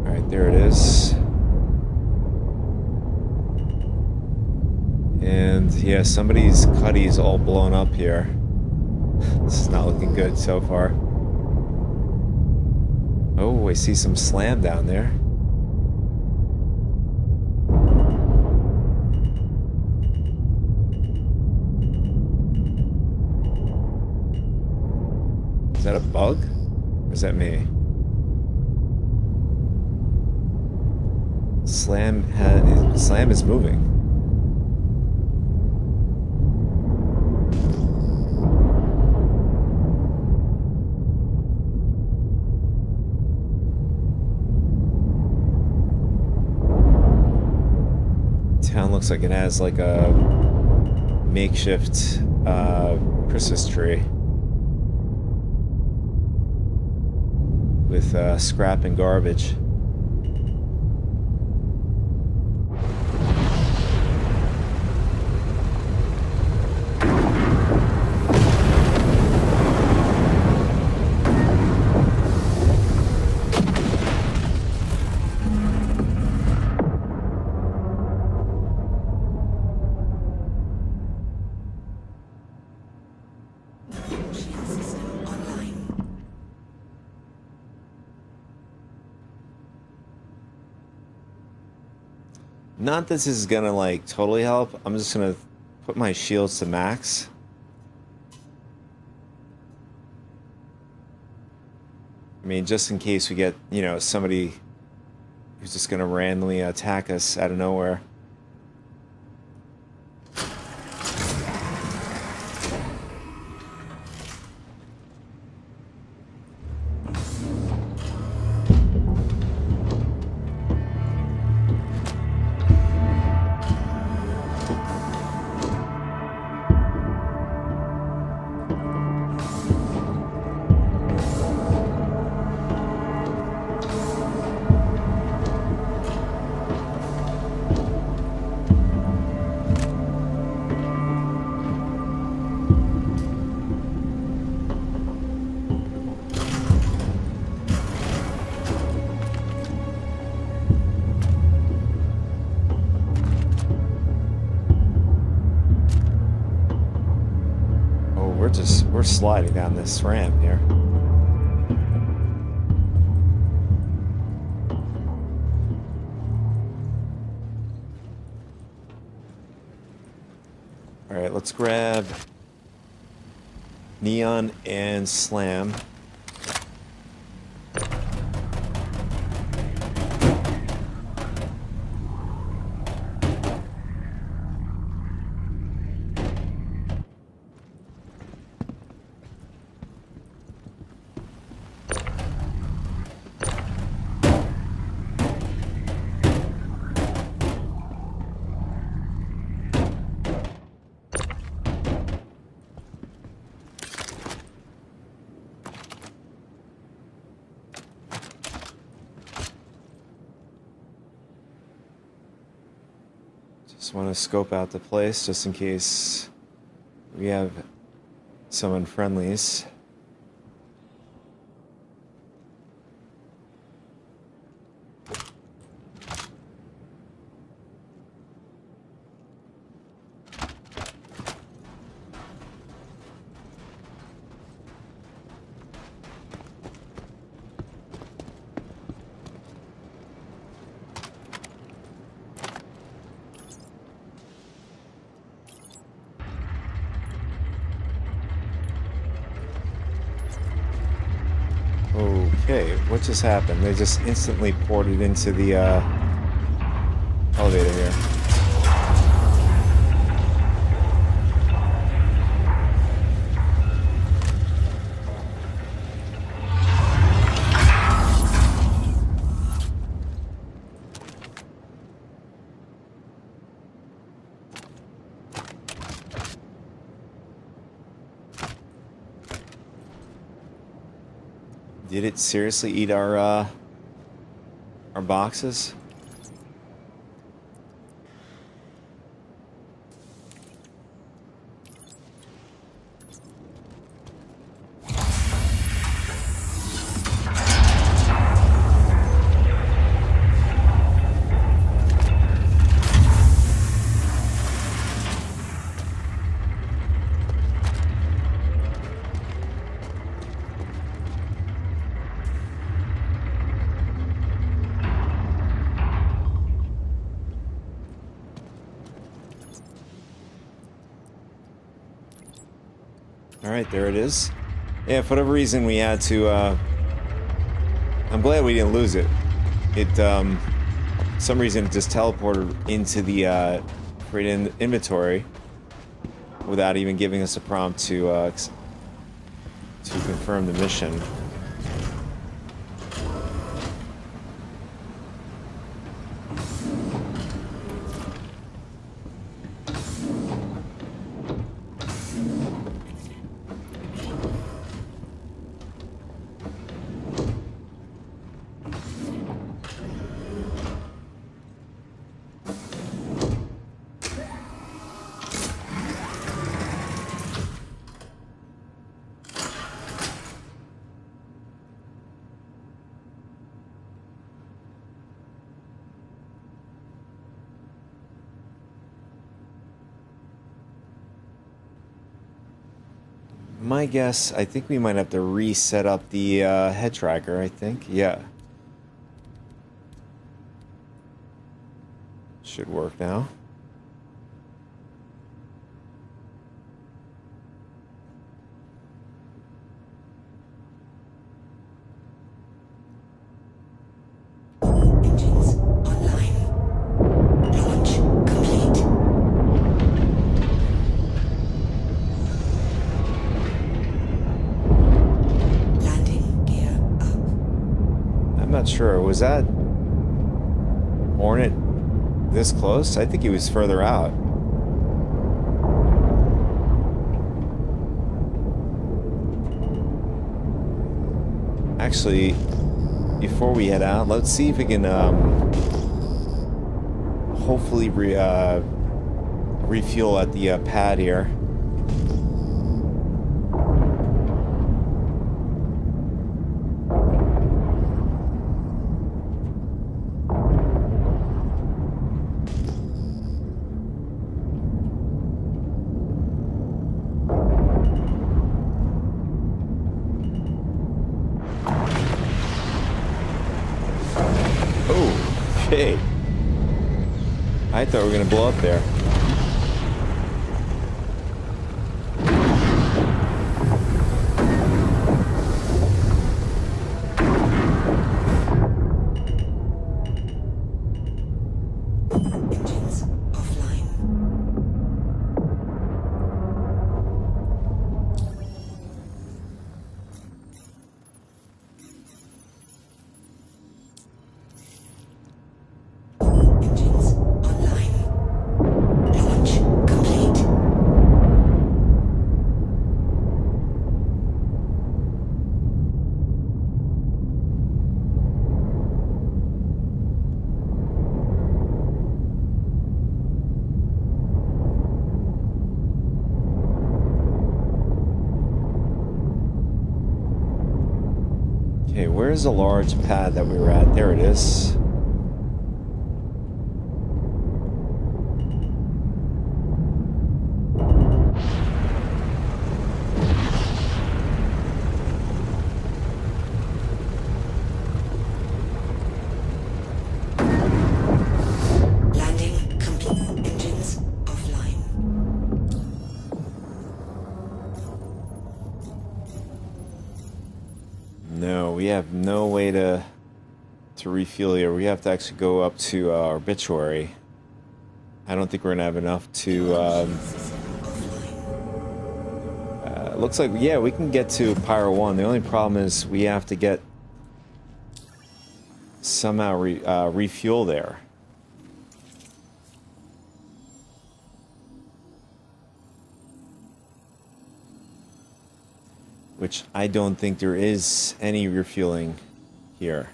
[SPEAKER 1] right, there it is. And yeah, somebody's cuddy's all blown up here. This is not looking good so far. Oh, I see some slam down there. Is that a bug? Or is that me? Slam is moving. Town looks like it has like a makeshift Christmas tree with scrap and garbage.
[SPEAKER 4] Shield system online.
[SPEAKER 1] Not that this is gonna like totally help. I'm just gonna put my shields to max. I mean, just in case we get, you know, somebody who's just gonna randomly attack us out of nowhere. we're sliding down this ramp here. All right, let's grab Neon and Slam. Just want to scope out the place just in case we have some unfriendlies. Okay, what just happened? They just instantly ported into the elevator here. Did it seriously eat our boxes? Alright, there it is. Yeah, for whatever reason we had to, I'm glad we didn't lose it. It, for some reason it just teleported into the, create inventory without even giving us a prompt to confirm the mission. My guess, I think we might have to reset up the head tracker, I think. Yeah. Should work now.
[SPEAKER 4] Engines online. Launch complete. Landing gear up.
[SPEAKER 1] I'm not sure. Was that Hornet this close? I think he was further out. Actually, before we head out, let's see if we can hopefully refuel at the pad here. I thought we were gonna blow up there.
[SPEAKER 4] Engines offline. Engines online. Launch complete.
[SPEAKER 1] Okay, where's the large pad that we were at? There it is.
[SPEAKER 4] Landing complete. Engines offline.
[SPEAKER 1] No, we have no way to refuel here. We have to actually go up to our obituary. I don't think we're gonna have enough to. Looks like, yeah, we can get to Pyro 1. The only problem is we have to get somehow refuel there. Which I don't think there is any refueling here.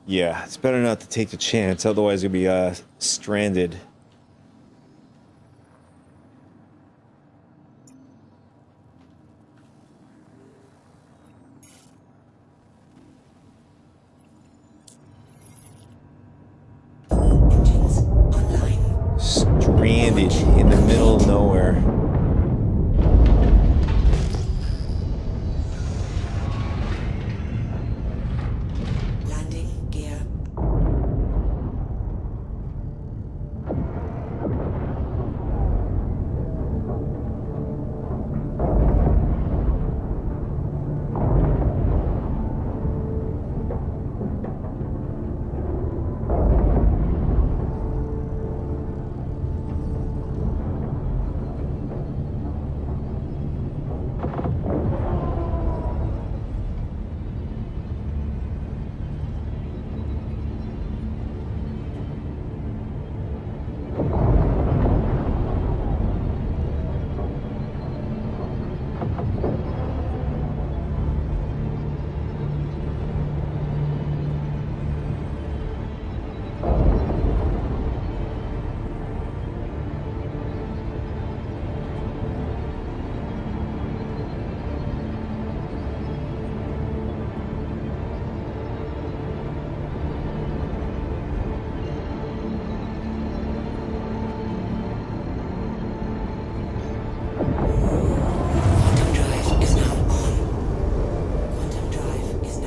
[SPEAKER 1] Yeah, it's better not to take the chance, otherwise we'll be stranded.
[SPEAKER 4] Engines online.
[SPEAKER 1] Stranded in the middle of nowhere.
[SPEAKER 4] Landing gear. Quantum drive is now on. Quantum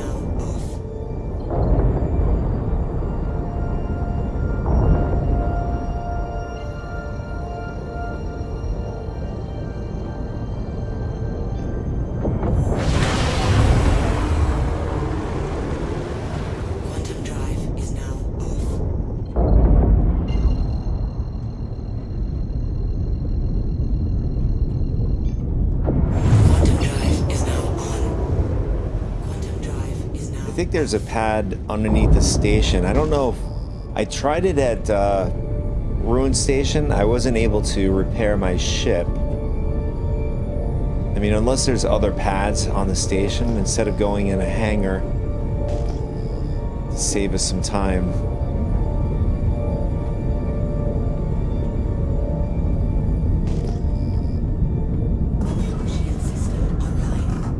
[SPEAKER 4] drive is now off. Quantum drive is now off. Quantum drive is now on. Quantum drive is now
[SPEAKER 1] I think there's a pad underneath the station. I don't know if I tried it at Ruin Station. I wasn't able to repair my ship. I mean, unless there's other pads on the station, instead of going in a hangar to save us some time.
[SPEAKER 4] shield system online.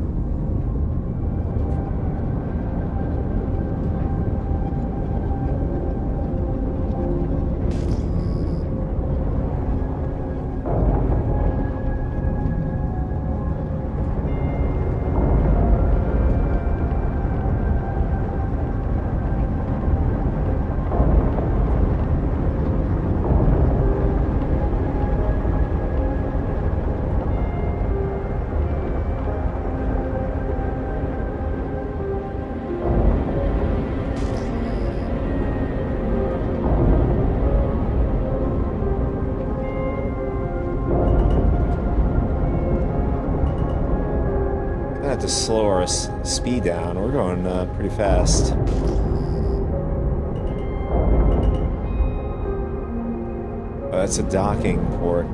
[SPEAKER 1] to slow our speed down. We're going pretty fast. Oh, that's a docking port.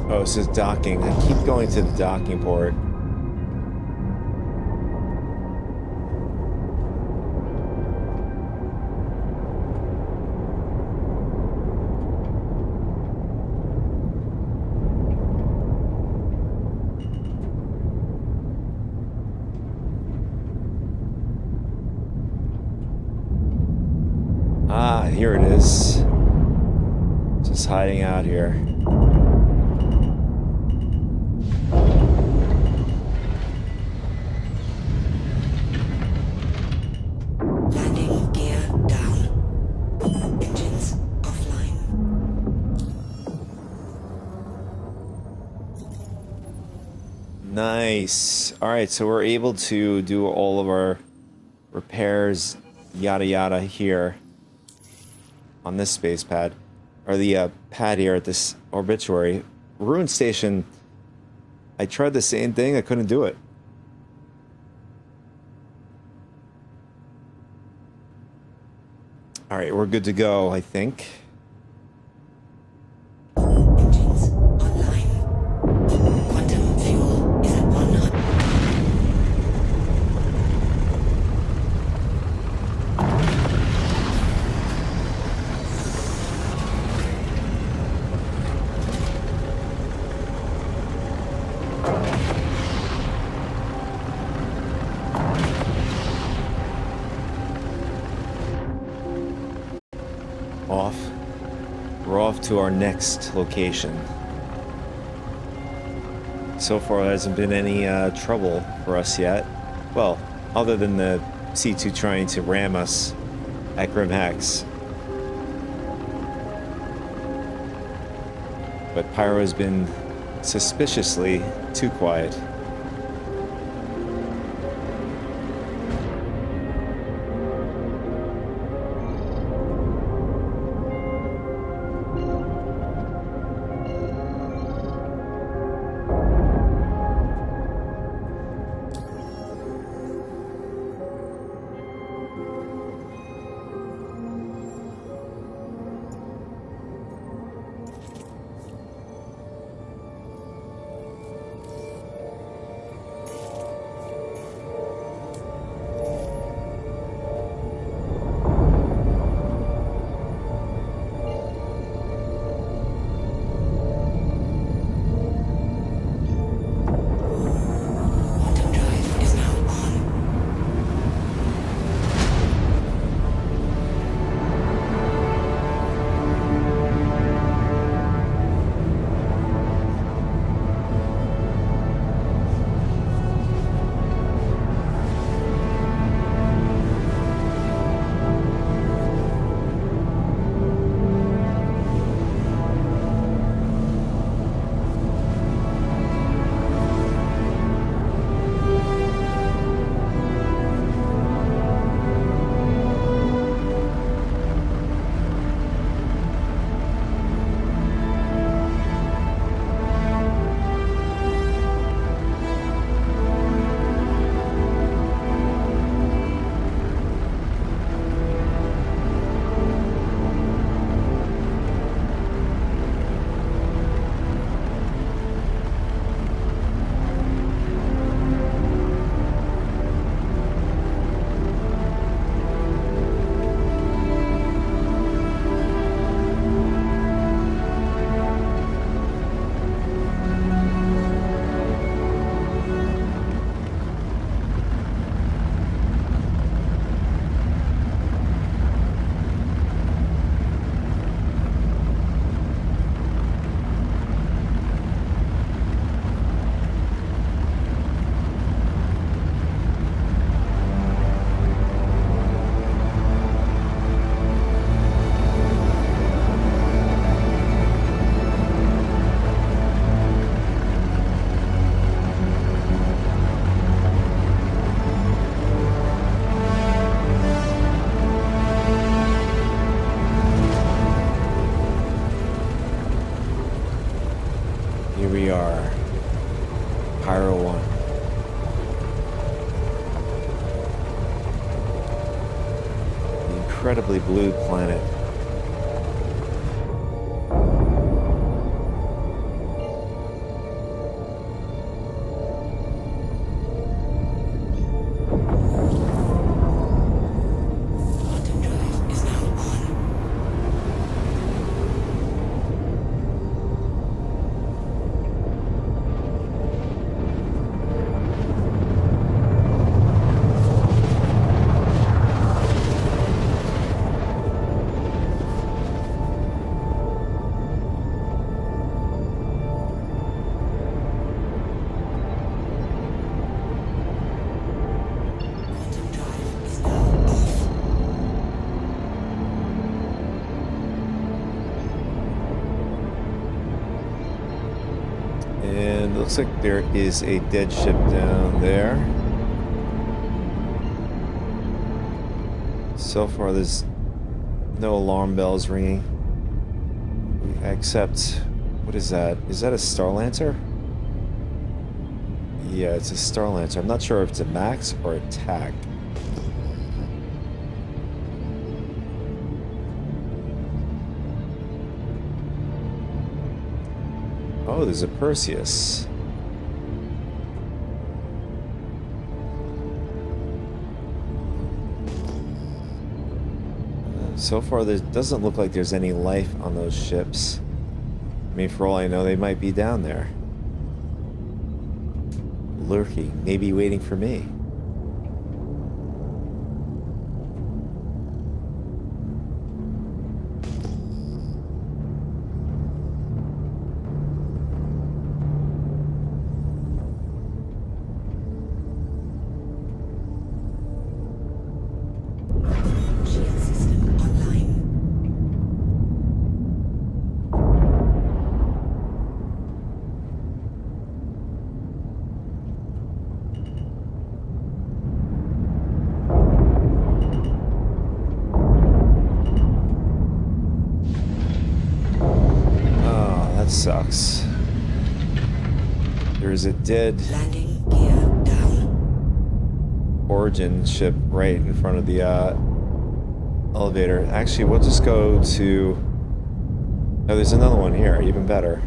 [SPEAKER 1] Oh, this is docking. I keep going to the docking port. Ah, here it is. Just hiding out here.
[SPEAKER 4] Landing gear down. Engines offline.
[SPEAKER 1] Nice. All right, so we're able to do all of our repairs, yada yada, here on this space pad, or the pad here at this obituary. Ruin Station, I tried the same thing, I couldn't do it. All right, we're good to go, I think.
[SPEAKER 4] Engines online. Quantum fuel is at 100.
[SPEAKER 1] Off. We're off to our next location. So far, there hasn't been any trouble for us yet. Well, other than the C2 trying to ram us at Grim Hex. But Pyro's been suspiciously too quiet. Pyro one. The incredibly blue planet.
[SPEAKER 4] Quantum drive is now on. Quantum drive is now off.
[SPEAKER 1] And it looks like there is a dead ship down there. So far, there's no alarm bells ringing. Except, what is that? Is that a Star Lancer? Yeah, it's a Star Lancer. I'm not sure if it's a Max or a TAC. Oh, there's a Perseus. So far, there doesn't look like there's any life on those ships. I mean, for all I know, they might be down there. Lurking, maybe waiting for me.
[SPEAKER 4] Shield system online.
[SPEAKER 1] Oh, that sucks. There's a dead
[SPEAKER 4] Landing gear down.
[SPEAKER 1] Origin ship right in front of the elevator. Actually, we'll just go to... Oh, there's another one here, even better.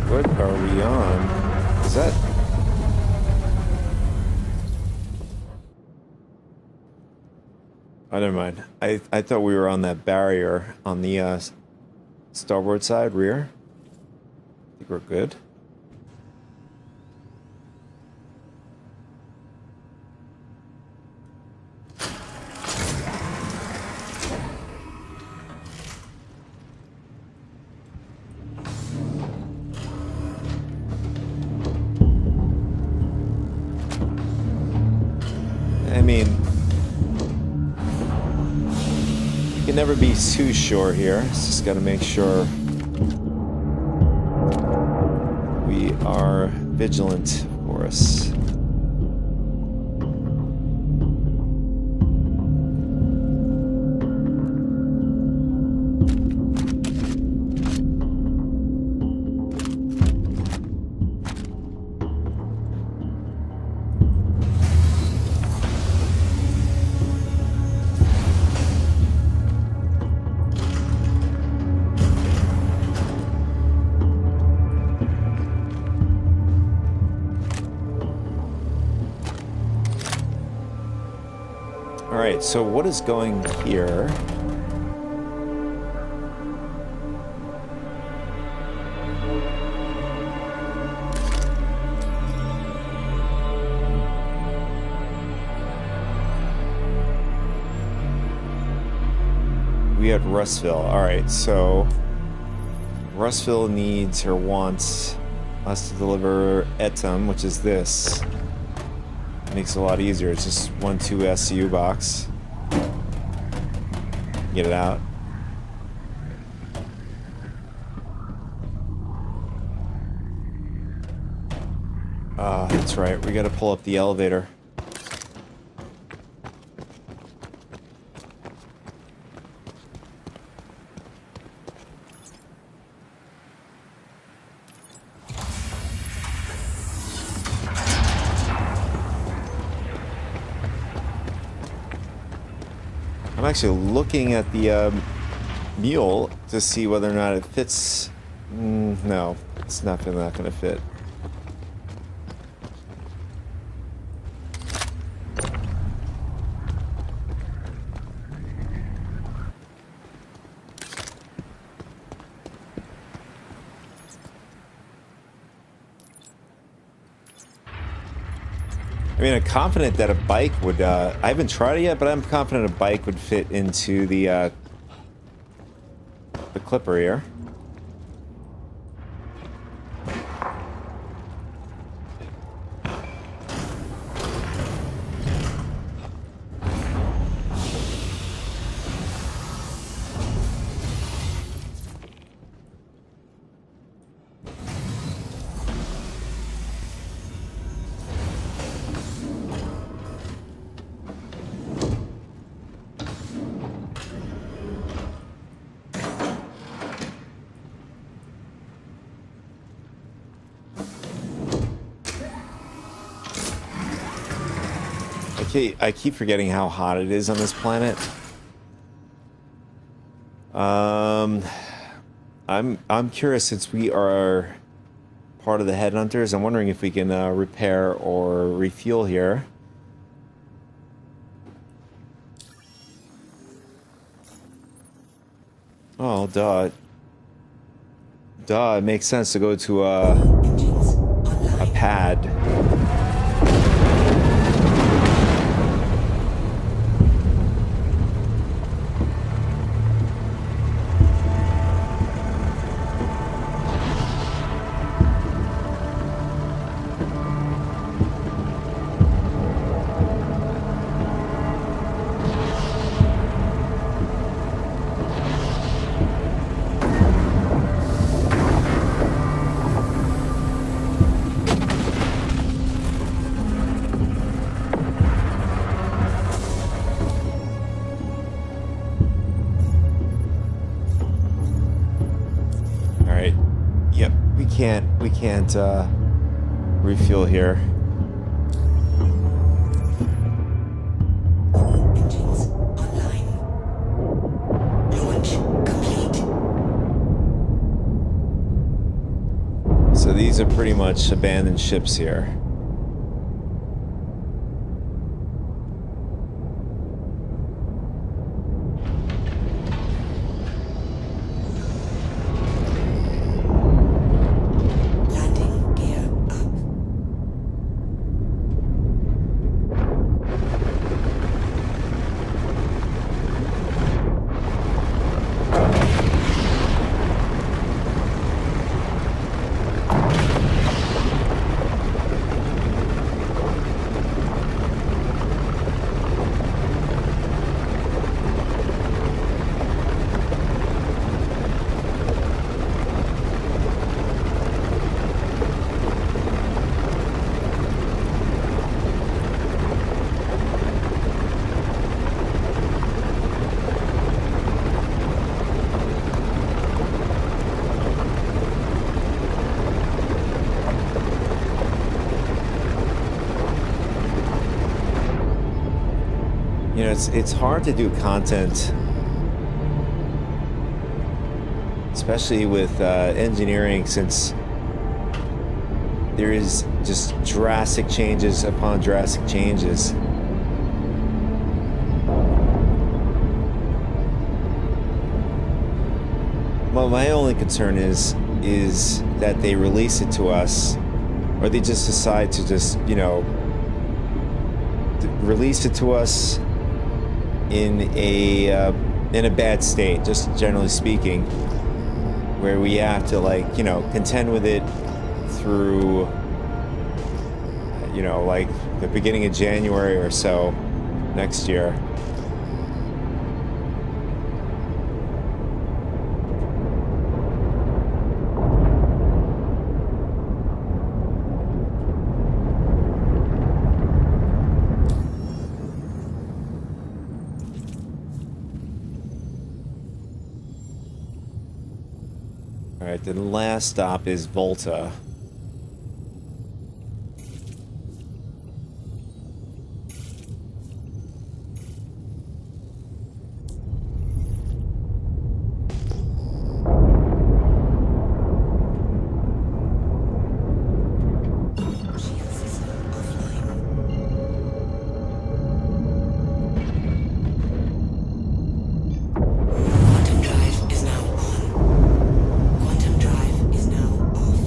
[SPEAKER 1] What are we on? Is that... Oh, never mind. I thought we were on that barrier on the starboard side, rear. I think we're good. I mean, you can never be too sure here. It's just got to make sure we are vigilant, of course. Alright, so what is going here? We had Russville. Alright, so Russville needs or wants us to deliver Etum, which is this. Makes it a lot easier. It's just 1-2 SCU box. Get it out. Ah, that's right. We gotta pull up the elevator. I'm actually looking at the mule to see whether or not it fits. No, it's not going to fit. I mean, I'm confident that a bike would, I haven't tried it yet, but I'm confident a bike would fit into the clipper here. I keep forgetting how hot it is on this planet. I'm curious, since we are part of the headhunters, I'm wondering if we can repair or refuel here. Oh, duh. Duh, it makes sense to go to a pad. We can't refuel here.
[SPEAKER 4] Engines online. Launch complete.
[SPEAKER 1] So these are pretty much abandoned ships here. You know, it's hard to do content, especially with engineering, since there is just drastic changes upon drastic changes. Well, my only concern is that they release it to us, or they just decide to just, you know, release it to us in a in a bad state, just generally speaking, where we have to, like, you know, contend with it through, you know, like the beginning of January or so next year. All right, the last stop is Volta.
[SPEAKER 4] Shield system offline. Quantum drive is now on. Quantum drive is now off.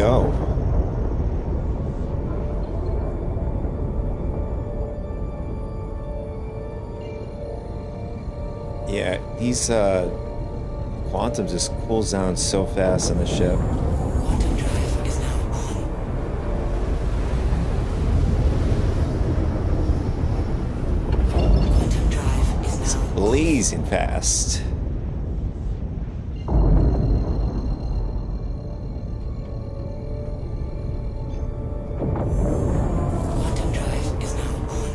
[SPEAKER 1] go. Yeah, these quantum just cools down so fast on the ship.
[SPEAKER 4] Quantum drive is now on. Quantum drive is now
[SPEAKER 1] Blazing fast.
[SPEAKER 4] Quantum drive is now on.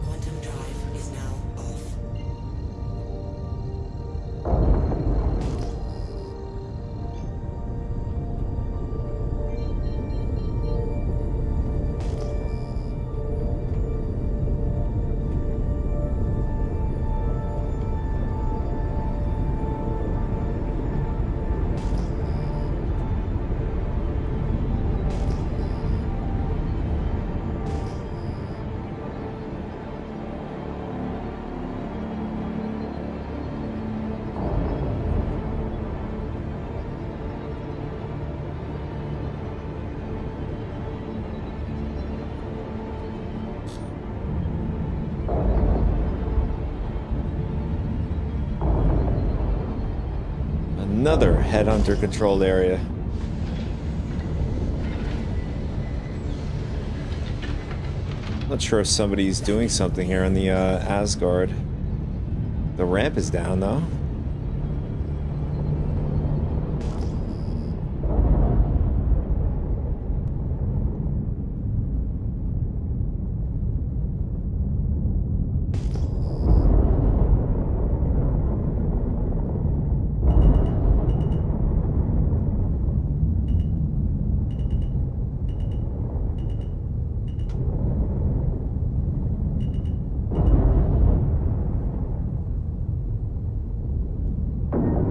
[SPEAKER 4] Quantum drive is now off.
[SPEAKER 1] Another headhunter controlled area. Not sure if somebody's doing something here on the Asgard. The ramp is down though.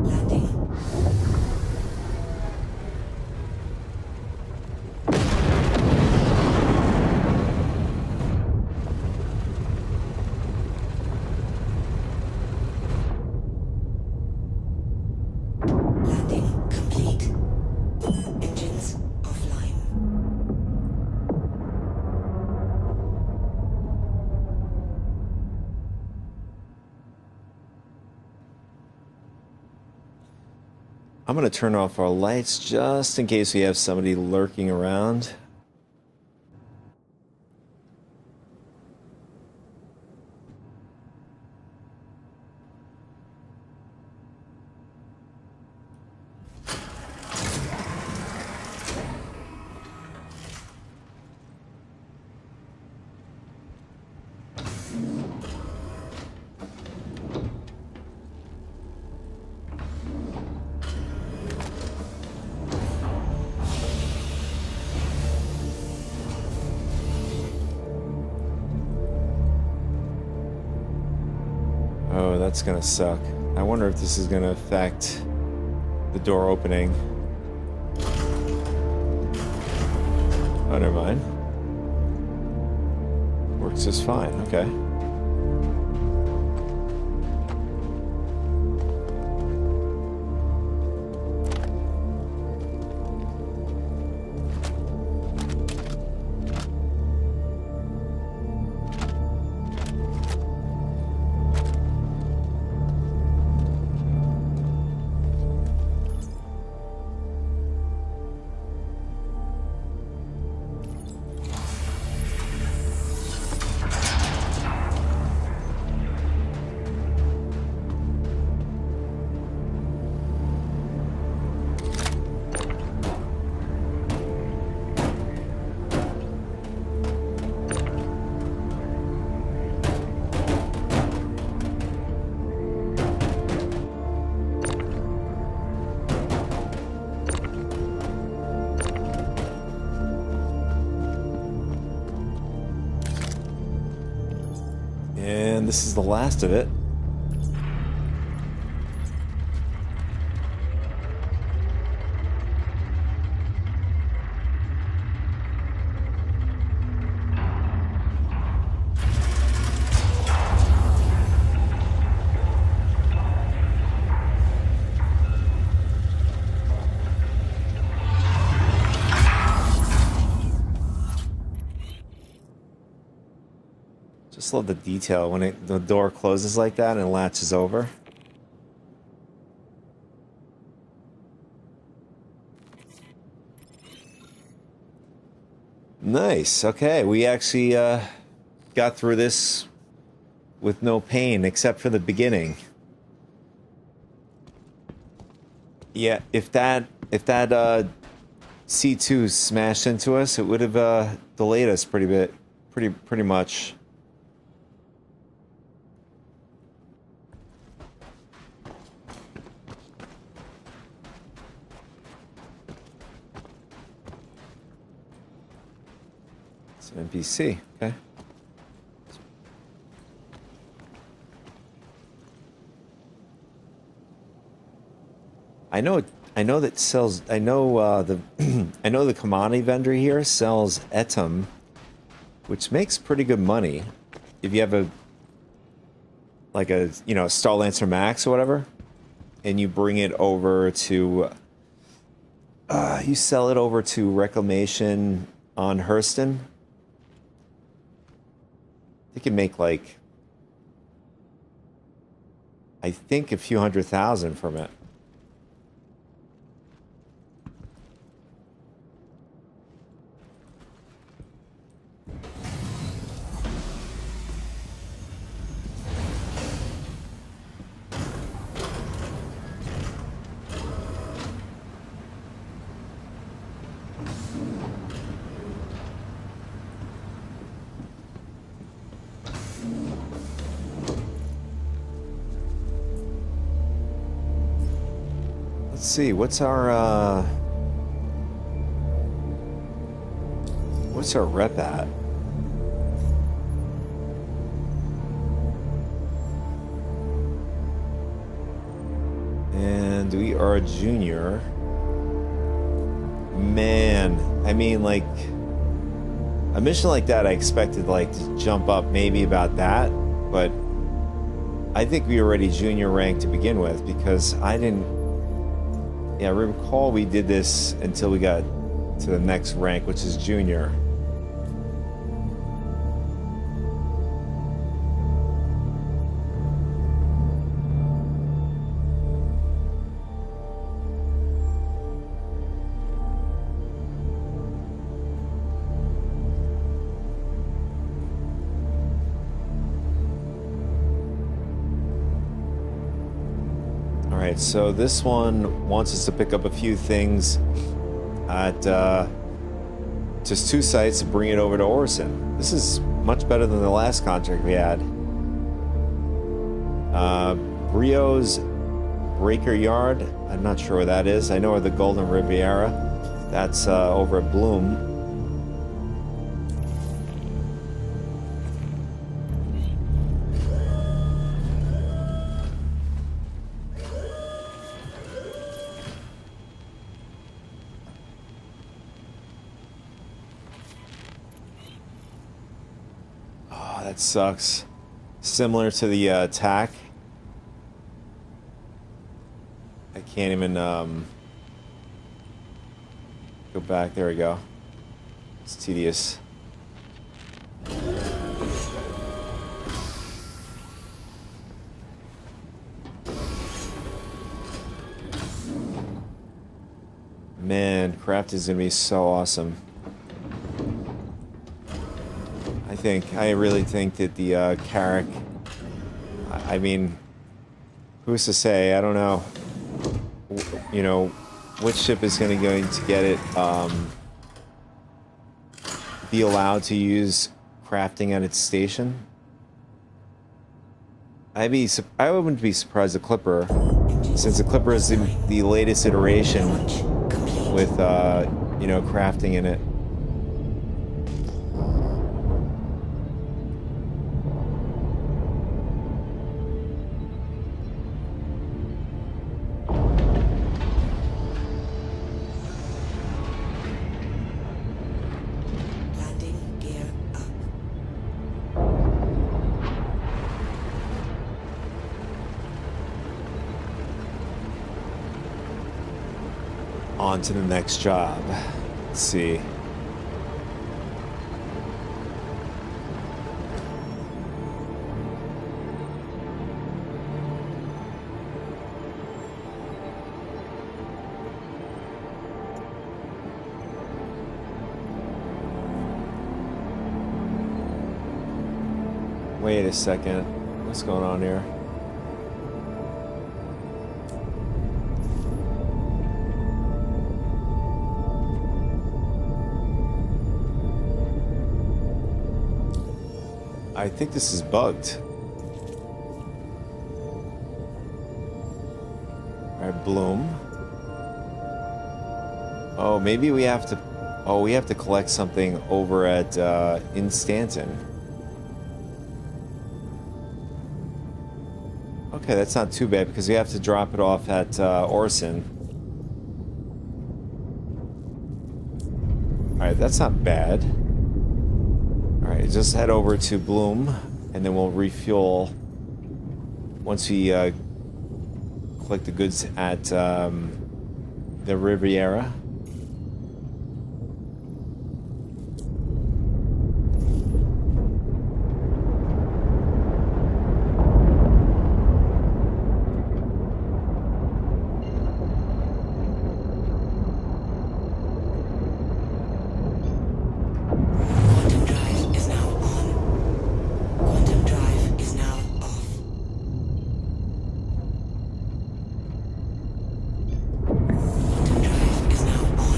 [SPEAKER 4] Landing. Landing complete. Engines offline.
[SPEAKER 1] I'm gonna turn off our lights just in case we have somebody lurking around. Oh, that's gonna suck. I wonder if this is gonna affect the door opening. Oh, never mind. Works just fine, okay. And this is the last of it. Just love the detail when the door closes like that and latches over. Nice. Okay, we actually got through this with no pain except for the beginning. Yeah, if that C2 smashed into us, it would have delayed us pretty much. It's an NPC, okay. I know that sells. I know the I know the commodity vendor here sells Etum, which makes pretty good money if you have a Star Lancer Max or whatever, and you bring it over to you sell it over to Reclamation on Hurston. They can make like I think a few $100,000 from it. Let's see, what's our rep at? And we are a junior. Man, I mean, like, a mission like that I expected like to jump up maybe about that, but I think we were already junior rank to begin with because I didn't. Yeah, I recall we did this until we got to the next rank, which is junior. Alright, so this one wants us to pick up a few things at just 2 sites to bring it over to Orson. This is much better than the last contract we had. Brio's Breaker Yard, I'm not sure where that is. I know where the Golden Riviera. That's over at Bloom. That sucks. Similar to the attack. I can't even go back. There we go. It's tedious. Man, craft is gonna be so awesome. I really think that the Carrack, I mean, who's to say? I don't know. You know, which ship is going to get it, be allowed to use crafting at its station? I wouldn't be surprised the Clipper, since the Clipper is the latest iteration with, you know, crafting in it. On to the next job. Let's see. Wait a second. What's going on here? I think this is bugged. Alright, Bloom. Oh, maybe we have to... Oh, we have to collect something over at, in Stanton. Okay, that's not too bad, because we have to drop it off at, Orson. Alright, that's not bad. Alright, just head over to Bloom, and then we'll refuel once we, collect the goods at, the Riviera.
[SPEAKER 4] Quantum drive is now on. Quantum drive is now off. Quantum drive is now on.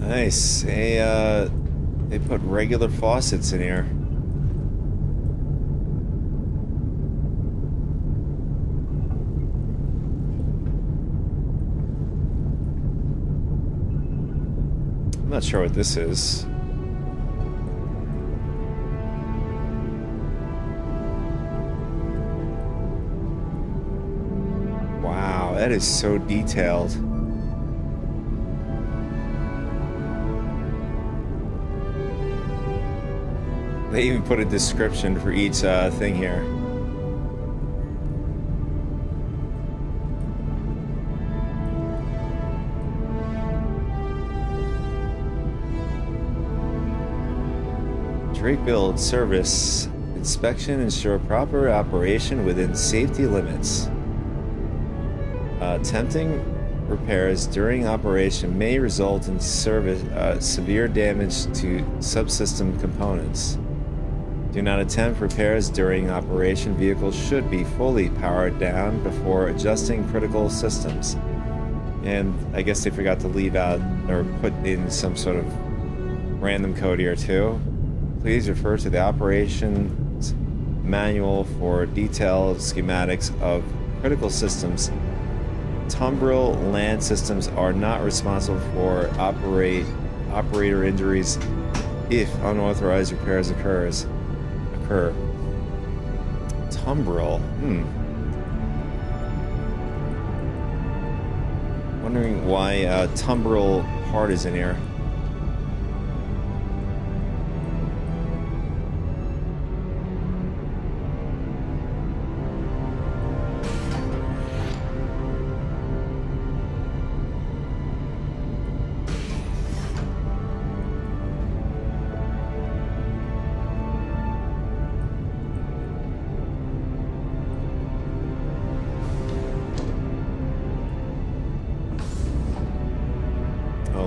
[SPEAKER 1] Nice. They put regular faucets in here. I'm not sure what this is. Wow, that is so detailed. They even put a description for each thing here. Drake build service inspection ensure proper operation within safety limits. Attempting repairs during operation may result in severe damage to subsystem components. Do not attempt repairs during operation. Vehicles should be fully powered down before adjusting critical systems. And I guess they forgot to leave out or put in some sort of random code here too. Please refer to the operations manual for detailed schematics of critical systems. Tumbril land systems are not responsible for operator injuries if unauthorized repairs occur. Tumbril. Wondering why Tumbril part is in here.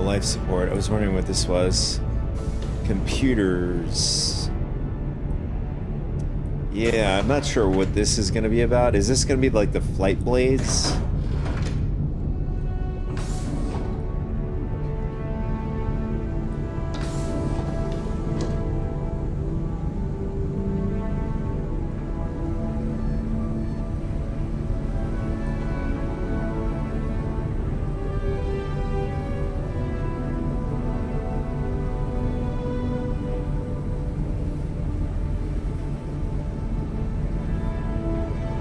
[SPEAKER 1] Life support. I was wondering what this was. Computers. Yeah, I'm not sure what this is going to be about. Is this going to be like the flight blades?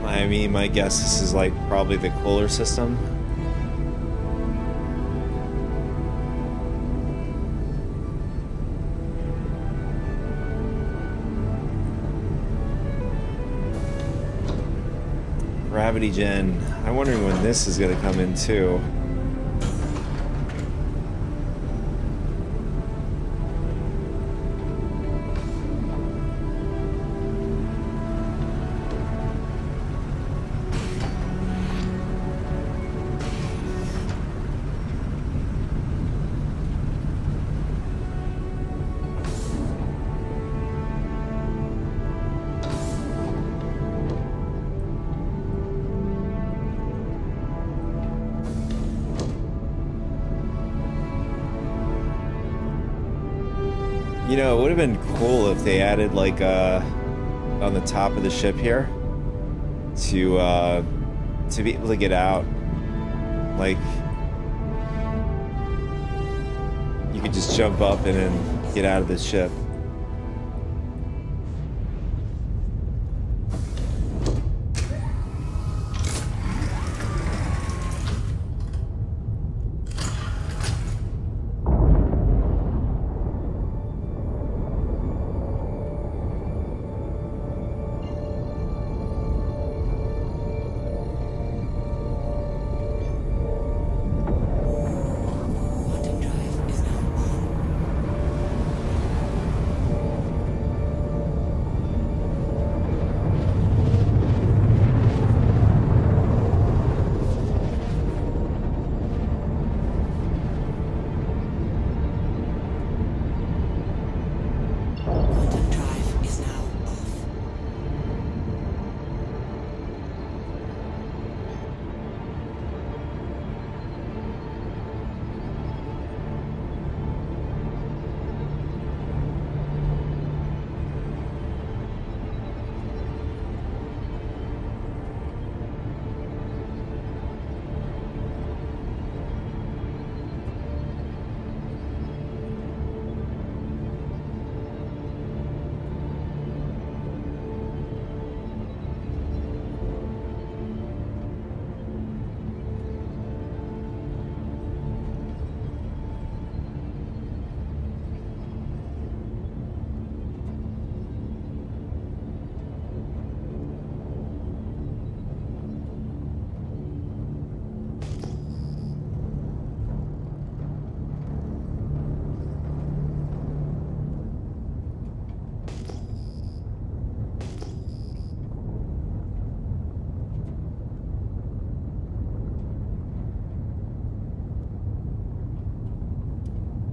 [SPEAKER 1] I mean, my guess this is like probably the cooler system. Gravity gen. I'm wondering when this is going to come in too. You know, it would have been cool if they added like on the top of the ship here to be able to get out. Like you could just jump up and then get out of the ship.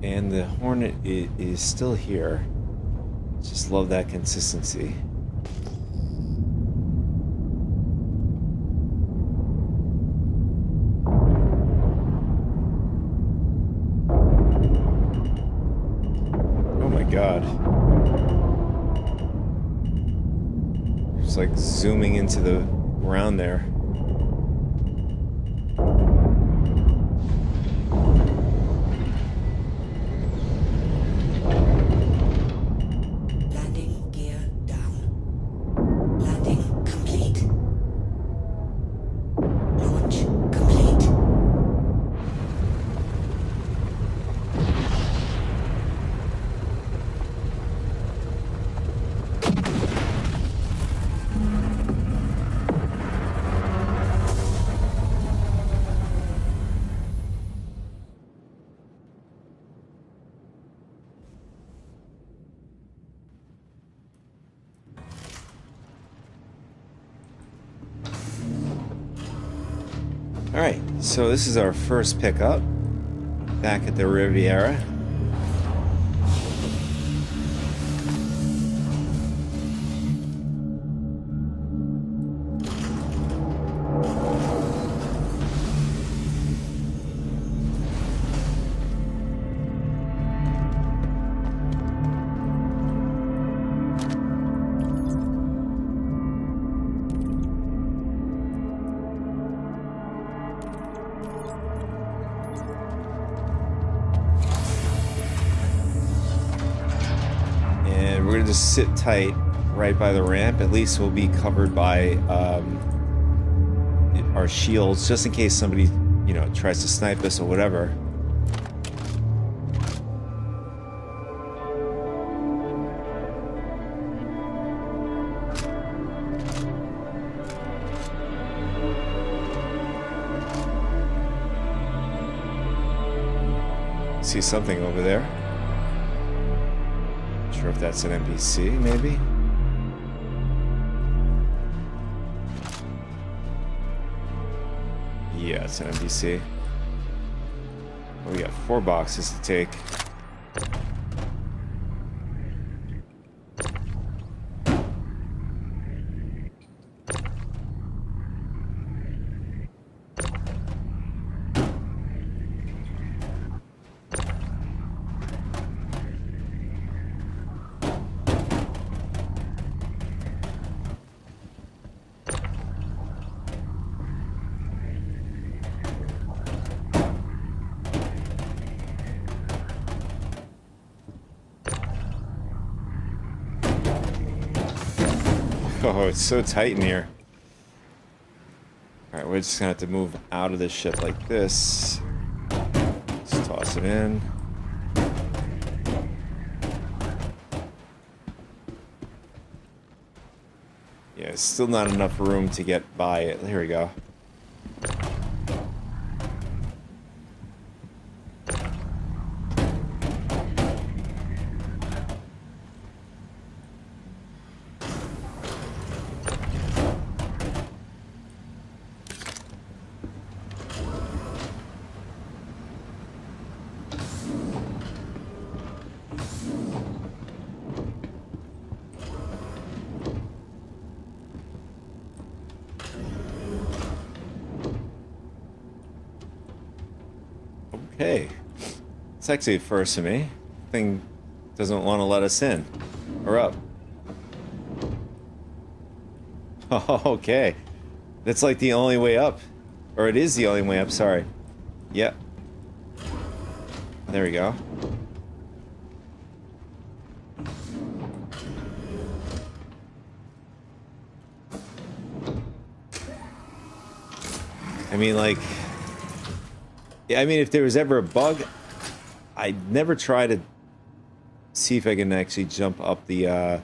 [SPEAKER 1] And the Hornet is still here. Just love that consistency. Oh my god. Just like zooming into the ground there.
[SPEAKER 4] Landing gear down. Landing complete. Launch complete.
[SPEAKER 1] Alright, so this is our first pickup back at the Riviera. And we're gonna just sit tight right by the ramp. At least we'll be covered by our shields, just in case somebody, you know, tries to snipe us or whatever. See something over there. Not sure if that's an NPC, maybe. Yeah, it's an NPC. Oh, we got 4 boxes to take. Oh, it's so tight in here. Alright, we're just gonna have to move out of this ship like this. Just toss it in. Yeah, it's still not enough room to get by it. Here we go. Okay. It's actually a first for me. Thing doesn't want to let us in. Or up. Oh, okay. That's like the only way up. Or it is the only way up, sorry. Yep. There we go. I mean, like... Yeah, I mean, if there was ever a bug, I'd never try to see if I can actually jump up the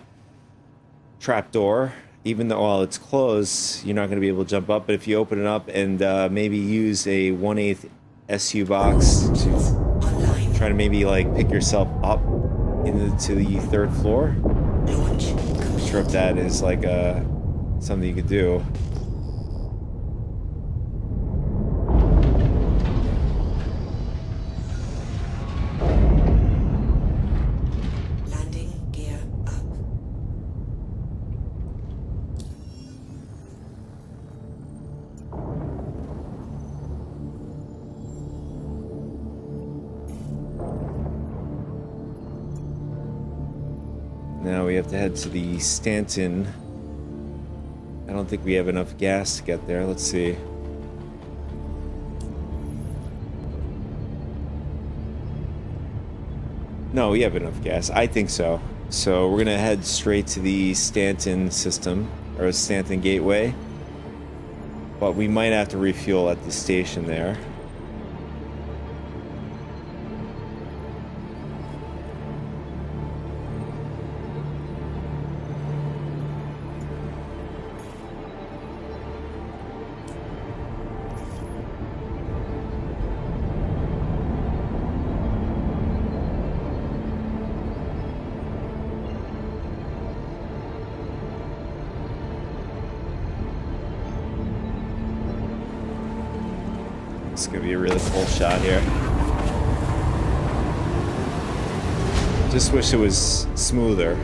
[SPEAKER 1] trapdoor. Even though while it's closed, you're not going to be able to jump up. But if you open it up and maybe use a 1/8 SU box to try to maybe like pick yourself up into the 3rd floor. I'm not sure if that is like something you could do.
[SPEAKER 4] Landing gear up.
[SPEAKER 1] Now we have to head to the Stanton. I don't think we have enough gas to get there. Let's see. No, we have enough gas. I think so. So we're gonna head straight to the Stanton system, or Stanton Gateway. But we might have to refuel at the station there. It's gonna be a really full shot here. Just wish it was smoother.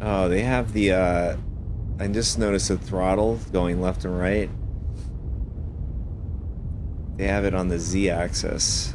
[SPEAKER 1] Oh, they have the, I just noticed the throttle going left and right. They have it on the Z-axis.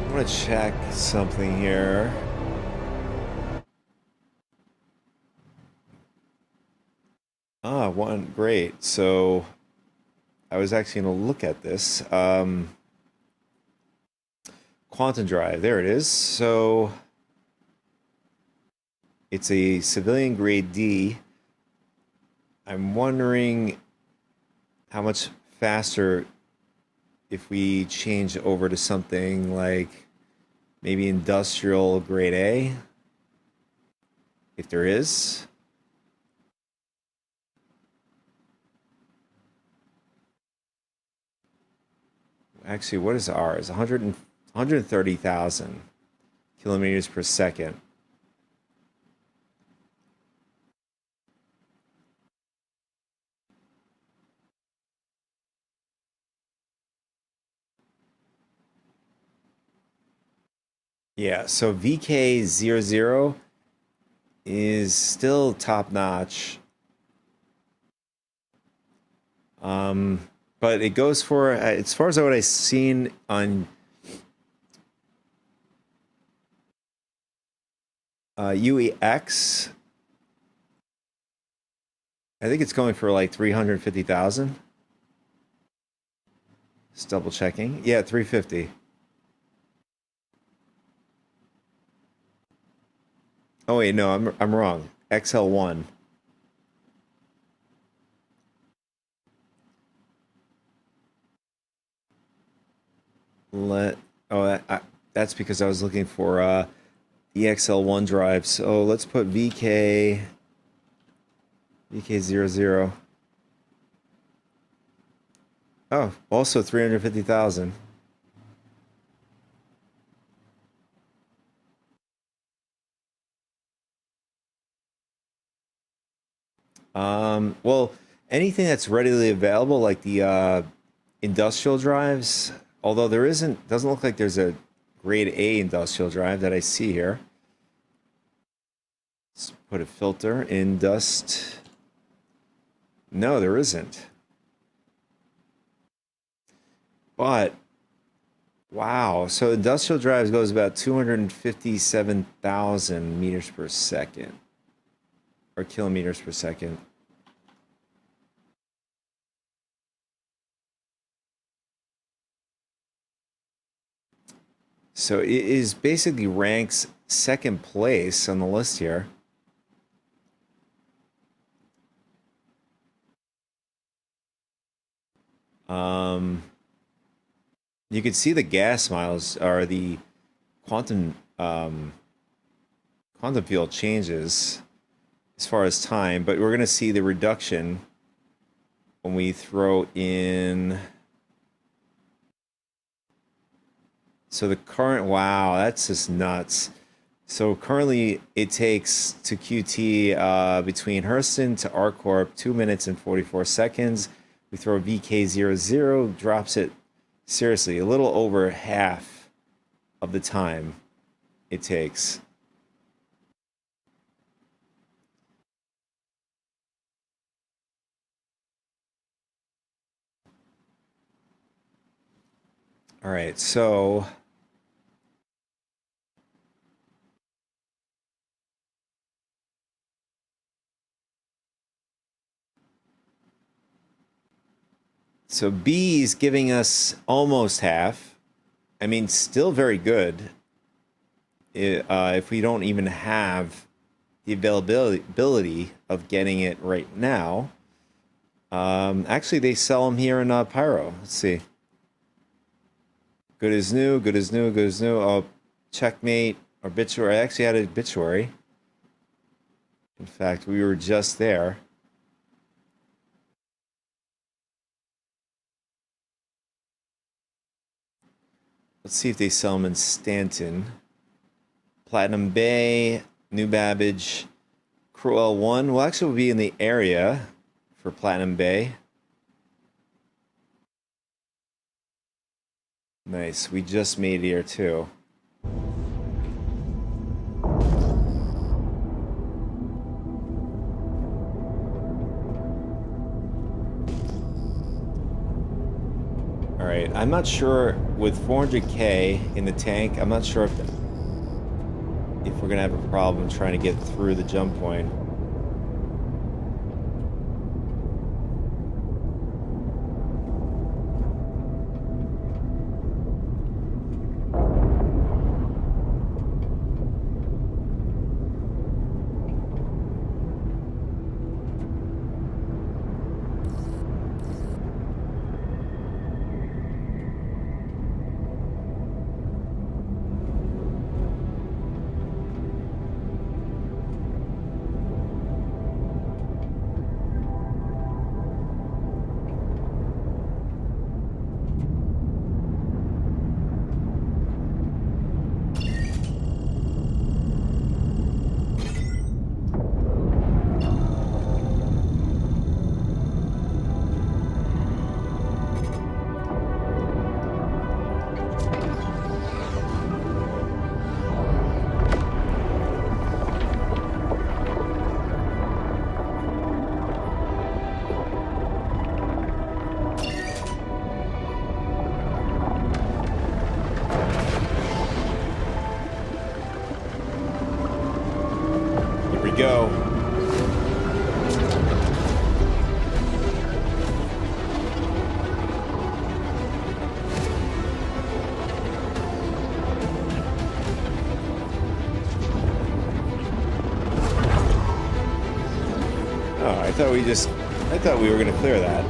[SPEAKER 1] I want to check something here. Great. So I was actually going to look at this. Quantum drive, there it is. So it's a civilian grade D. I'm wondering how much faster if we change over to something like maybe industrial grade A, if there is. Actually, what is ours? 130,000 kilometers per second. Yeah, so VK00 is still top notch. But it goes for, as far as what I've seen on UEX, I think it's going for like 350,000. Just double checking. Yeah, 350. Oh wait, no, I'm wrong. XL1. That's because I was looking for the XL1 drive. So let's put VK00. Oh, also 350,000. Well, anything that's readily available, like the industrial drives, although doesn't look like there's a grade A industrial drive that I see here. Let's put a filter, Indust. No, there isn't. But, wow, so industrial drives goes about 257,000 meters per second. Or kilometers per second. So it is basically ranks second place on the list here. You can see the gas miles are the quantum field changes as far as time, but we're going to see the reduction when we throw in. So the current, wow, that's just nuts. So currently it takes to QT between Hurston to ArcCorp 2 minutes and 44 seconds. We throw VK00, drops it seriously a little over half of the time it takes. All right, so B is giving us almost half. I mean, still very good. If we don't even have the availability of getting it right now. Actually, they sell them here in Pyro. Let's see. Good as new, good as new, good as new. Oh, checkmate, obituary. I actually had an obituary. In fact, we were just there. Let's see if they sell them in Stanton. Platinum Bay, New Babbage, Cruel 1. Well, actually, we'll be in the area for Platinum Bay. Nice. We just made it here, too. All right. I'm not sure with 400K in the tank. I'm not sure if we're gonna have a problem trying to get through the jump point. I thought we were gonna clear that.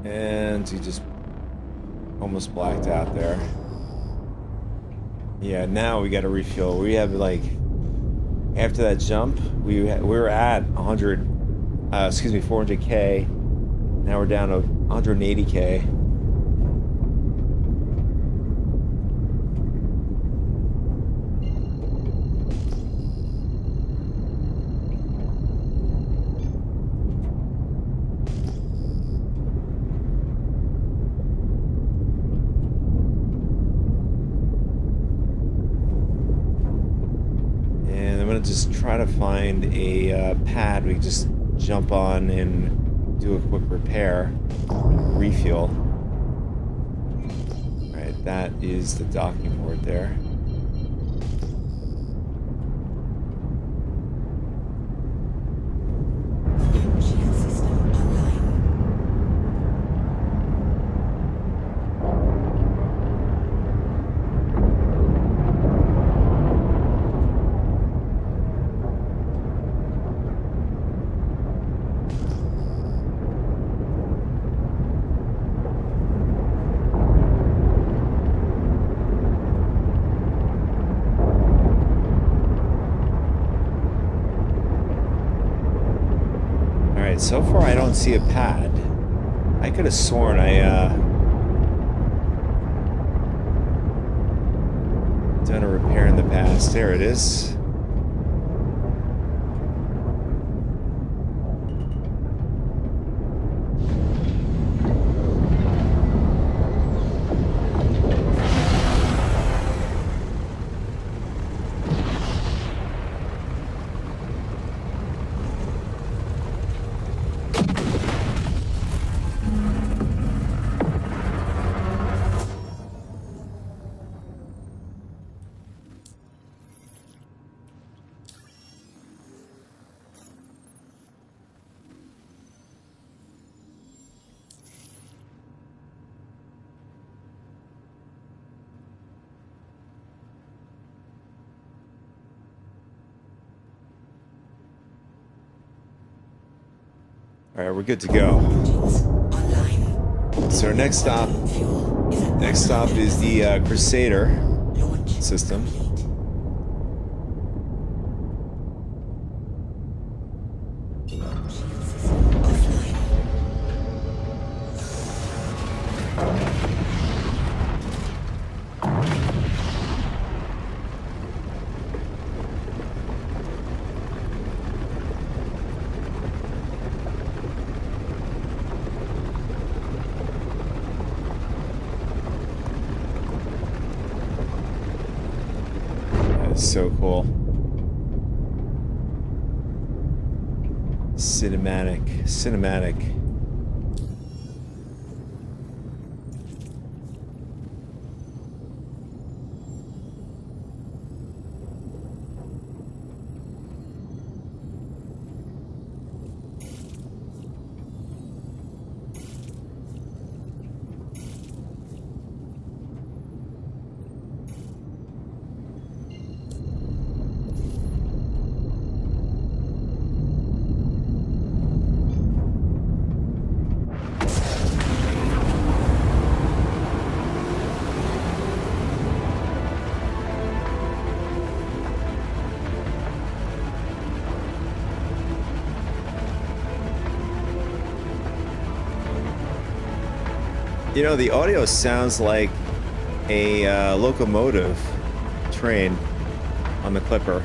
[SPEAKER 1] And he just almost blacked out there. Yeah, now we got to refuel. We have like, after that jump, we were at 400k. Now we're down to 180k. Just try to find a pad we can just jump on and do a quick repair, refuel. Alright, that is the docking port there.
[SPEAKER 4] Shield system online.
[SPEAKER 1] So far, I don't see a pad. I could have sworn I done a repair in the past. There it is. All right, we're good to go. So our next stop is the Crusader system. So cool. Cinematic. You know, the audio sounds like a locomotive train on the Clipper.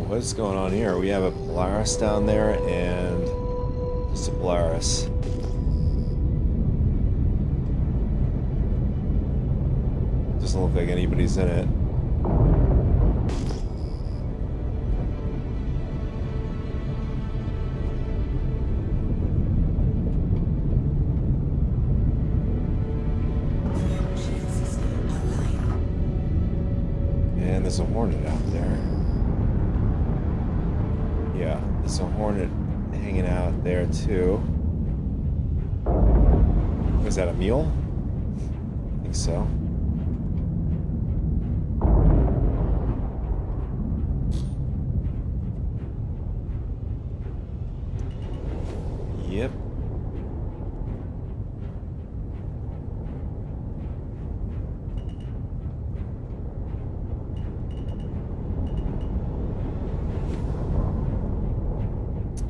[SPEAKER 1] what's going on here? We have a Polaris down there and just a Polaris. Doesn't look like anybody's in it. And there's a Hornet out there. Yeah, there's a Hornet hanging out there too. Was that a mule? I think so. Yep.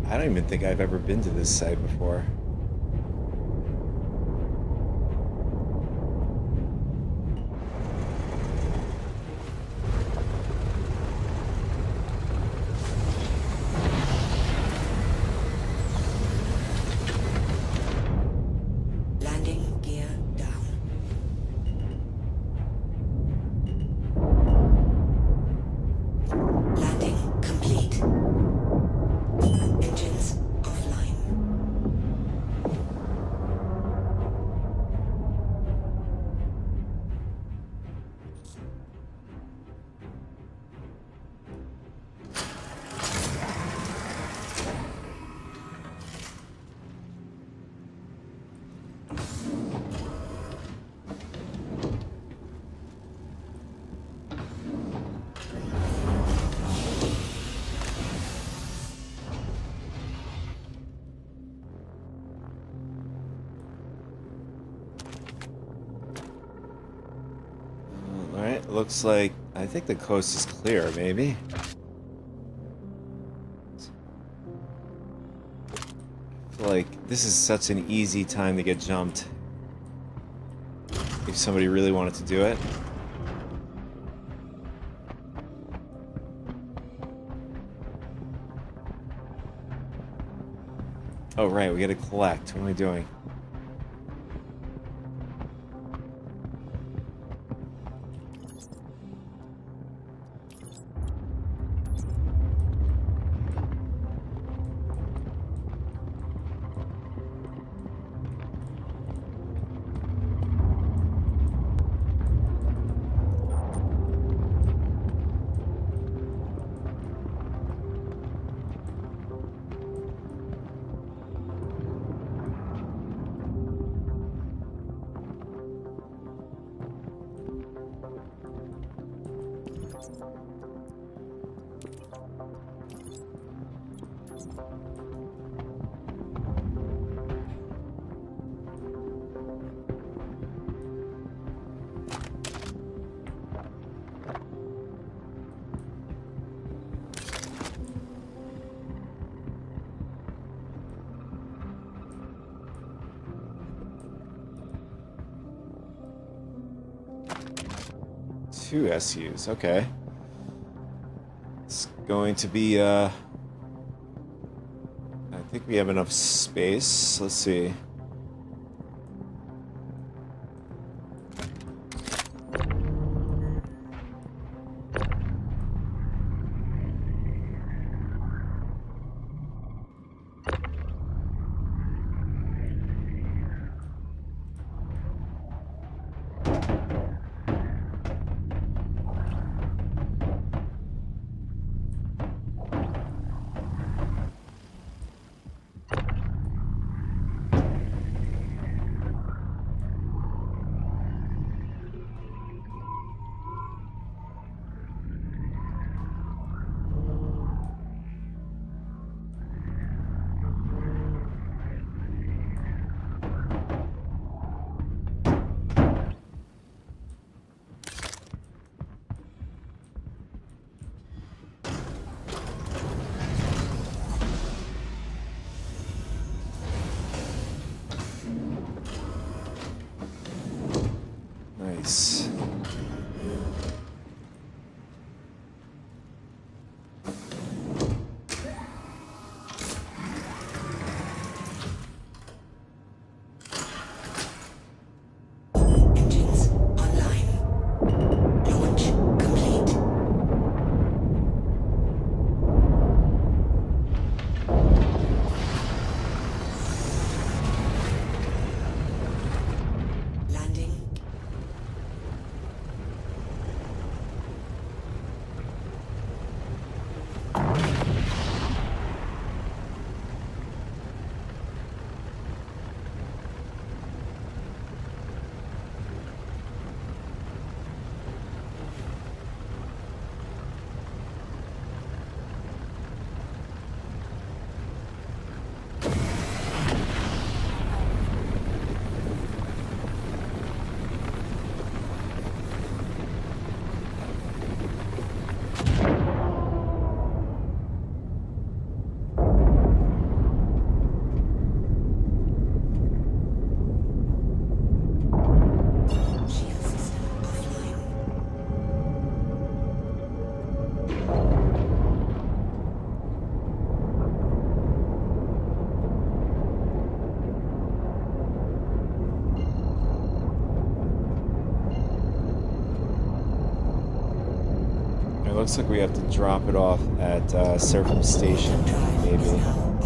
[SPEAKER 1] I don't even think I've ever been to this site before.
[SPEAKER 4] Landing gear down. Landing complete. Engines offline.
[SPEAKER 1] Alright, looks like I think the coast is clear, maybe. I feel like this is such an easy time to get jumped. If somebody really wanted to do it. Oh right, we gotta collect. What am I doing? Two SUs, okay. It's going to be, I think we have enough space. Let's see. looks like we have to drop it off at Surfing Station,
[SPEAKER 4] Drive is
[SPEAKER 1] maybe.
[SPEAKER 4] now off.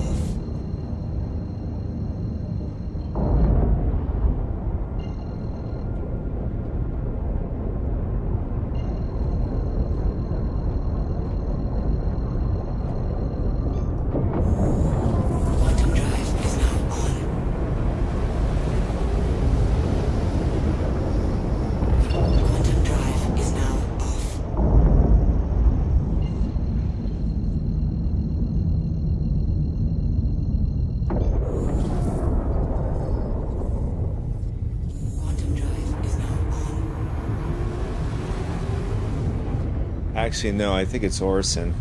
[SPEAKER 4] Quantum drive is now on. Quantum drive is now off. Quantum drive is now on.
[SPEAKER 1] Actually, no, I think it's Orson.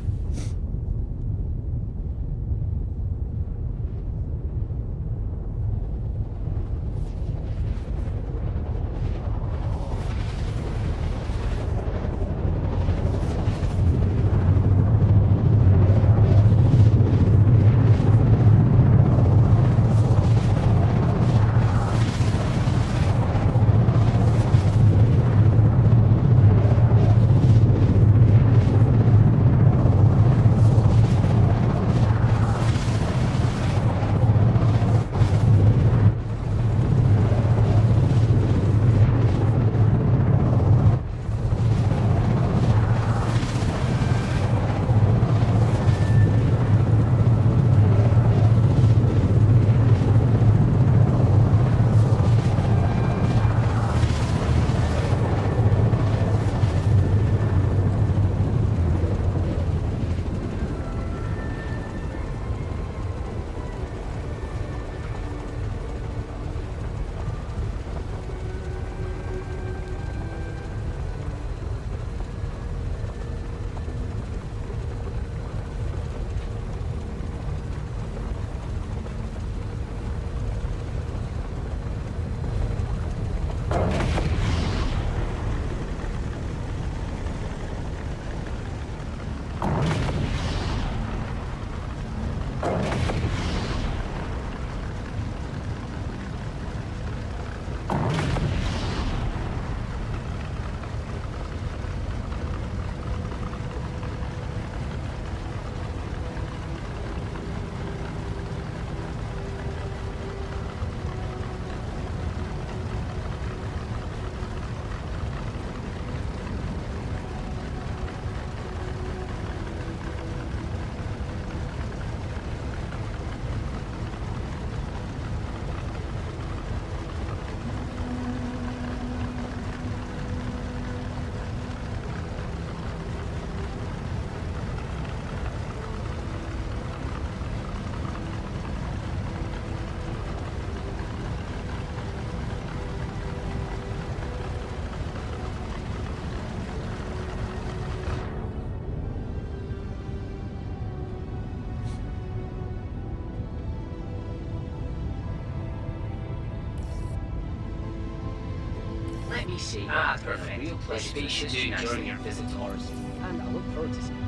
[SPEAKER 9] Let me see. Perfect. Real pleasure to assist you during your visit to ours. And I look forward to seeing you.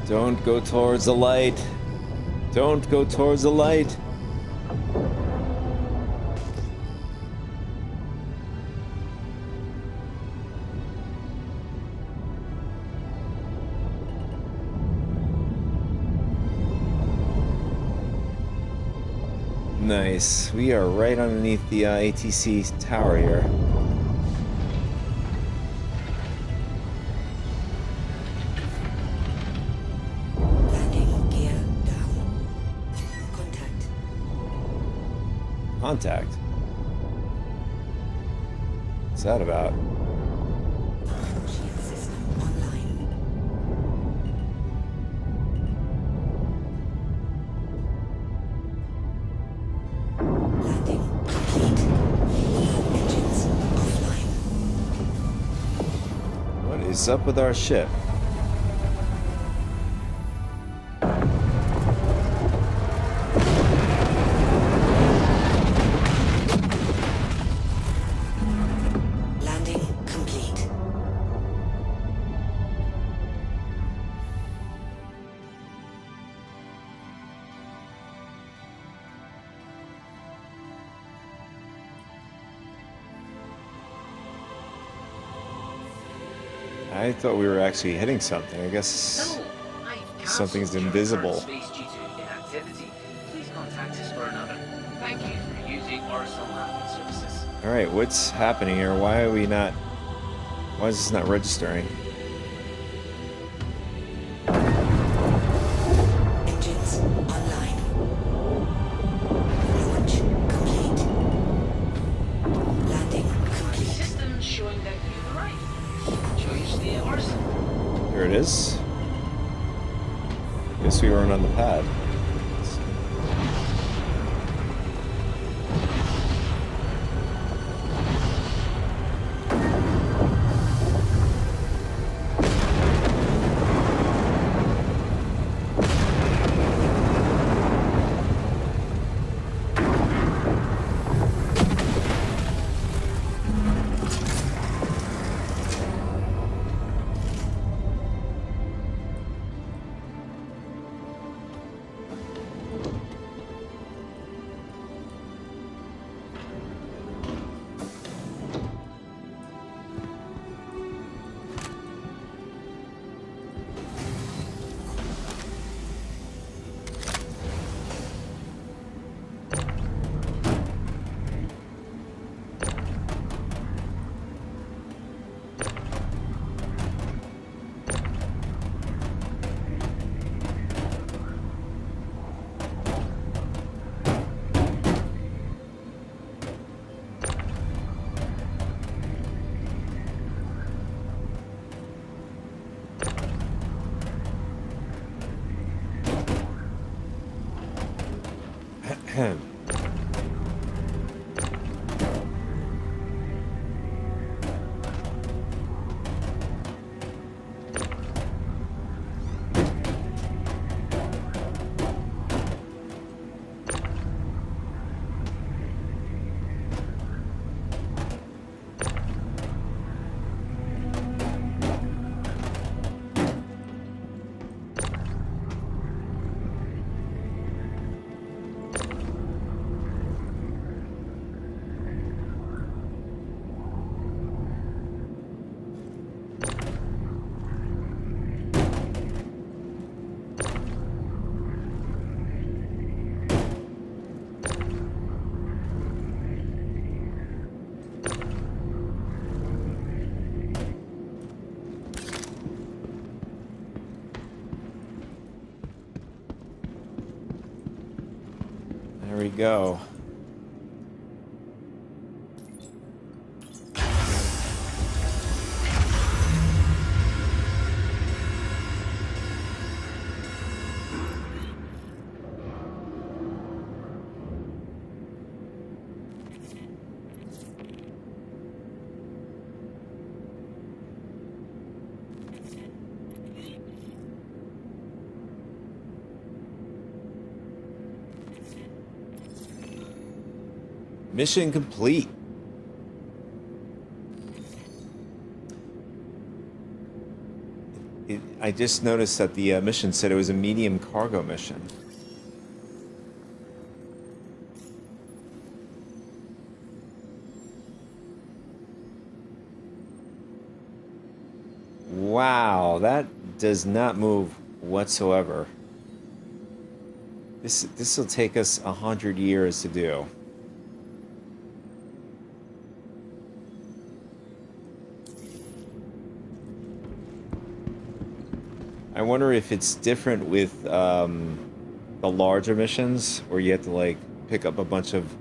[SPEAKER 1] Don't go towards the light. Don't go towards the light. Nice. We are right underneath the ATC tower here.
[SPEAKER 4] Landing gear down. Contact.
[SPEAKER 1] Contact. What's that about?
[SPEAKER 4] Shield system online. Landing complete. Engines offline.
[SPEAKER 1] What is up with our ship?
[SPEAKER 4] Landing complete.
[SPEAKER 1] I thought we were actually hitting something. I guess
[SPEAKER 9] No, I've cancelled
[SPEAKER 1] something's
[SPEAKER 9] your
[SPEAKER 1] invisible.
[SPEAKER 9] return space due to inactivity. Please contact us for another. Thank you for using Arsenal Landing Services.
[SPEAKER 1] All right, what's happening here? Why are we not? Why is this not registering?
[SPEAKER 4] Engines online. Launch complete. Landing
[SPEAKER 9] My
[SPEAKER 4] complete.
[SPEAKER 9] system's showing that you've arrived. Enjoy your stay at Arsenal.
[SPEAKER 1] Here it is. Guess we weren't on the pad. There we go. Mission complete. I just noticed that the mission said it was a medium cargo mission. Wow, that does not move whatsoever. This will take us 100 years to do. I wonder if it's different with the larger missions, where you have to like pick up a bunch of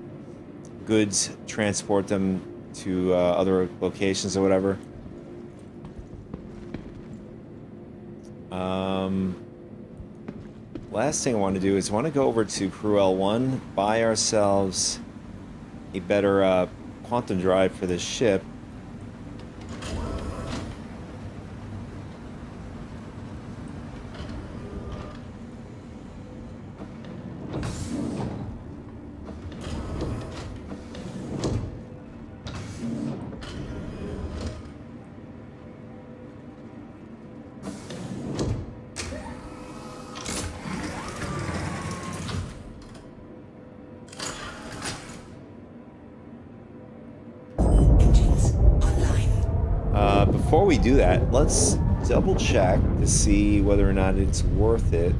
[SPEAKER 1] goods, transport them to other locations or whatever. Last thing I want to do is I want to go over to Crew L1, buy ourselves a better quantum drive for this ship.
[SPEAKER 4] Engines
[SPEAKER 1] before we do that, let's double check to see whether or not it's worth it.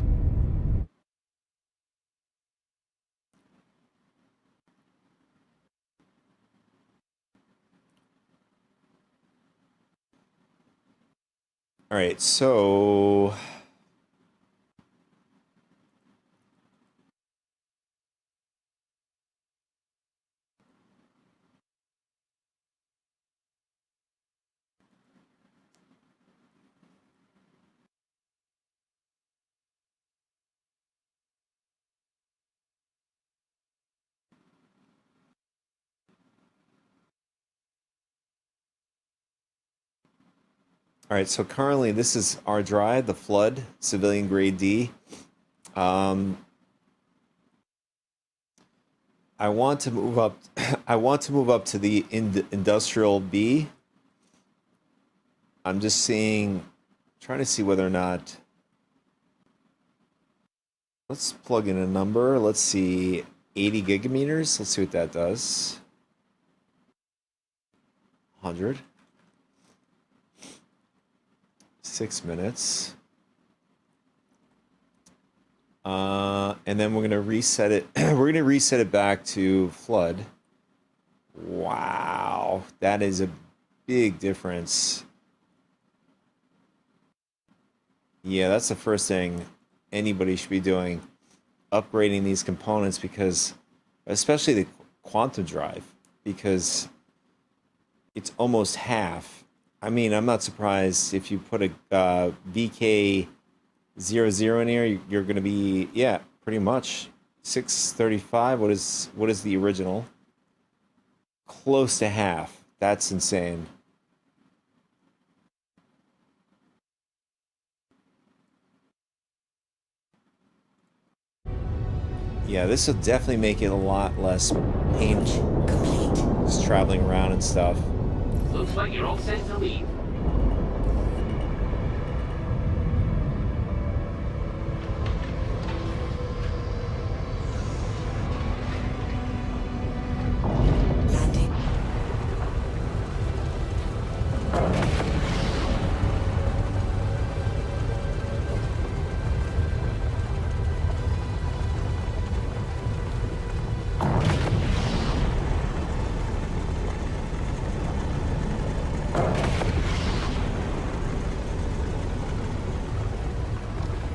[SPEAKER 1] All right, so all right, so currently this is our drive, the Flood, civilian grade D. I want to move up. I want to move up to the industrial B. I'm just trying to see whether or not. Let's plug in a number. Let's see, 80 gigameters. Let's see what that does. 100. 6 minutes. And then we're gonna reset it. We're gonna reset it back to Flood. Wow, that is a big difference. Yeah, that's the first thing anybody should be doing, upgrading these components, because especially the quantum drive, because it's almost half. I mean, I'm not surprised if you put a VK00 in here, you're going to be, yeah, pretty much 635. What is the original? Close to half. That's insane. Yeah, this will definitely make it a lot less painful. Just traveling around and stuff.
[SPEAKER 9] Looks like you're all set to leave.
[SPEAKER 4] Landing.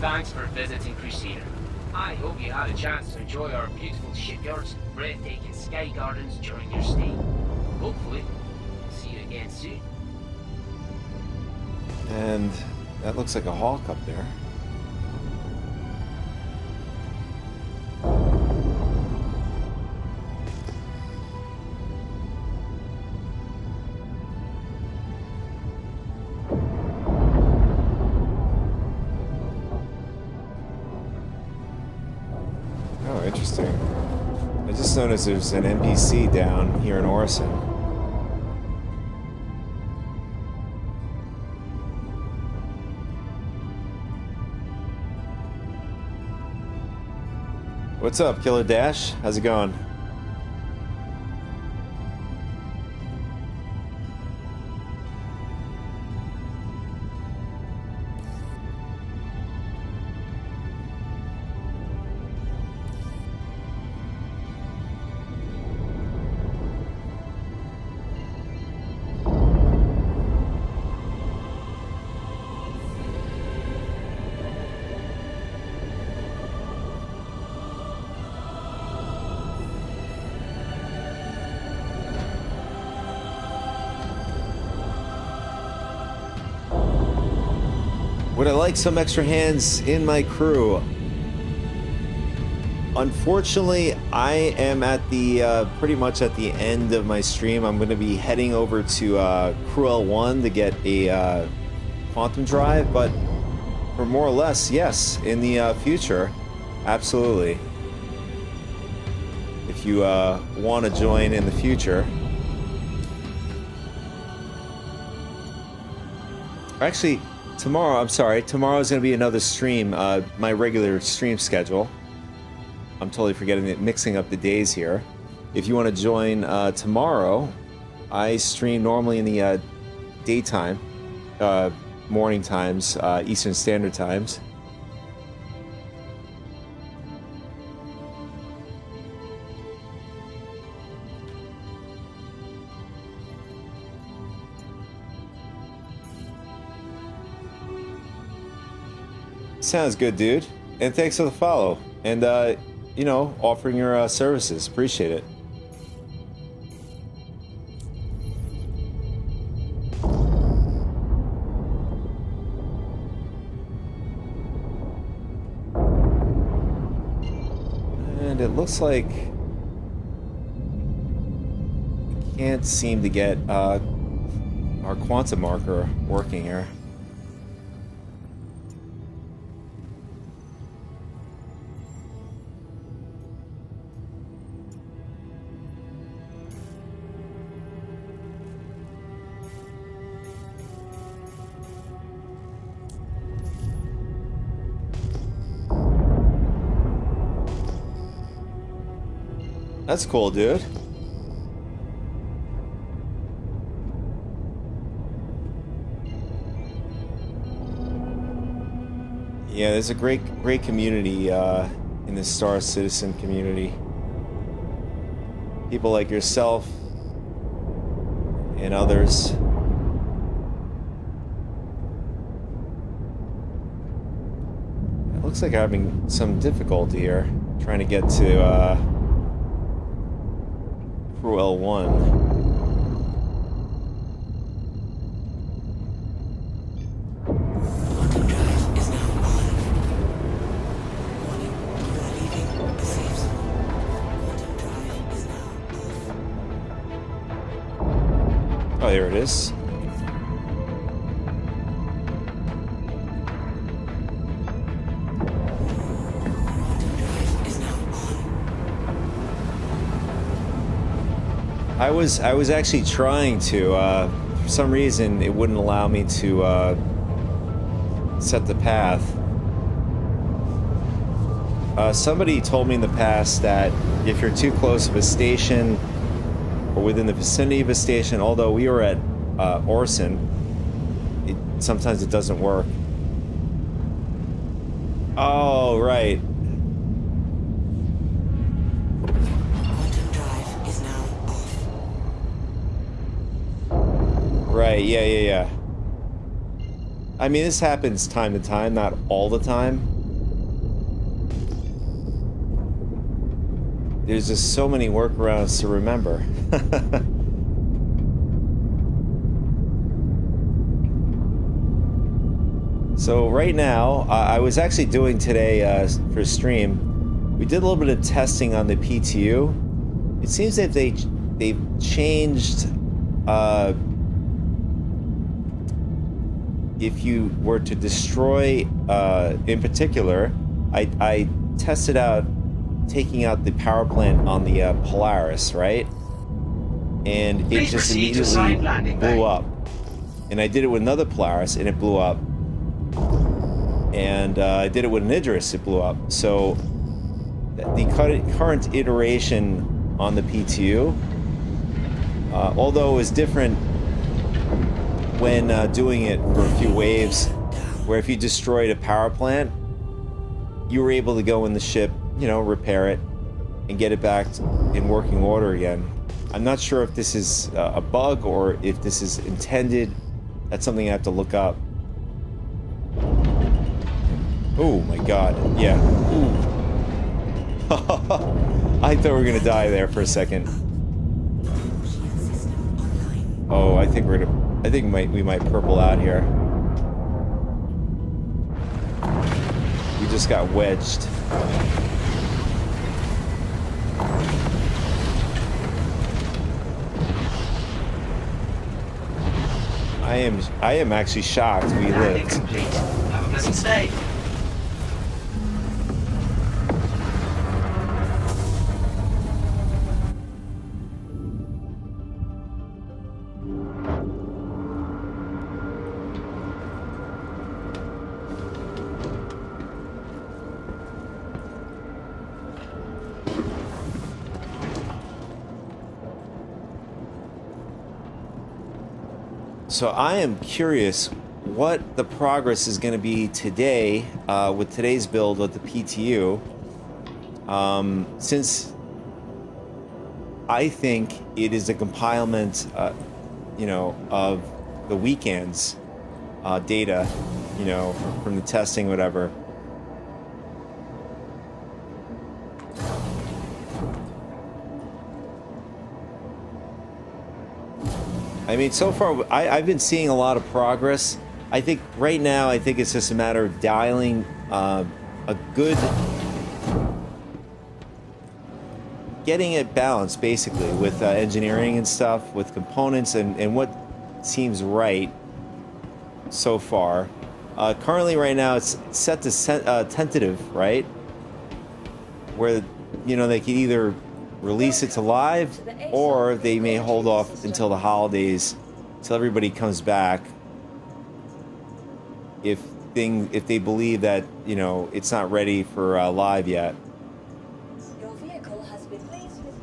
[SPEAKER 9] Thanks for visiting Crusader. I hope you had a chance to enjoy our beautiful shipyards, breathtaking sky gardens during your stay. Hopefully, we'll see you again soon.
[SPEAKER 1] And that looks like a hawk up there. Oh, interesting. I just noticed there's an NPC down here in Orison. What's up, Killer Dash? How's it going? Would I like some extra hands in my crew? Unfortunately, I am at the pretty much at the end of my stream. I'm going to be heading over to Crew L1 to get a quantum drive, but for more or less, yes, in the future, absolutely. If you want to join in the future. Actually, tomorrow, I'm sorry, tomorrow's going to be another stream, my regular stream schedule. I'm totally forgetting it, mixing up the days here. If you want to join tomorrow, I stream normally in the daytime, morning times, Eastern Standard Times. Sounds good, dude. And thanks for the follow. And, you know, offering your services. Appreciate it. And it looks like we can't seem to get our quantum marker working here. That's cool, dude. Yeah, there's a great community in the Star Citizen community. People like yourself and others. It looks like I'm having some difficulty here trying to get to Crew L1.
[SPEAKER 4] Quantum drive is now on. Warning, you are leaving the safe zone. Quantum drive is now off.
[SPEAKER 1] Oh, there it is.
[SPEAKER 4] Quantum drive is now on.
[SPEAKER 1] I was actually trying to, for some reason it wouldn't allow me to set the path. Somebody told me in the past that if you're too close of a station or within the vicinity of a station, although we were at Orson, sometimes it doesn't work. Oh, right.
[SPEAKER 4] Quantum drive is now off.
[SPEAKER 1] Right, yeah. I mean, this happens time to time, not all the time. There's just so many workarounds to remember. So right now, I was actually doing today for stream, we did a little bit of testing on the PTU. It seems that they've changed, if you were to destroy, in particular, I tested out taking out the power plant on the Polaris, right? And it
[SPEAKER 5] Please
[SPEAKER 1] just
[SPEAKER 5] proceed to
[SPEAKER 1] immediately
[SPEAKER 5] side landing bay.
[SPEAKER 1] blew up. And I did it with another Polaris, and it blew up. And I did it with an Idris, it blew up. So the current iteration on the PTU, although it was different when doing it for a few waves, where if you destroyed a power plant, you were able to go in the ship, you know, repair it, and get it back in working order again. I'm not sure if this is a bug or if this is intended. That's something I have to look up. Oh my god, yeah. Ooh. I thought we were gonna die there for a second. Oh, I think we might purple out here. We just got wedged. I am actually shocked we
[SPEAKER 5] Landing
[SPEAKER 1] lived.
[SPEAKER 5] complete. Have a pleasant stay.
[SPEAKER 1] So I am curious what the progress is going to be today with today's build with the PTU. Since I think it is a compilement, you know, of the weekend's data, you know, from the testing, whatever. I mean, so far, I've been seeing a lot of progress. I think right now, I think it's just a matter of dialing a good... getting it balanced, basically, with engineering and stuff, with components, and what seems right so far. Currently, right now, it's set to tentative, right? Where, you know, they can either release it to live, or they may hold off until the holidays, till everybody comes back. If they believe that, you know, it's not ready for live yet.
[SPEAKER 2] Your vehicle has been placed with...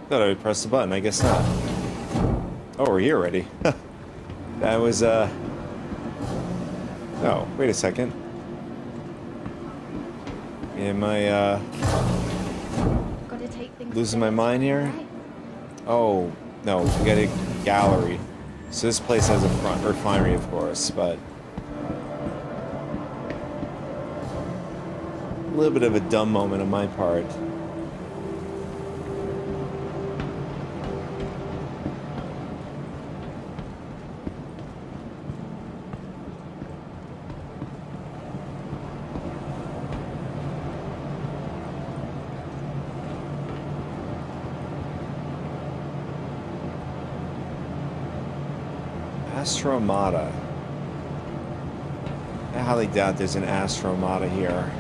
[SPEAKER 1] Thought I would press the button. I guess not. Oh, we're here already. That was, Oh, wait a second. Am I, losing my mind here? Oh, no, we got a gallery. So this place has a front refinery, of course, but... a little bit of a dumb moment on my part. Astromata. I highly doubt there's an Astromata here.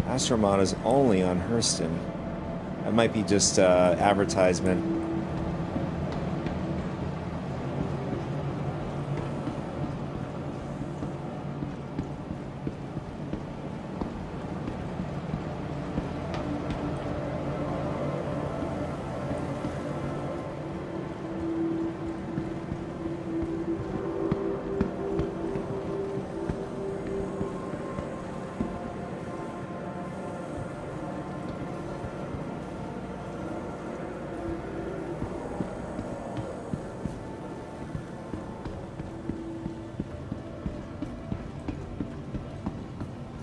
[SPEAKER 1] Astromata's only on Hurston. That might be just advertisement.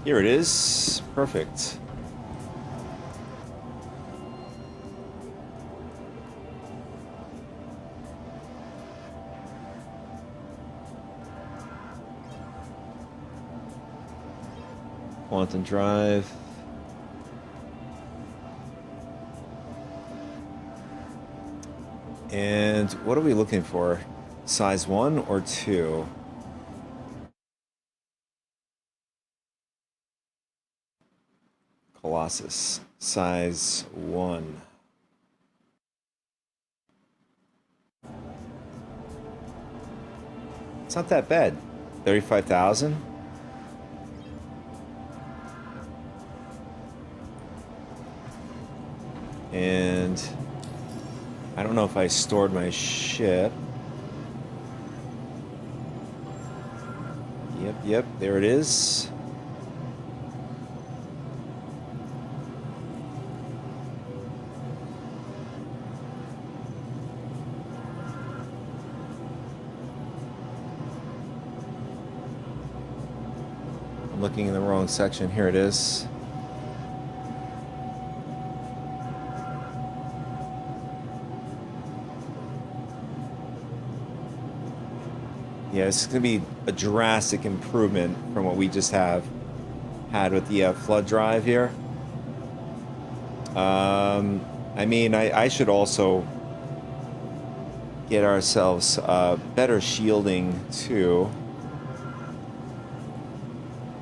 [SPEAKER 1] Here it is. Perfect. Quantum drive. And what are we looking for? Size 1 or 2? Colossus, size 1. It's not that bad. 35,000? And I don't know if I stored my ship. Yep, there it is. Looking in the wrong section. Here it is. Yeah, this is going to be a drastic improvement from what we just had with the flood drive here. I mean, I should also get ourselves better shielding too,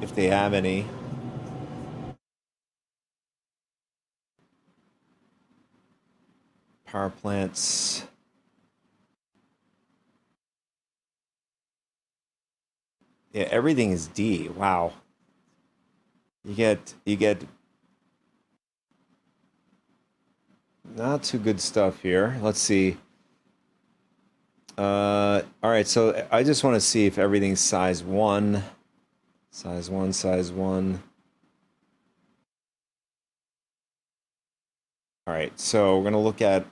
[SPEAKER 1] if they have any. Power plants. Yeah, everything is D. Wow. You get not too good stuff here. Let's see. All right, so I just want to see if everything's size 1. Size 1, size 1. All right, so we're going to look at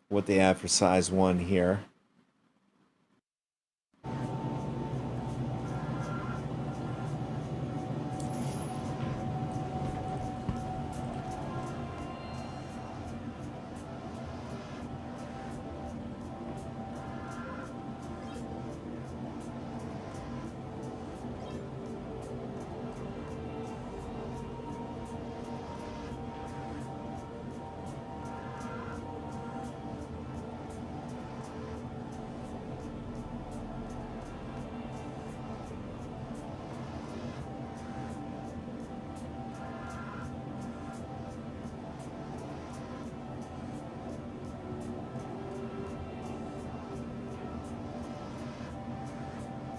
[SPEAKER 1] what they have for size 1 here.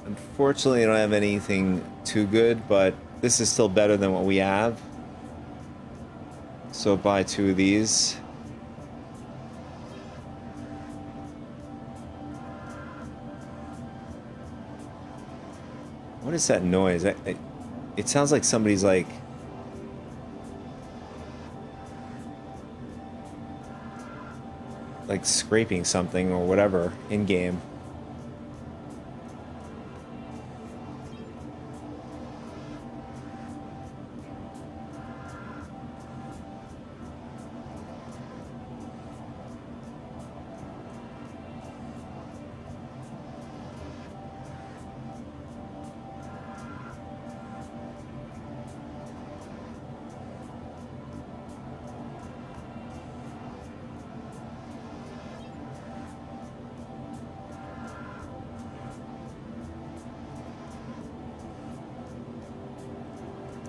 [SPEAKER 1] Unfortunately, I don't have anything too good, but this is still better than what we have. So buy 2 of these. What is that noise? It sounds like somebody's like scraping something or whatever in game.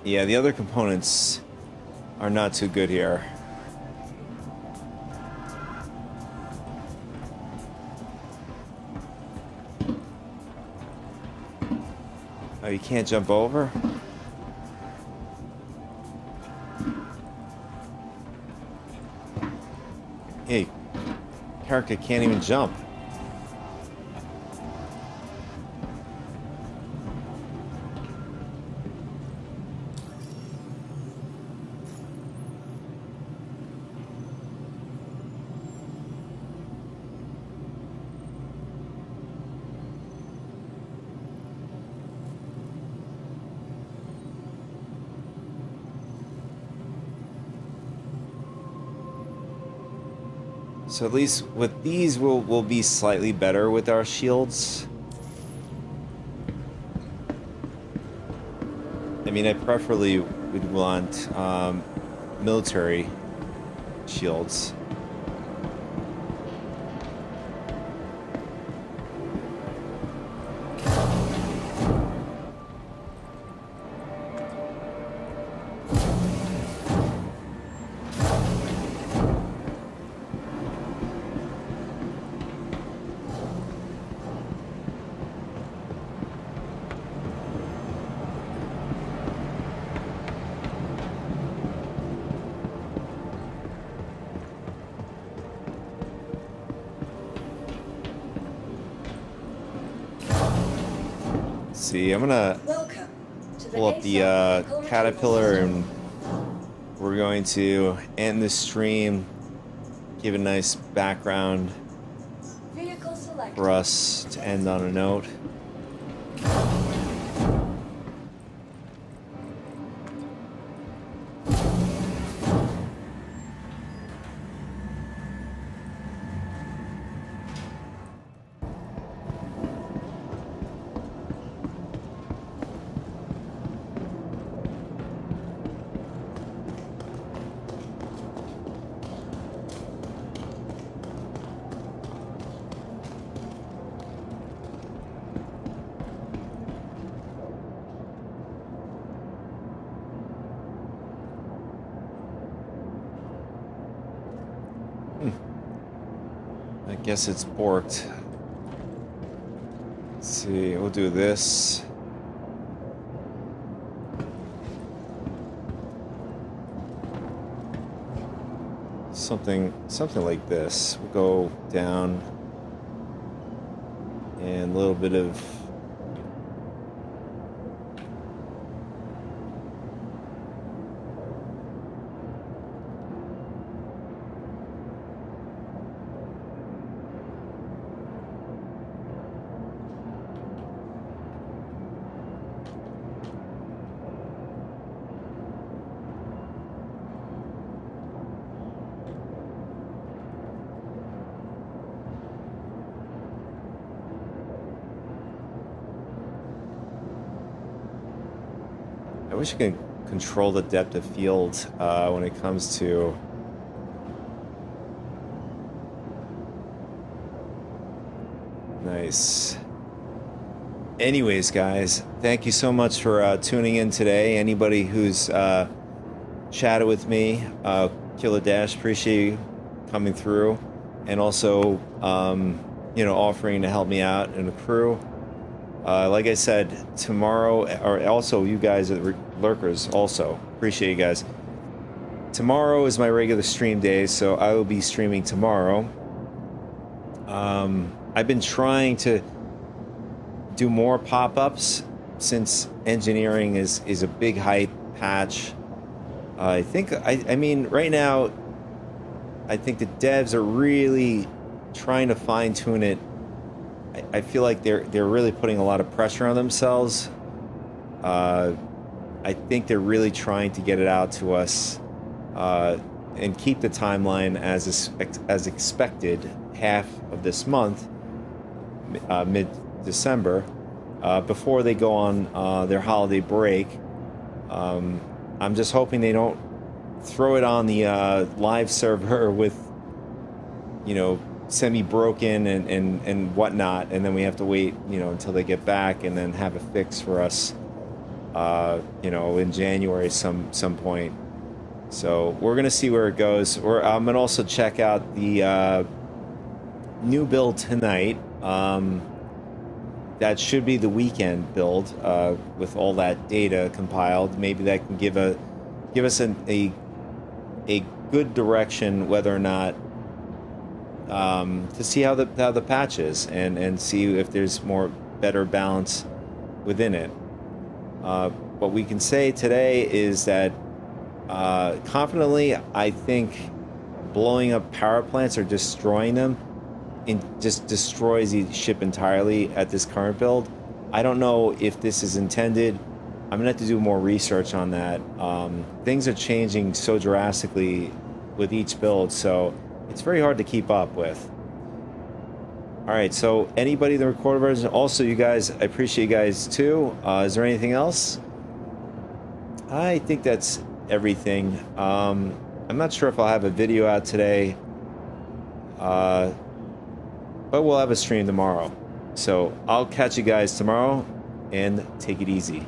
[SPEAKER 1] Yeah, the other components are not too good here. Oh, you can't jump over? Hey, character can't even jump. So at least with these, we'll be slightly better with our shields. I mean, I preferably would want military shields. See, I'm gonna pull up the caterpillar and we're going to end the stream, give a nice background for us to end on a note. guess it's borked. Let's see, we'll do this. Something like this. We'll go down and a little bit of I wish I could control the depth of field when it comes to nice. Anyways, guys, thank you so much for tuning in today. Anybody who's chatted with me, Killer Dash, appreciate you coming through, and also offering to help me out and the crew. Like I said, tomorrow, or also you guys, lurkers, also appreciate you guys. Tomorrow is my regular stream day, so I will be streaming tomorrow. I've been trying to do more pop-ups since engineering is a big hype patch. I mean right now I think the devs are really trying to fine-tune it. I feel like they're really putting a lot of pressure on themselves. I think they're really trying to get it out to us and keep the timeline as expected, half of this month, mid-December, before they go on their holiday break. I'm just hoping they don't throw it on the live server with, semi-broken and whatnot, and then we have to wait, until they get back and then have a fix for us, in January some point. So we're gonna see where it goes. I'm gonna also check out the new build tonight. That should be the weekend build with all that data compiled. Maybe that can give us a good direction whether or not to see how the patch is and see if there's better balance within it. What we can say today is that confidently, I think blowing up power plants or destroying them just destroys the ship entirely at this current build. I don't know if this is intended. I'm gonna have to do more research on that. Things are changing so drastically with each build, so it's very hard to keep up with. All right, so anybody in the recorded version, also you guys, I appreciate you guys too. Is there anything else? I think that's everything. I'm not sure if I'll have a video out today, but we'll have a stream tomorrow. So I'll catch you guys tomorrow, and take it easy.